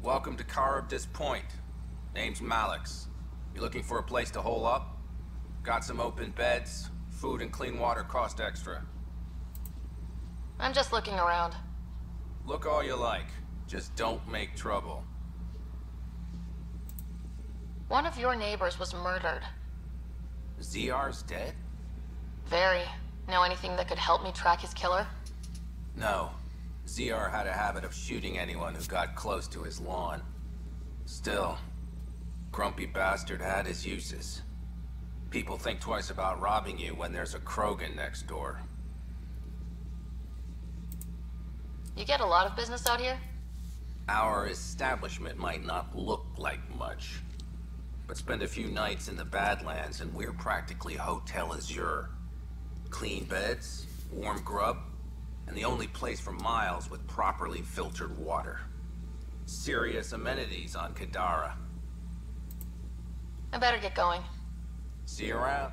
Welcome to Caribdis Point. Name's Malix. You looking for a place to hole up? Got some open beds. Food and clean water cost extra. I'm just looking around. Look all you like. Just don't make trouble. One of your neighbors was murdered. ZR's dead? Very. Know anything that could help me track his killer? No. ZR had a habit of shooting anyone who got close to his lawn. Still, grumpy bastard had his uses. People think twice about robbing you when there's a Krogan next door. You get a lot of business out here? Our establishment might not look like much, but spend a few nights in the Badlands and we're practically Hotel Azure. Clean beds, warm grub, and the only place for miles with properly filtered water. Serious amenities on Kadara. I better get going. See you around.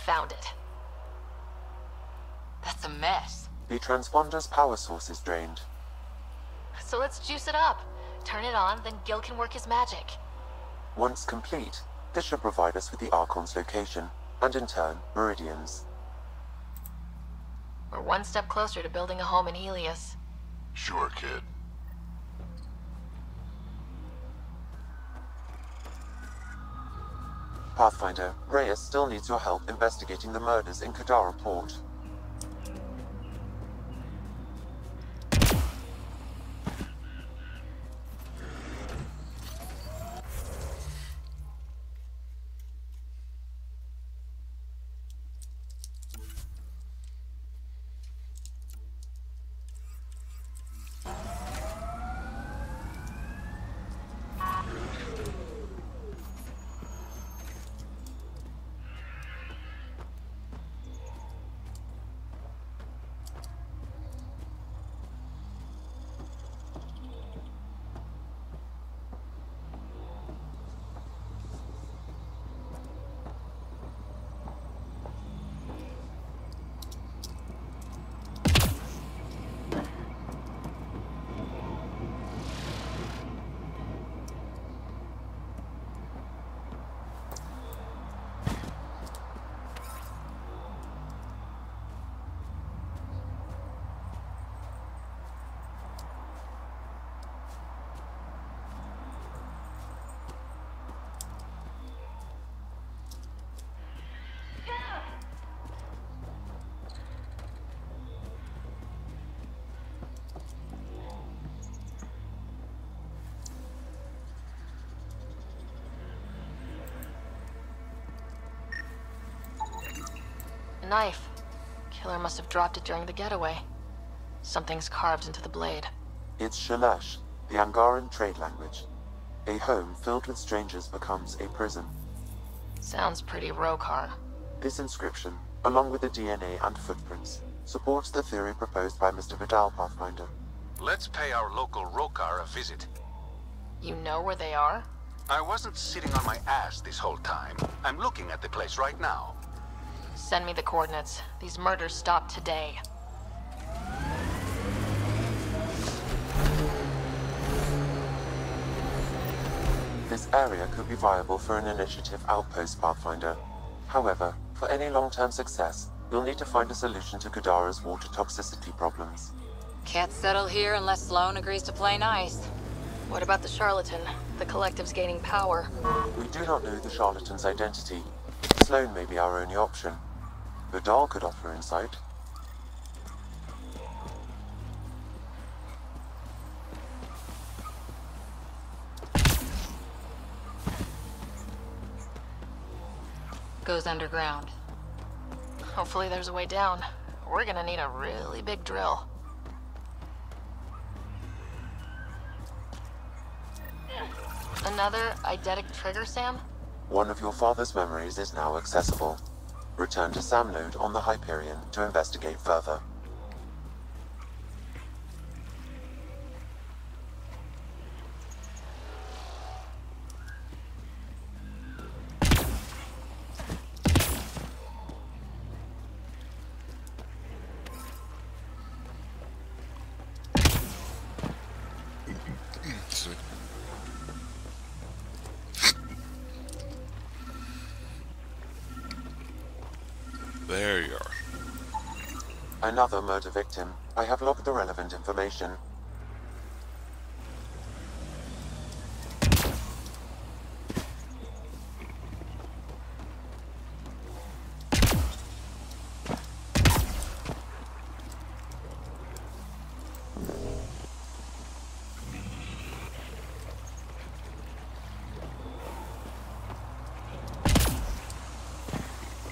Found it. That's a mess. The transponder's power source is drained. So let's juice it up. Turn it on, then Gil can work his magic. Once complete, this should provide us with the Archon's location, and in turn, Meridian's. We're one step closer to building a home in Helios. Sure, kid. Pathfinder, Reyes still needs your help investigating the murders in Kadara Port. A knife. Killer must have dropped it during the getaway. Something's carved into the blade. It's Shalash, the Angaran trade language. A home filled with strangers becomes a prison. Sounds pretty Rokar. This inscription, along with the DNA and footprints, supports the theory proposed by Mr. Vidal, Pathfinder. Let's pay our local Rokar a visit. You know where they are? I wasn't sitting on my ass this whole time. I'm looking at the place right now. Send me the coordinates. These murders stopped today. This area could be viable for an initiative outpost, Pathfinder. However, for any long-term success, you'll need to find a solution to Kadara's water toxicity problems. Can't settle here unless Sloane agrees to play nice. What about the charlatan? The collective's gaining power. We do not know the charlatan's identity. Sloane may be our only option. Vidal could offer insight. Goes underground. Hopefully there's a way down. We're gonna need a really big drill. Another eidetic trigger, Sam? One of your father's memories is now accessible. Return to Sam Node on the Hyperion to investigate further. There you are. Another murder victim. I have logged the relevant information.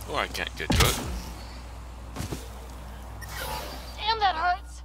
Oh, I can't get to it. Damn, that hurts.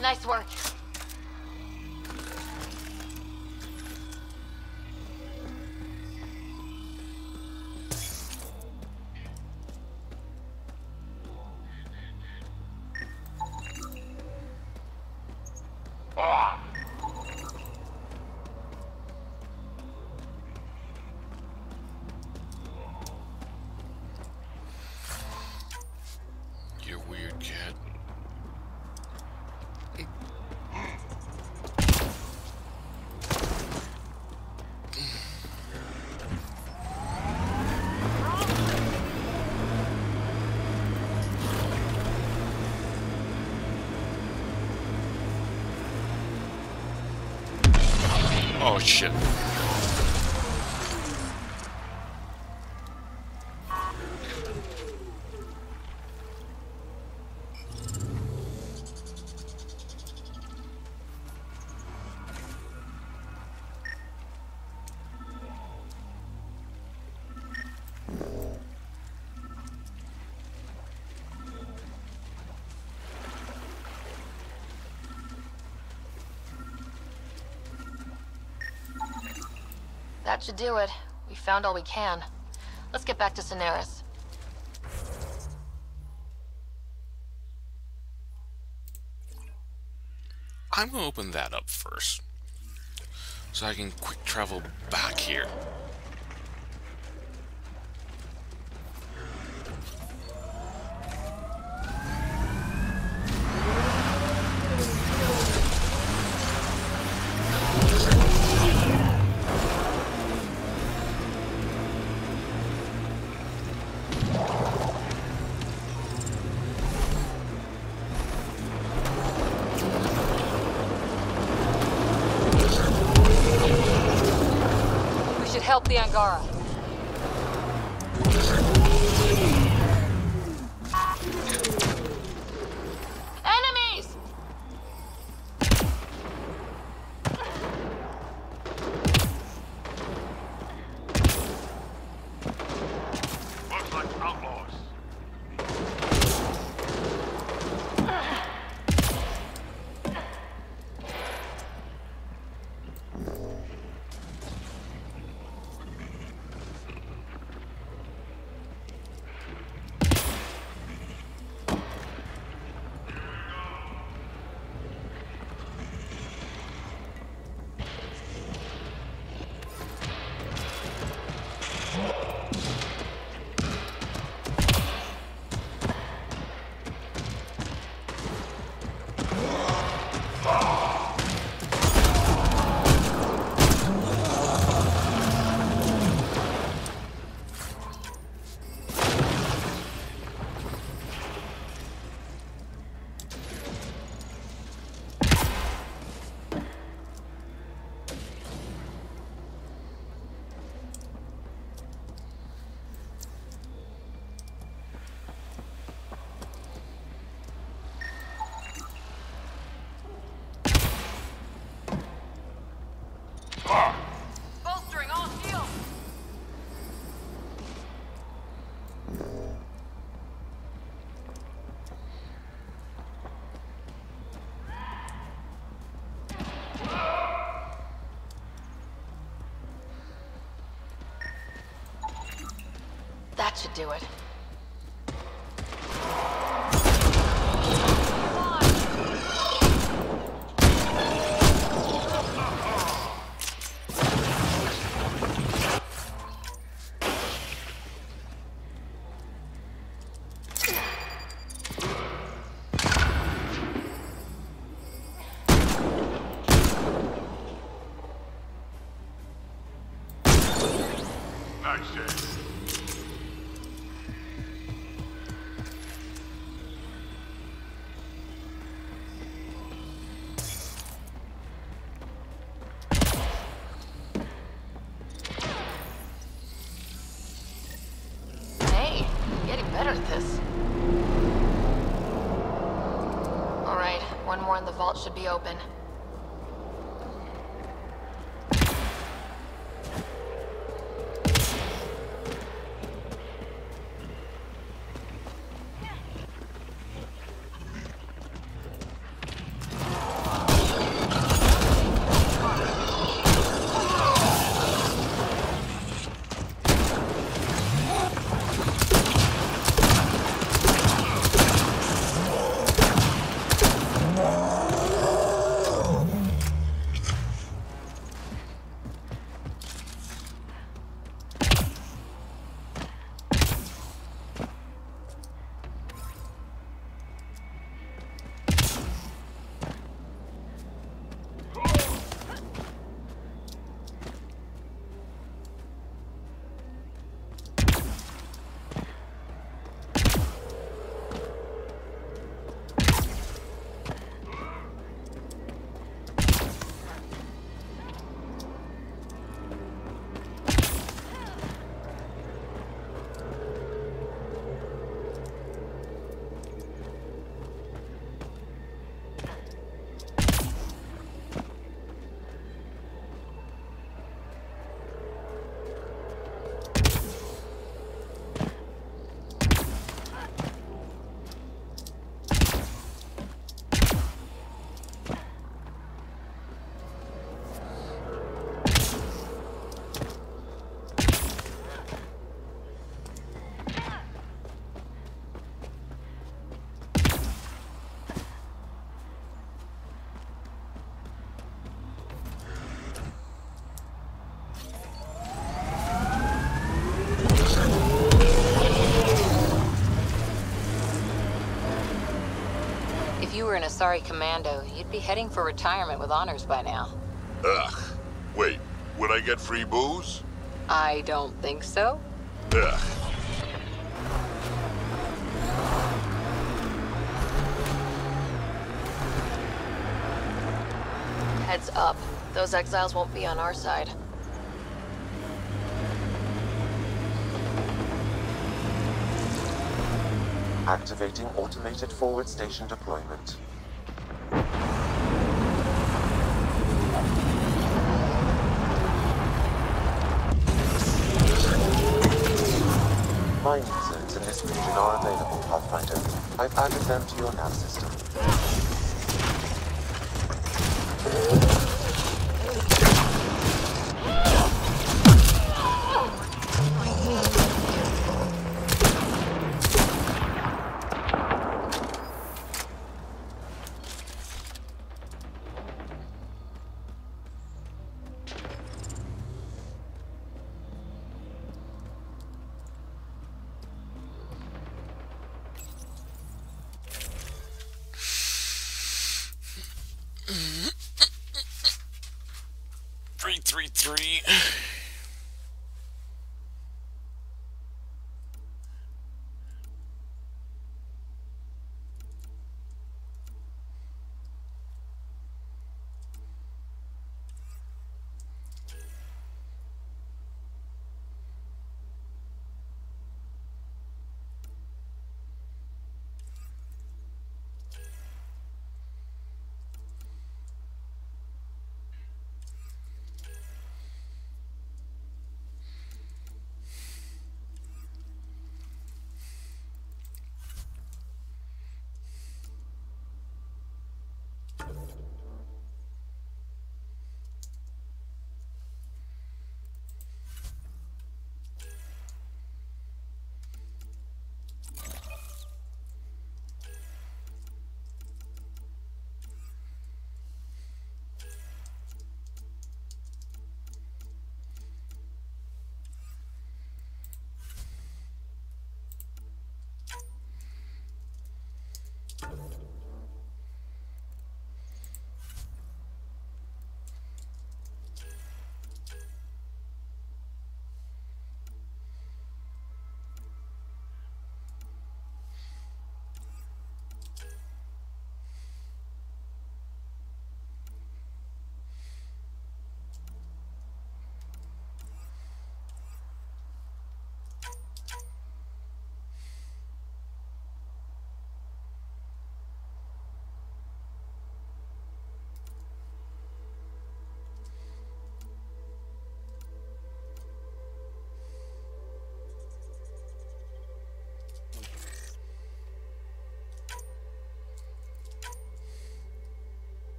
Nice work. You weird cat. Oh shit. That should do it. We found all we can. Let's get back to Cineris. I'm gonna open that up first, so I can quick travel back here. Help the Angara. Enemies! Bolstering all shields! That should do it. Nice shave. Hey, I'm getting better at this. Alright, one more and the vault should be open. If you were an Asari commando, you'd be heading for retirement with honors by now. Ugh. Wait, would I get free booze? I don't think so. Ugh. Heads up. Those exiles won't be on our side. Activating automated forward station deployment. Mining zones in this region are available, Pathfinder. I've added them to your nav system. 3-3.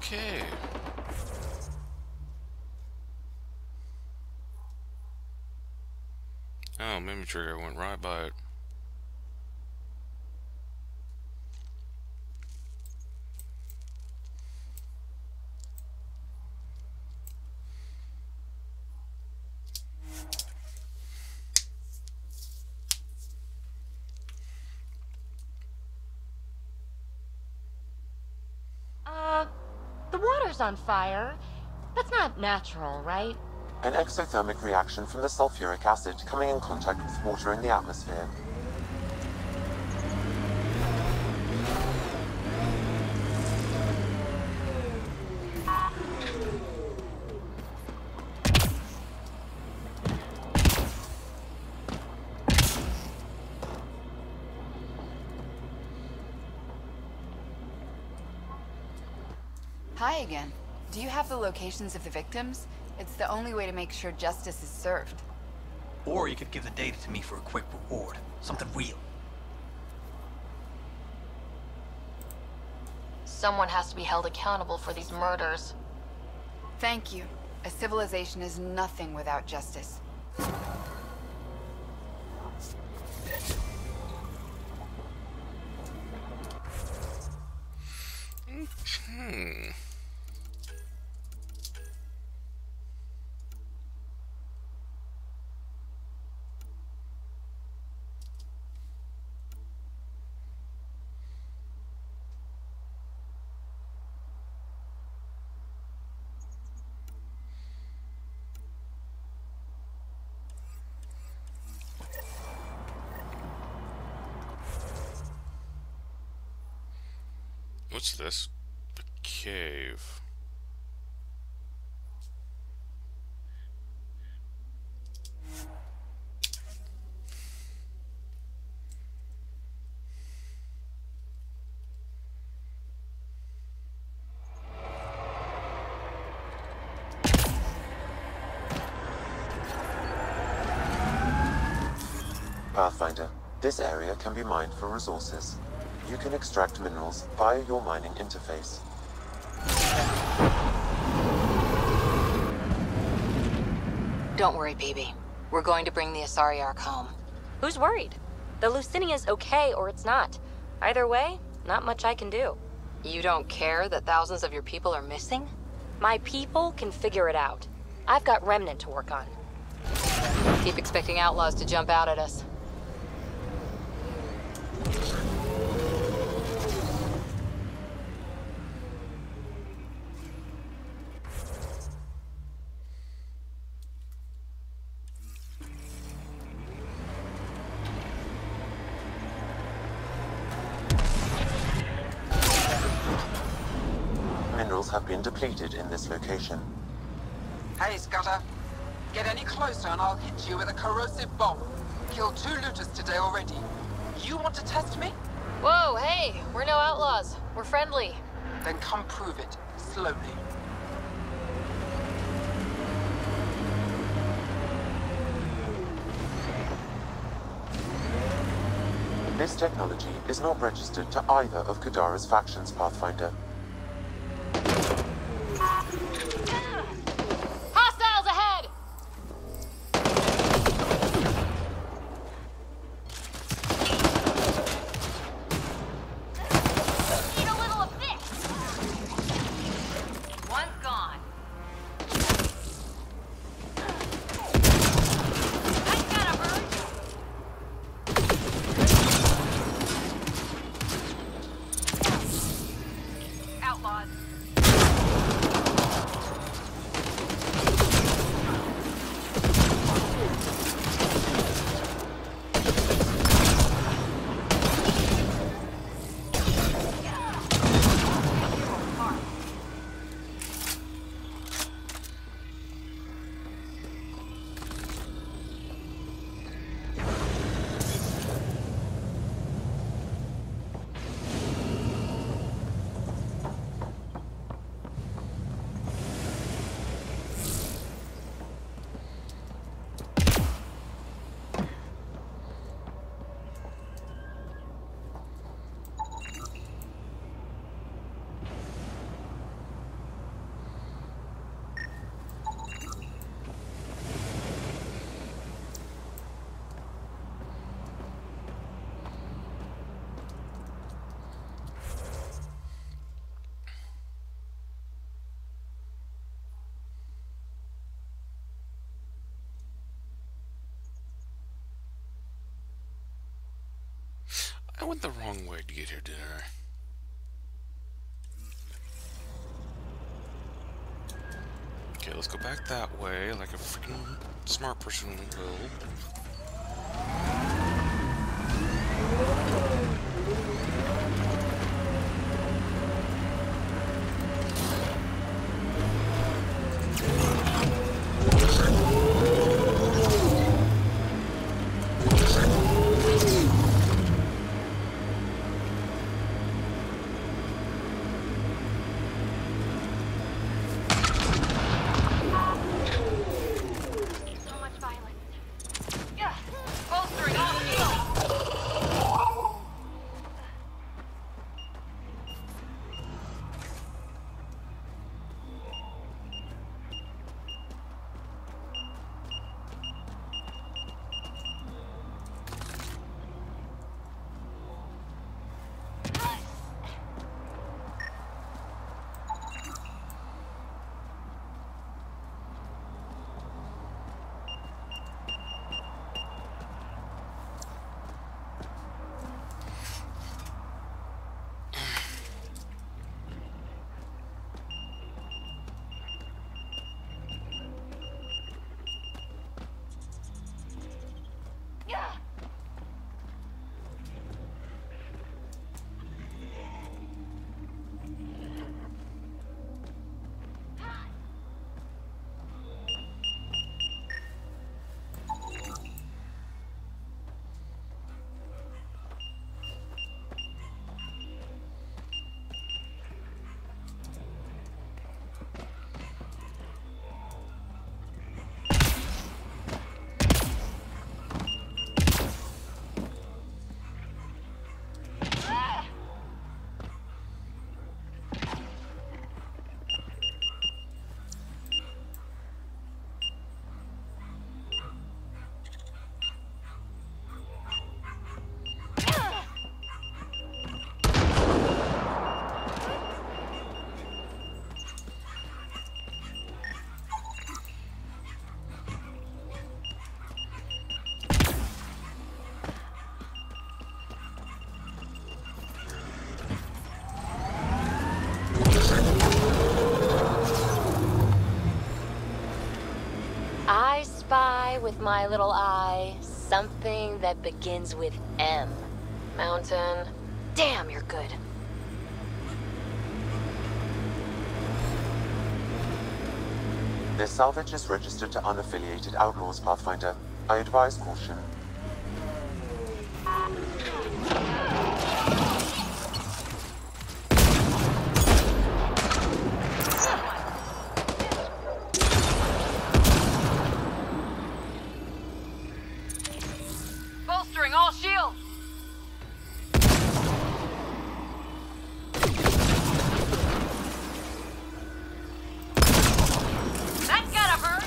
Okay. Oh, memory trigger went right by it. The water's on fire. That's not natural, right? An exothermic reaction from the sulfuric acid coming in contact with water in the atmosphere. Hi again. Do you have the locations of the victims? It's the only way to make sure justice is served. Or you could give the data to me for a quick reward. Something real. Someone has to be held accountable for these murders. Thank you. A civilization is nothing without justice. What's this? A cave. Pathfinder, this area can be mined for resources. You can extract minerals via your mining interface. Don't worry, baby. We're going to bring the Asari Ark home. Who's worried? The Lucinia's okay or it's not. Either way, not much I can do. You don't care that thousands of your people are missing? My people can figure it out. I've got Remnant to work on. Keep expecting outlaws to jump out at us. Minerals have been depleted in this location. Hey, Scudder. Get any closer and I'll hit you with a corrosive bomb. Killed 2 looters today already. You want to test me? Whoa, hey, we're no outlaws. We're friendly. Then come prove it, slowly. This technology is not registered to either of Kadara's factions, Pathfinder. Hostiles ahead! Need a little of this! One's gone. I gotta hurt. Outlaws. I went the wrong way to get here, didn't I? Okay, let's go back that way like a freaking smart person will. Bolstering my little eye. Something that begins with M. Mountain. Damn, you're good. This salvage is registered to unaffiliated outlaws, Pathfinder. I advise caution. Bolstering all shields! That's gotta hurt!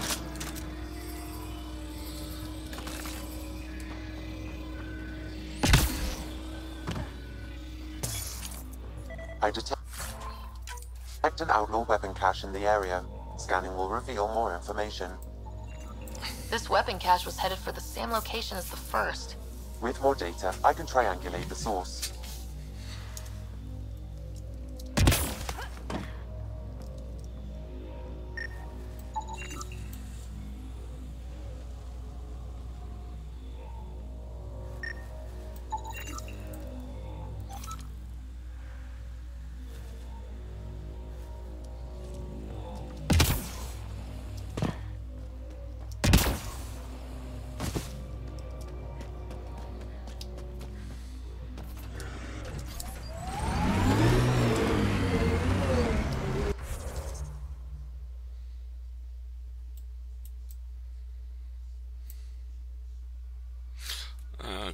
I detect an outlaw weapon cache in the area. Scanning will reveal more information. This weapon cache was headed for the same location as the first. With more data, I can triangulate the source.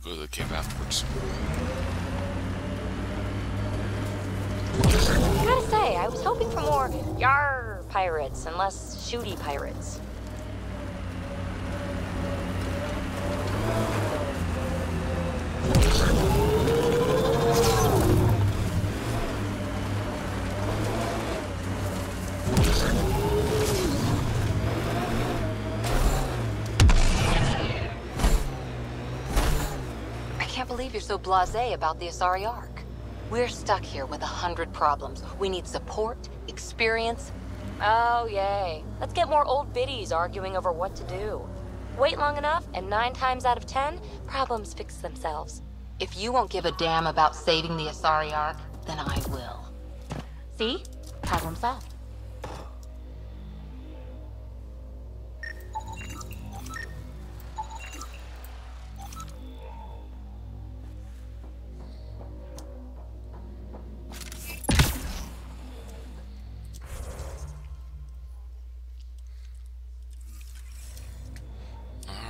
Go to the cave afterwards. I gotta say, I was hoping for more yar pirates and less shooty pirates. I can't believe you're so blasé about the Asari Ark. We're stuck here with 100 problems. We need support, experience. Oh, yay. Let's get more old biddies arguing over what to do. Wait long enough, and 9 times out of 10, problems fix themselves. If you won't give a damn about saving the Asari Ark, then I will. See? Problem solved.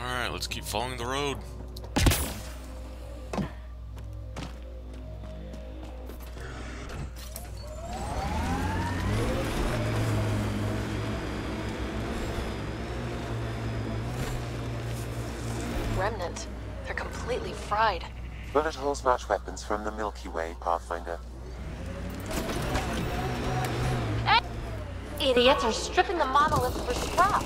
Alright, let's keep following the road. Remnant. They're completely fried. Bullet holes match weapons from the Milky Way, Pathfinder. Idiots are stripping the monoliths for scrap.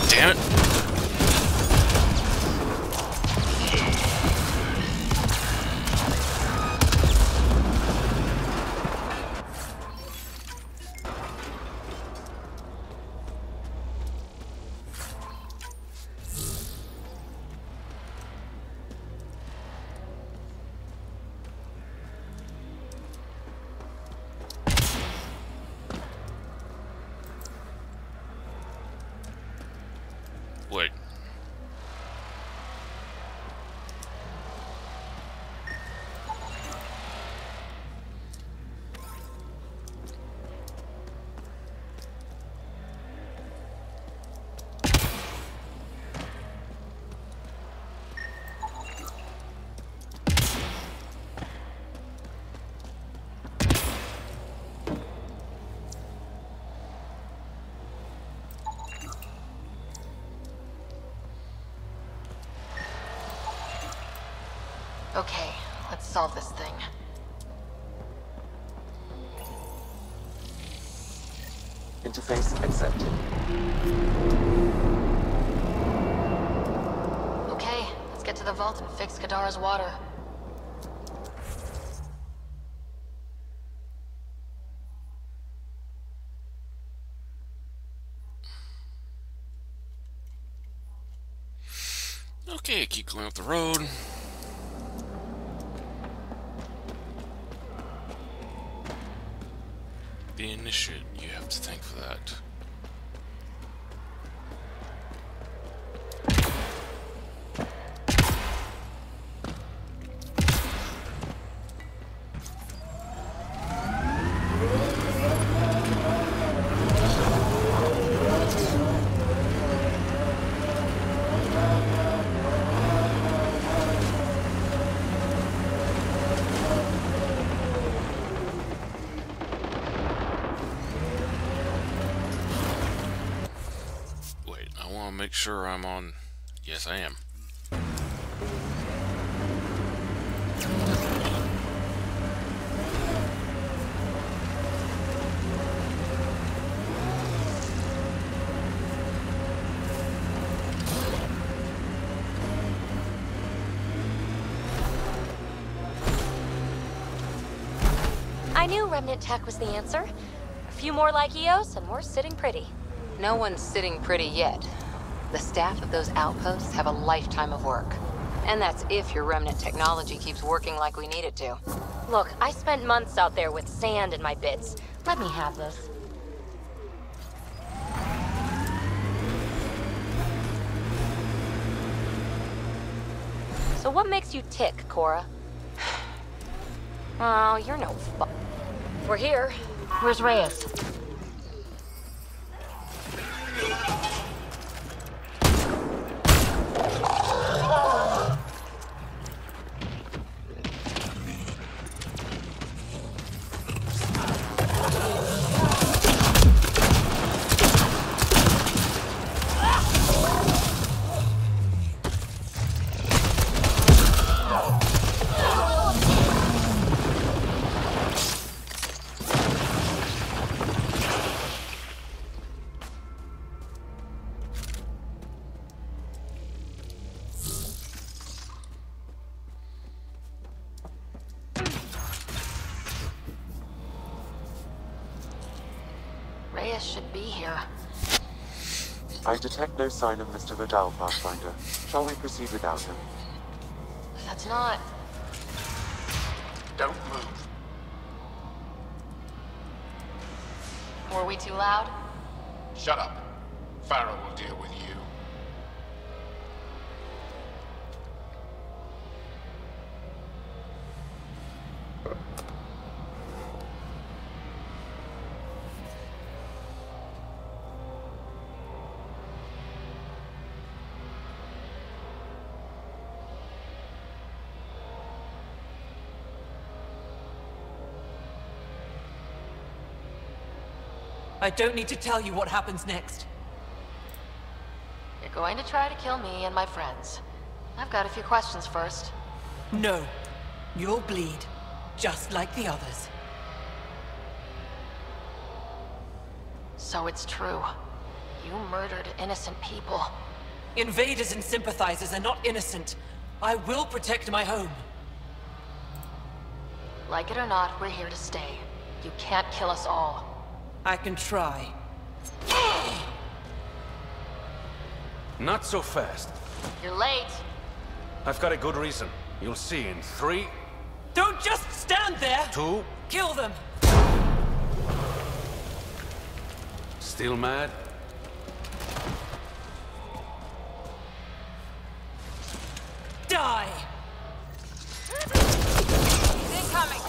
Damn it. Wait. Okay, let's solve this thing. Interface accepted. Okay, let's get to the vault and fix Kadara's water. Okay, keep going up the road. The initiate, you have to thank for that. Make sure I'm on. Yes, I am. I knew Remnant Tech was the answer. A few more like EOS and we're sitting pretty. No one's sitting pretty yet. The staff of those outposts have a lifetime of work. And that's if your remnant technology keeps working like we need it to. Look, I spent months out there with sand in my bits. Let me have this. So what makes you tick, Cora? Oh, you're no fu- We're here. Where's Reyes? Reyes should be here. I detect no sign of Mr. Vidal, Pathfinder. Shall we proceed without him? That's not... Don't move. Were we too loud? Shut up. Farrell will deal with you. I don't need to tell you what happens next. You're going to try to kill me and my friends. I've got a few questions first. No. You'll bleed, just like the others. So it's true. You murdered innocent people. Invaders and sympathizers are not innocent. I will protect my home. Like it or not, we're here to stay. You can't kill us all. I can try. Not so fast. You're late. I've got a good reason. You'll see in 3... Don't just stand there! 2... Kill them! Still mad? Die! He's incoming!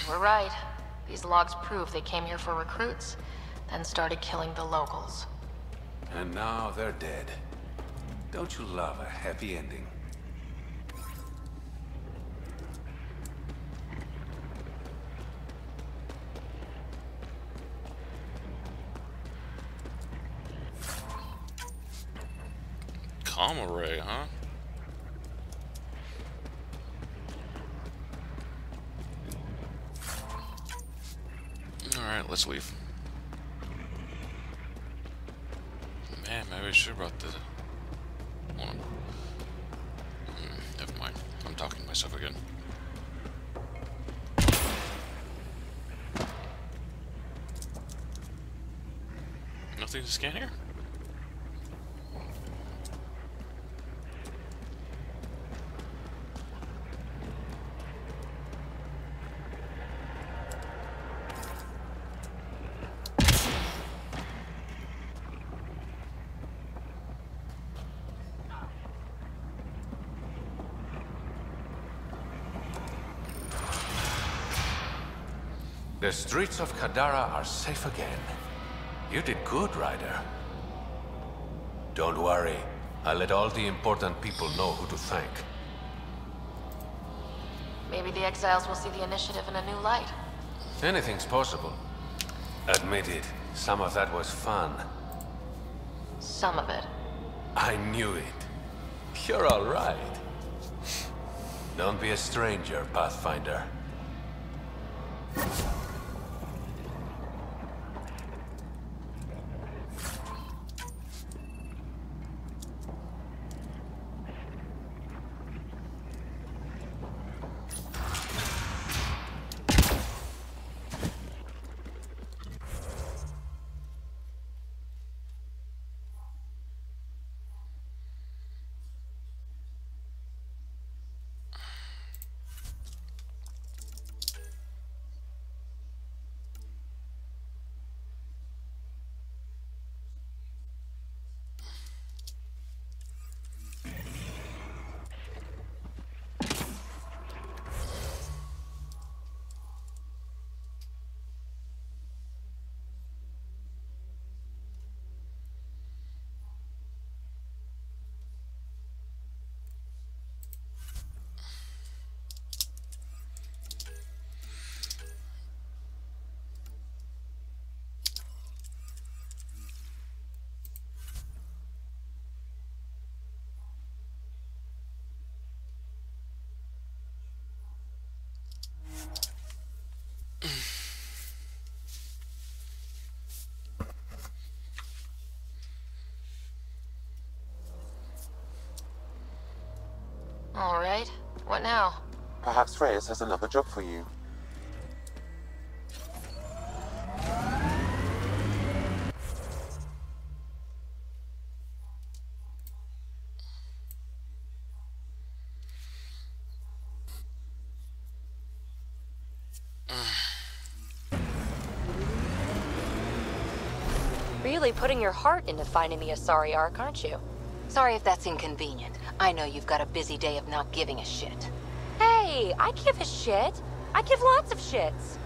You were right. These logs prove they came here for recruits, then started killing the locals. And now they're dead. Don't you love a happy ending? Comma ray, huh? Alright, let's leave. Man, maybe I should have brought the... Hold on. Never mind. I'm talking to myself again. Nothing to scan here? The streets of Kadara are safe again. You did good, Ryder. Don't worry. I'll let all the important people know who to thank. Maybe the exiles will see the initiative in a new light. Anything's possible. Admit it, some of that was fun. Some of it. I knew it. You're all right. Don't be a stranger, Pathfinder. All right. What now? Perhaps Reyes has another job for you. Really putting your heart into finding the Asari Ark, aren't you? Sorry if that's inconvenient. I know you've got a busy day of not giving a shit. Hey, I give a shit. I give lots of shits.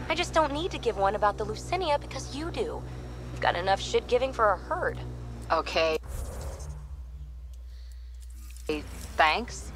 I just don't need to give one about the Lucinia because you do. You've got enough shit giving for a herd. Okay. Thanks.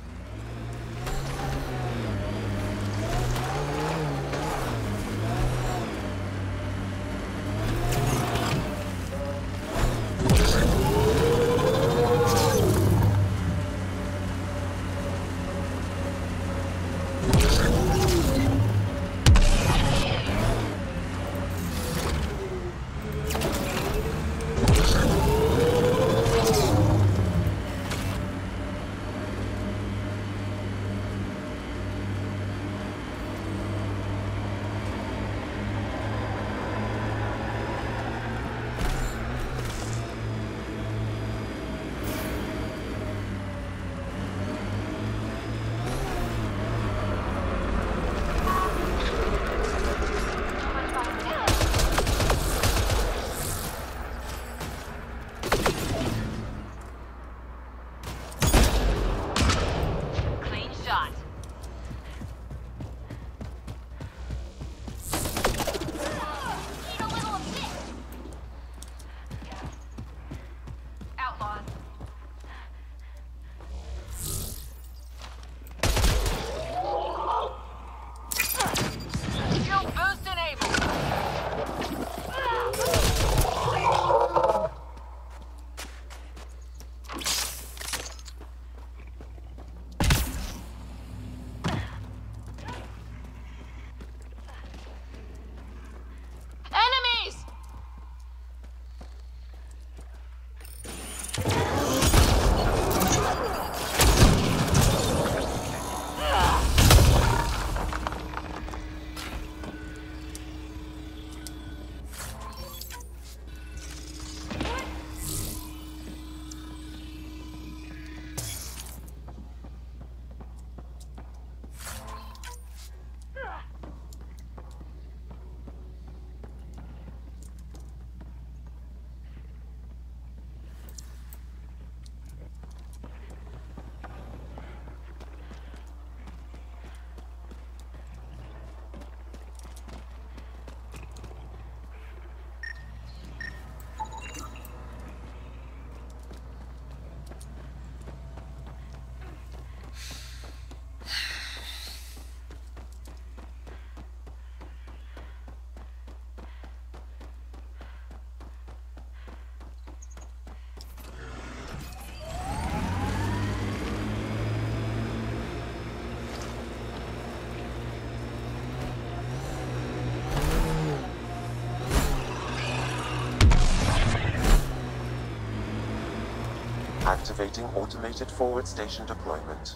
Activating automated forward station deployment.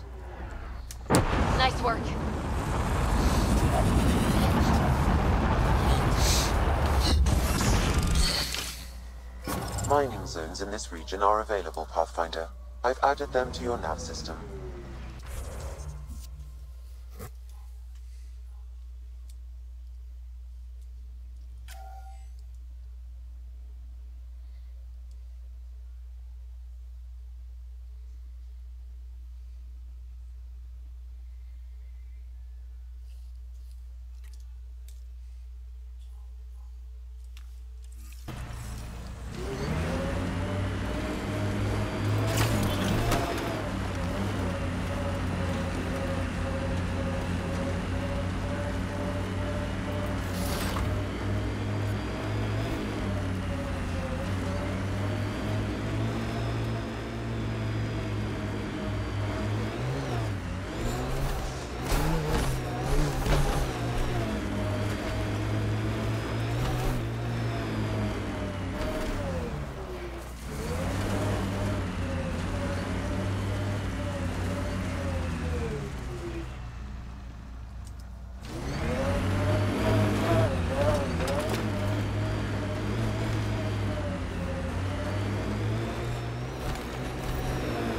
Nice work. Mining zones in this region are available, Pathfinder. I've added them to your nav system.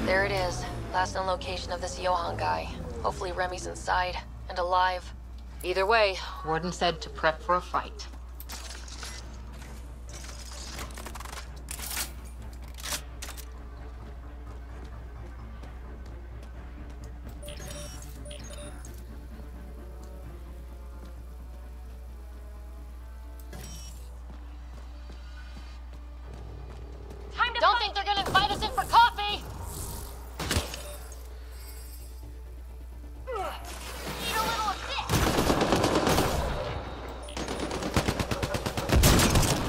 There it is. Last known location of this Johann guy. Hopefully Remy's inside and alive. Either way, Warden said to prep for a fight. Don't think they're gonna invite us in for coffee! Need a little assist!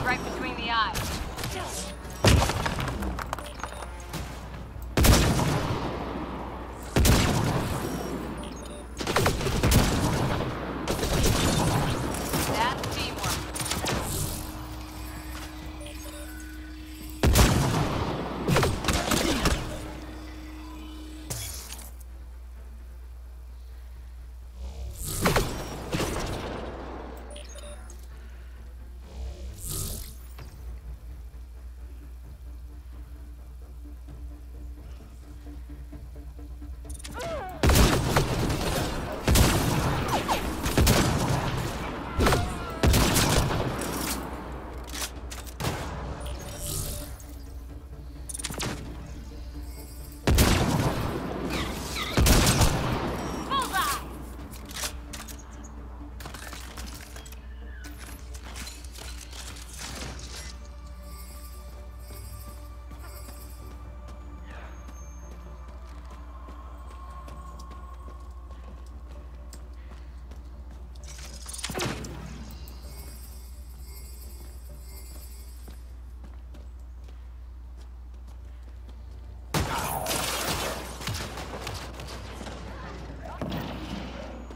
Right between the eyes. That's teamwork.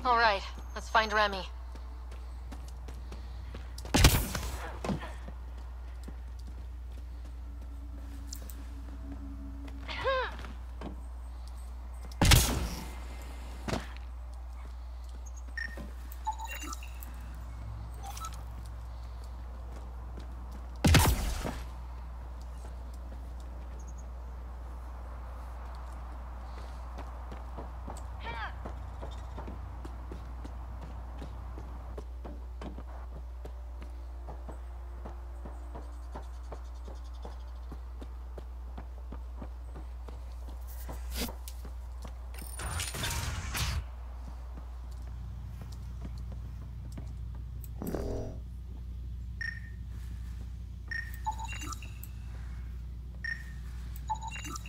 All right, let's find Remy.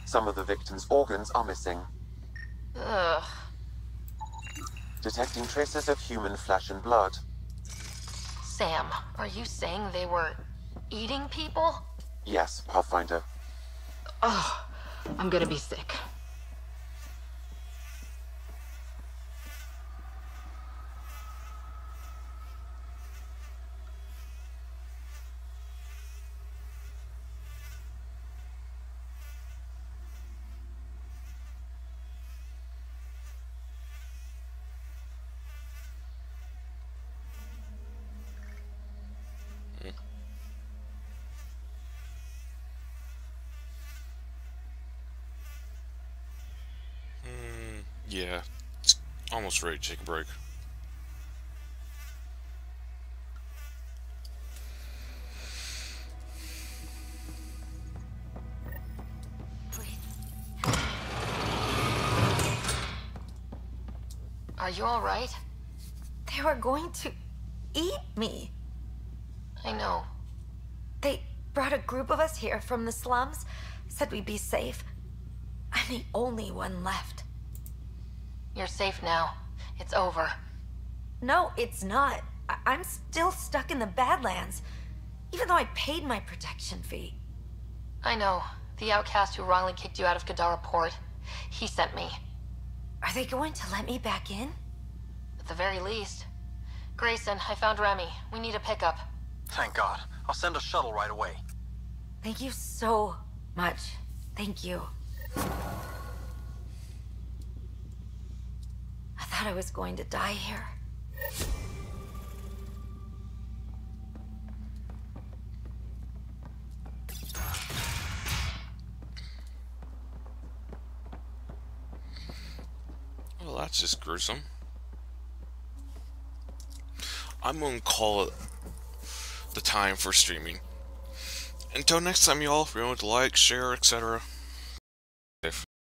Some of the victim's organs are missing. Ugh. Detecting traces of human flesh and blood. Sam, are you saying they were eating people? Yes, Pathfinder. Ugh, I'm gonna be sick. Yeah, it's almost ready to take a break. Are you alright? They were going to eat me. I know. They brought a group of us here from the slums, said we'd be safe. I'm the only one left. You're safe now. It's over. No, it's not. I'm still stuck in the Badlands, even though I paid my protection fee. I know. The outcast who wrongly kicked you out of Kadara Port. He sent me. Are they going to let me back in? At the very least. Grayson, I found Remy. We need a pickup. Thank God. I'll send a shuttle right away. Thank you so much. Thank you. I thought I was going to die here. Well, that's just gruesome. I'm going to call it the time for streaming. Until next time, y'all, remember to like, share, etc.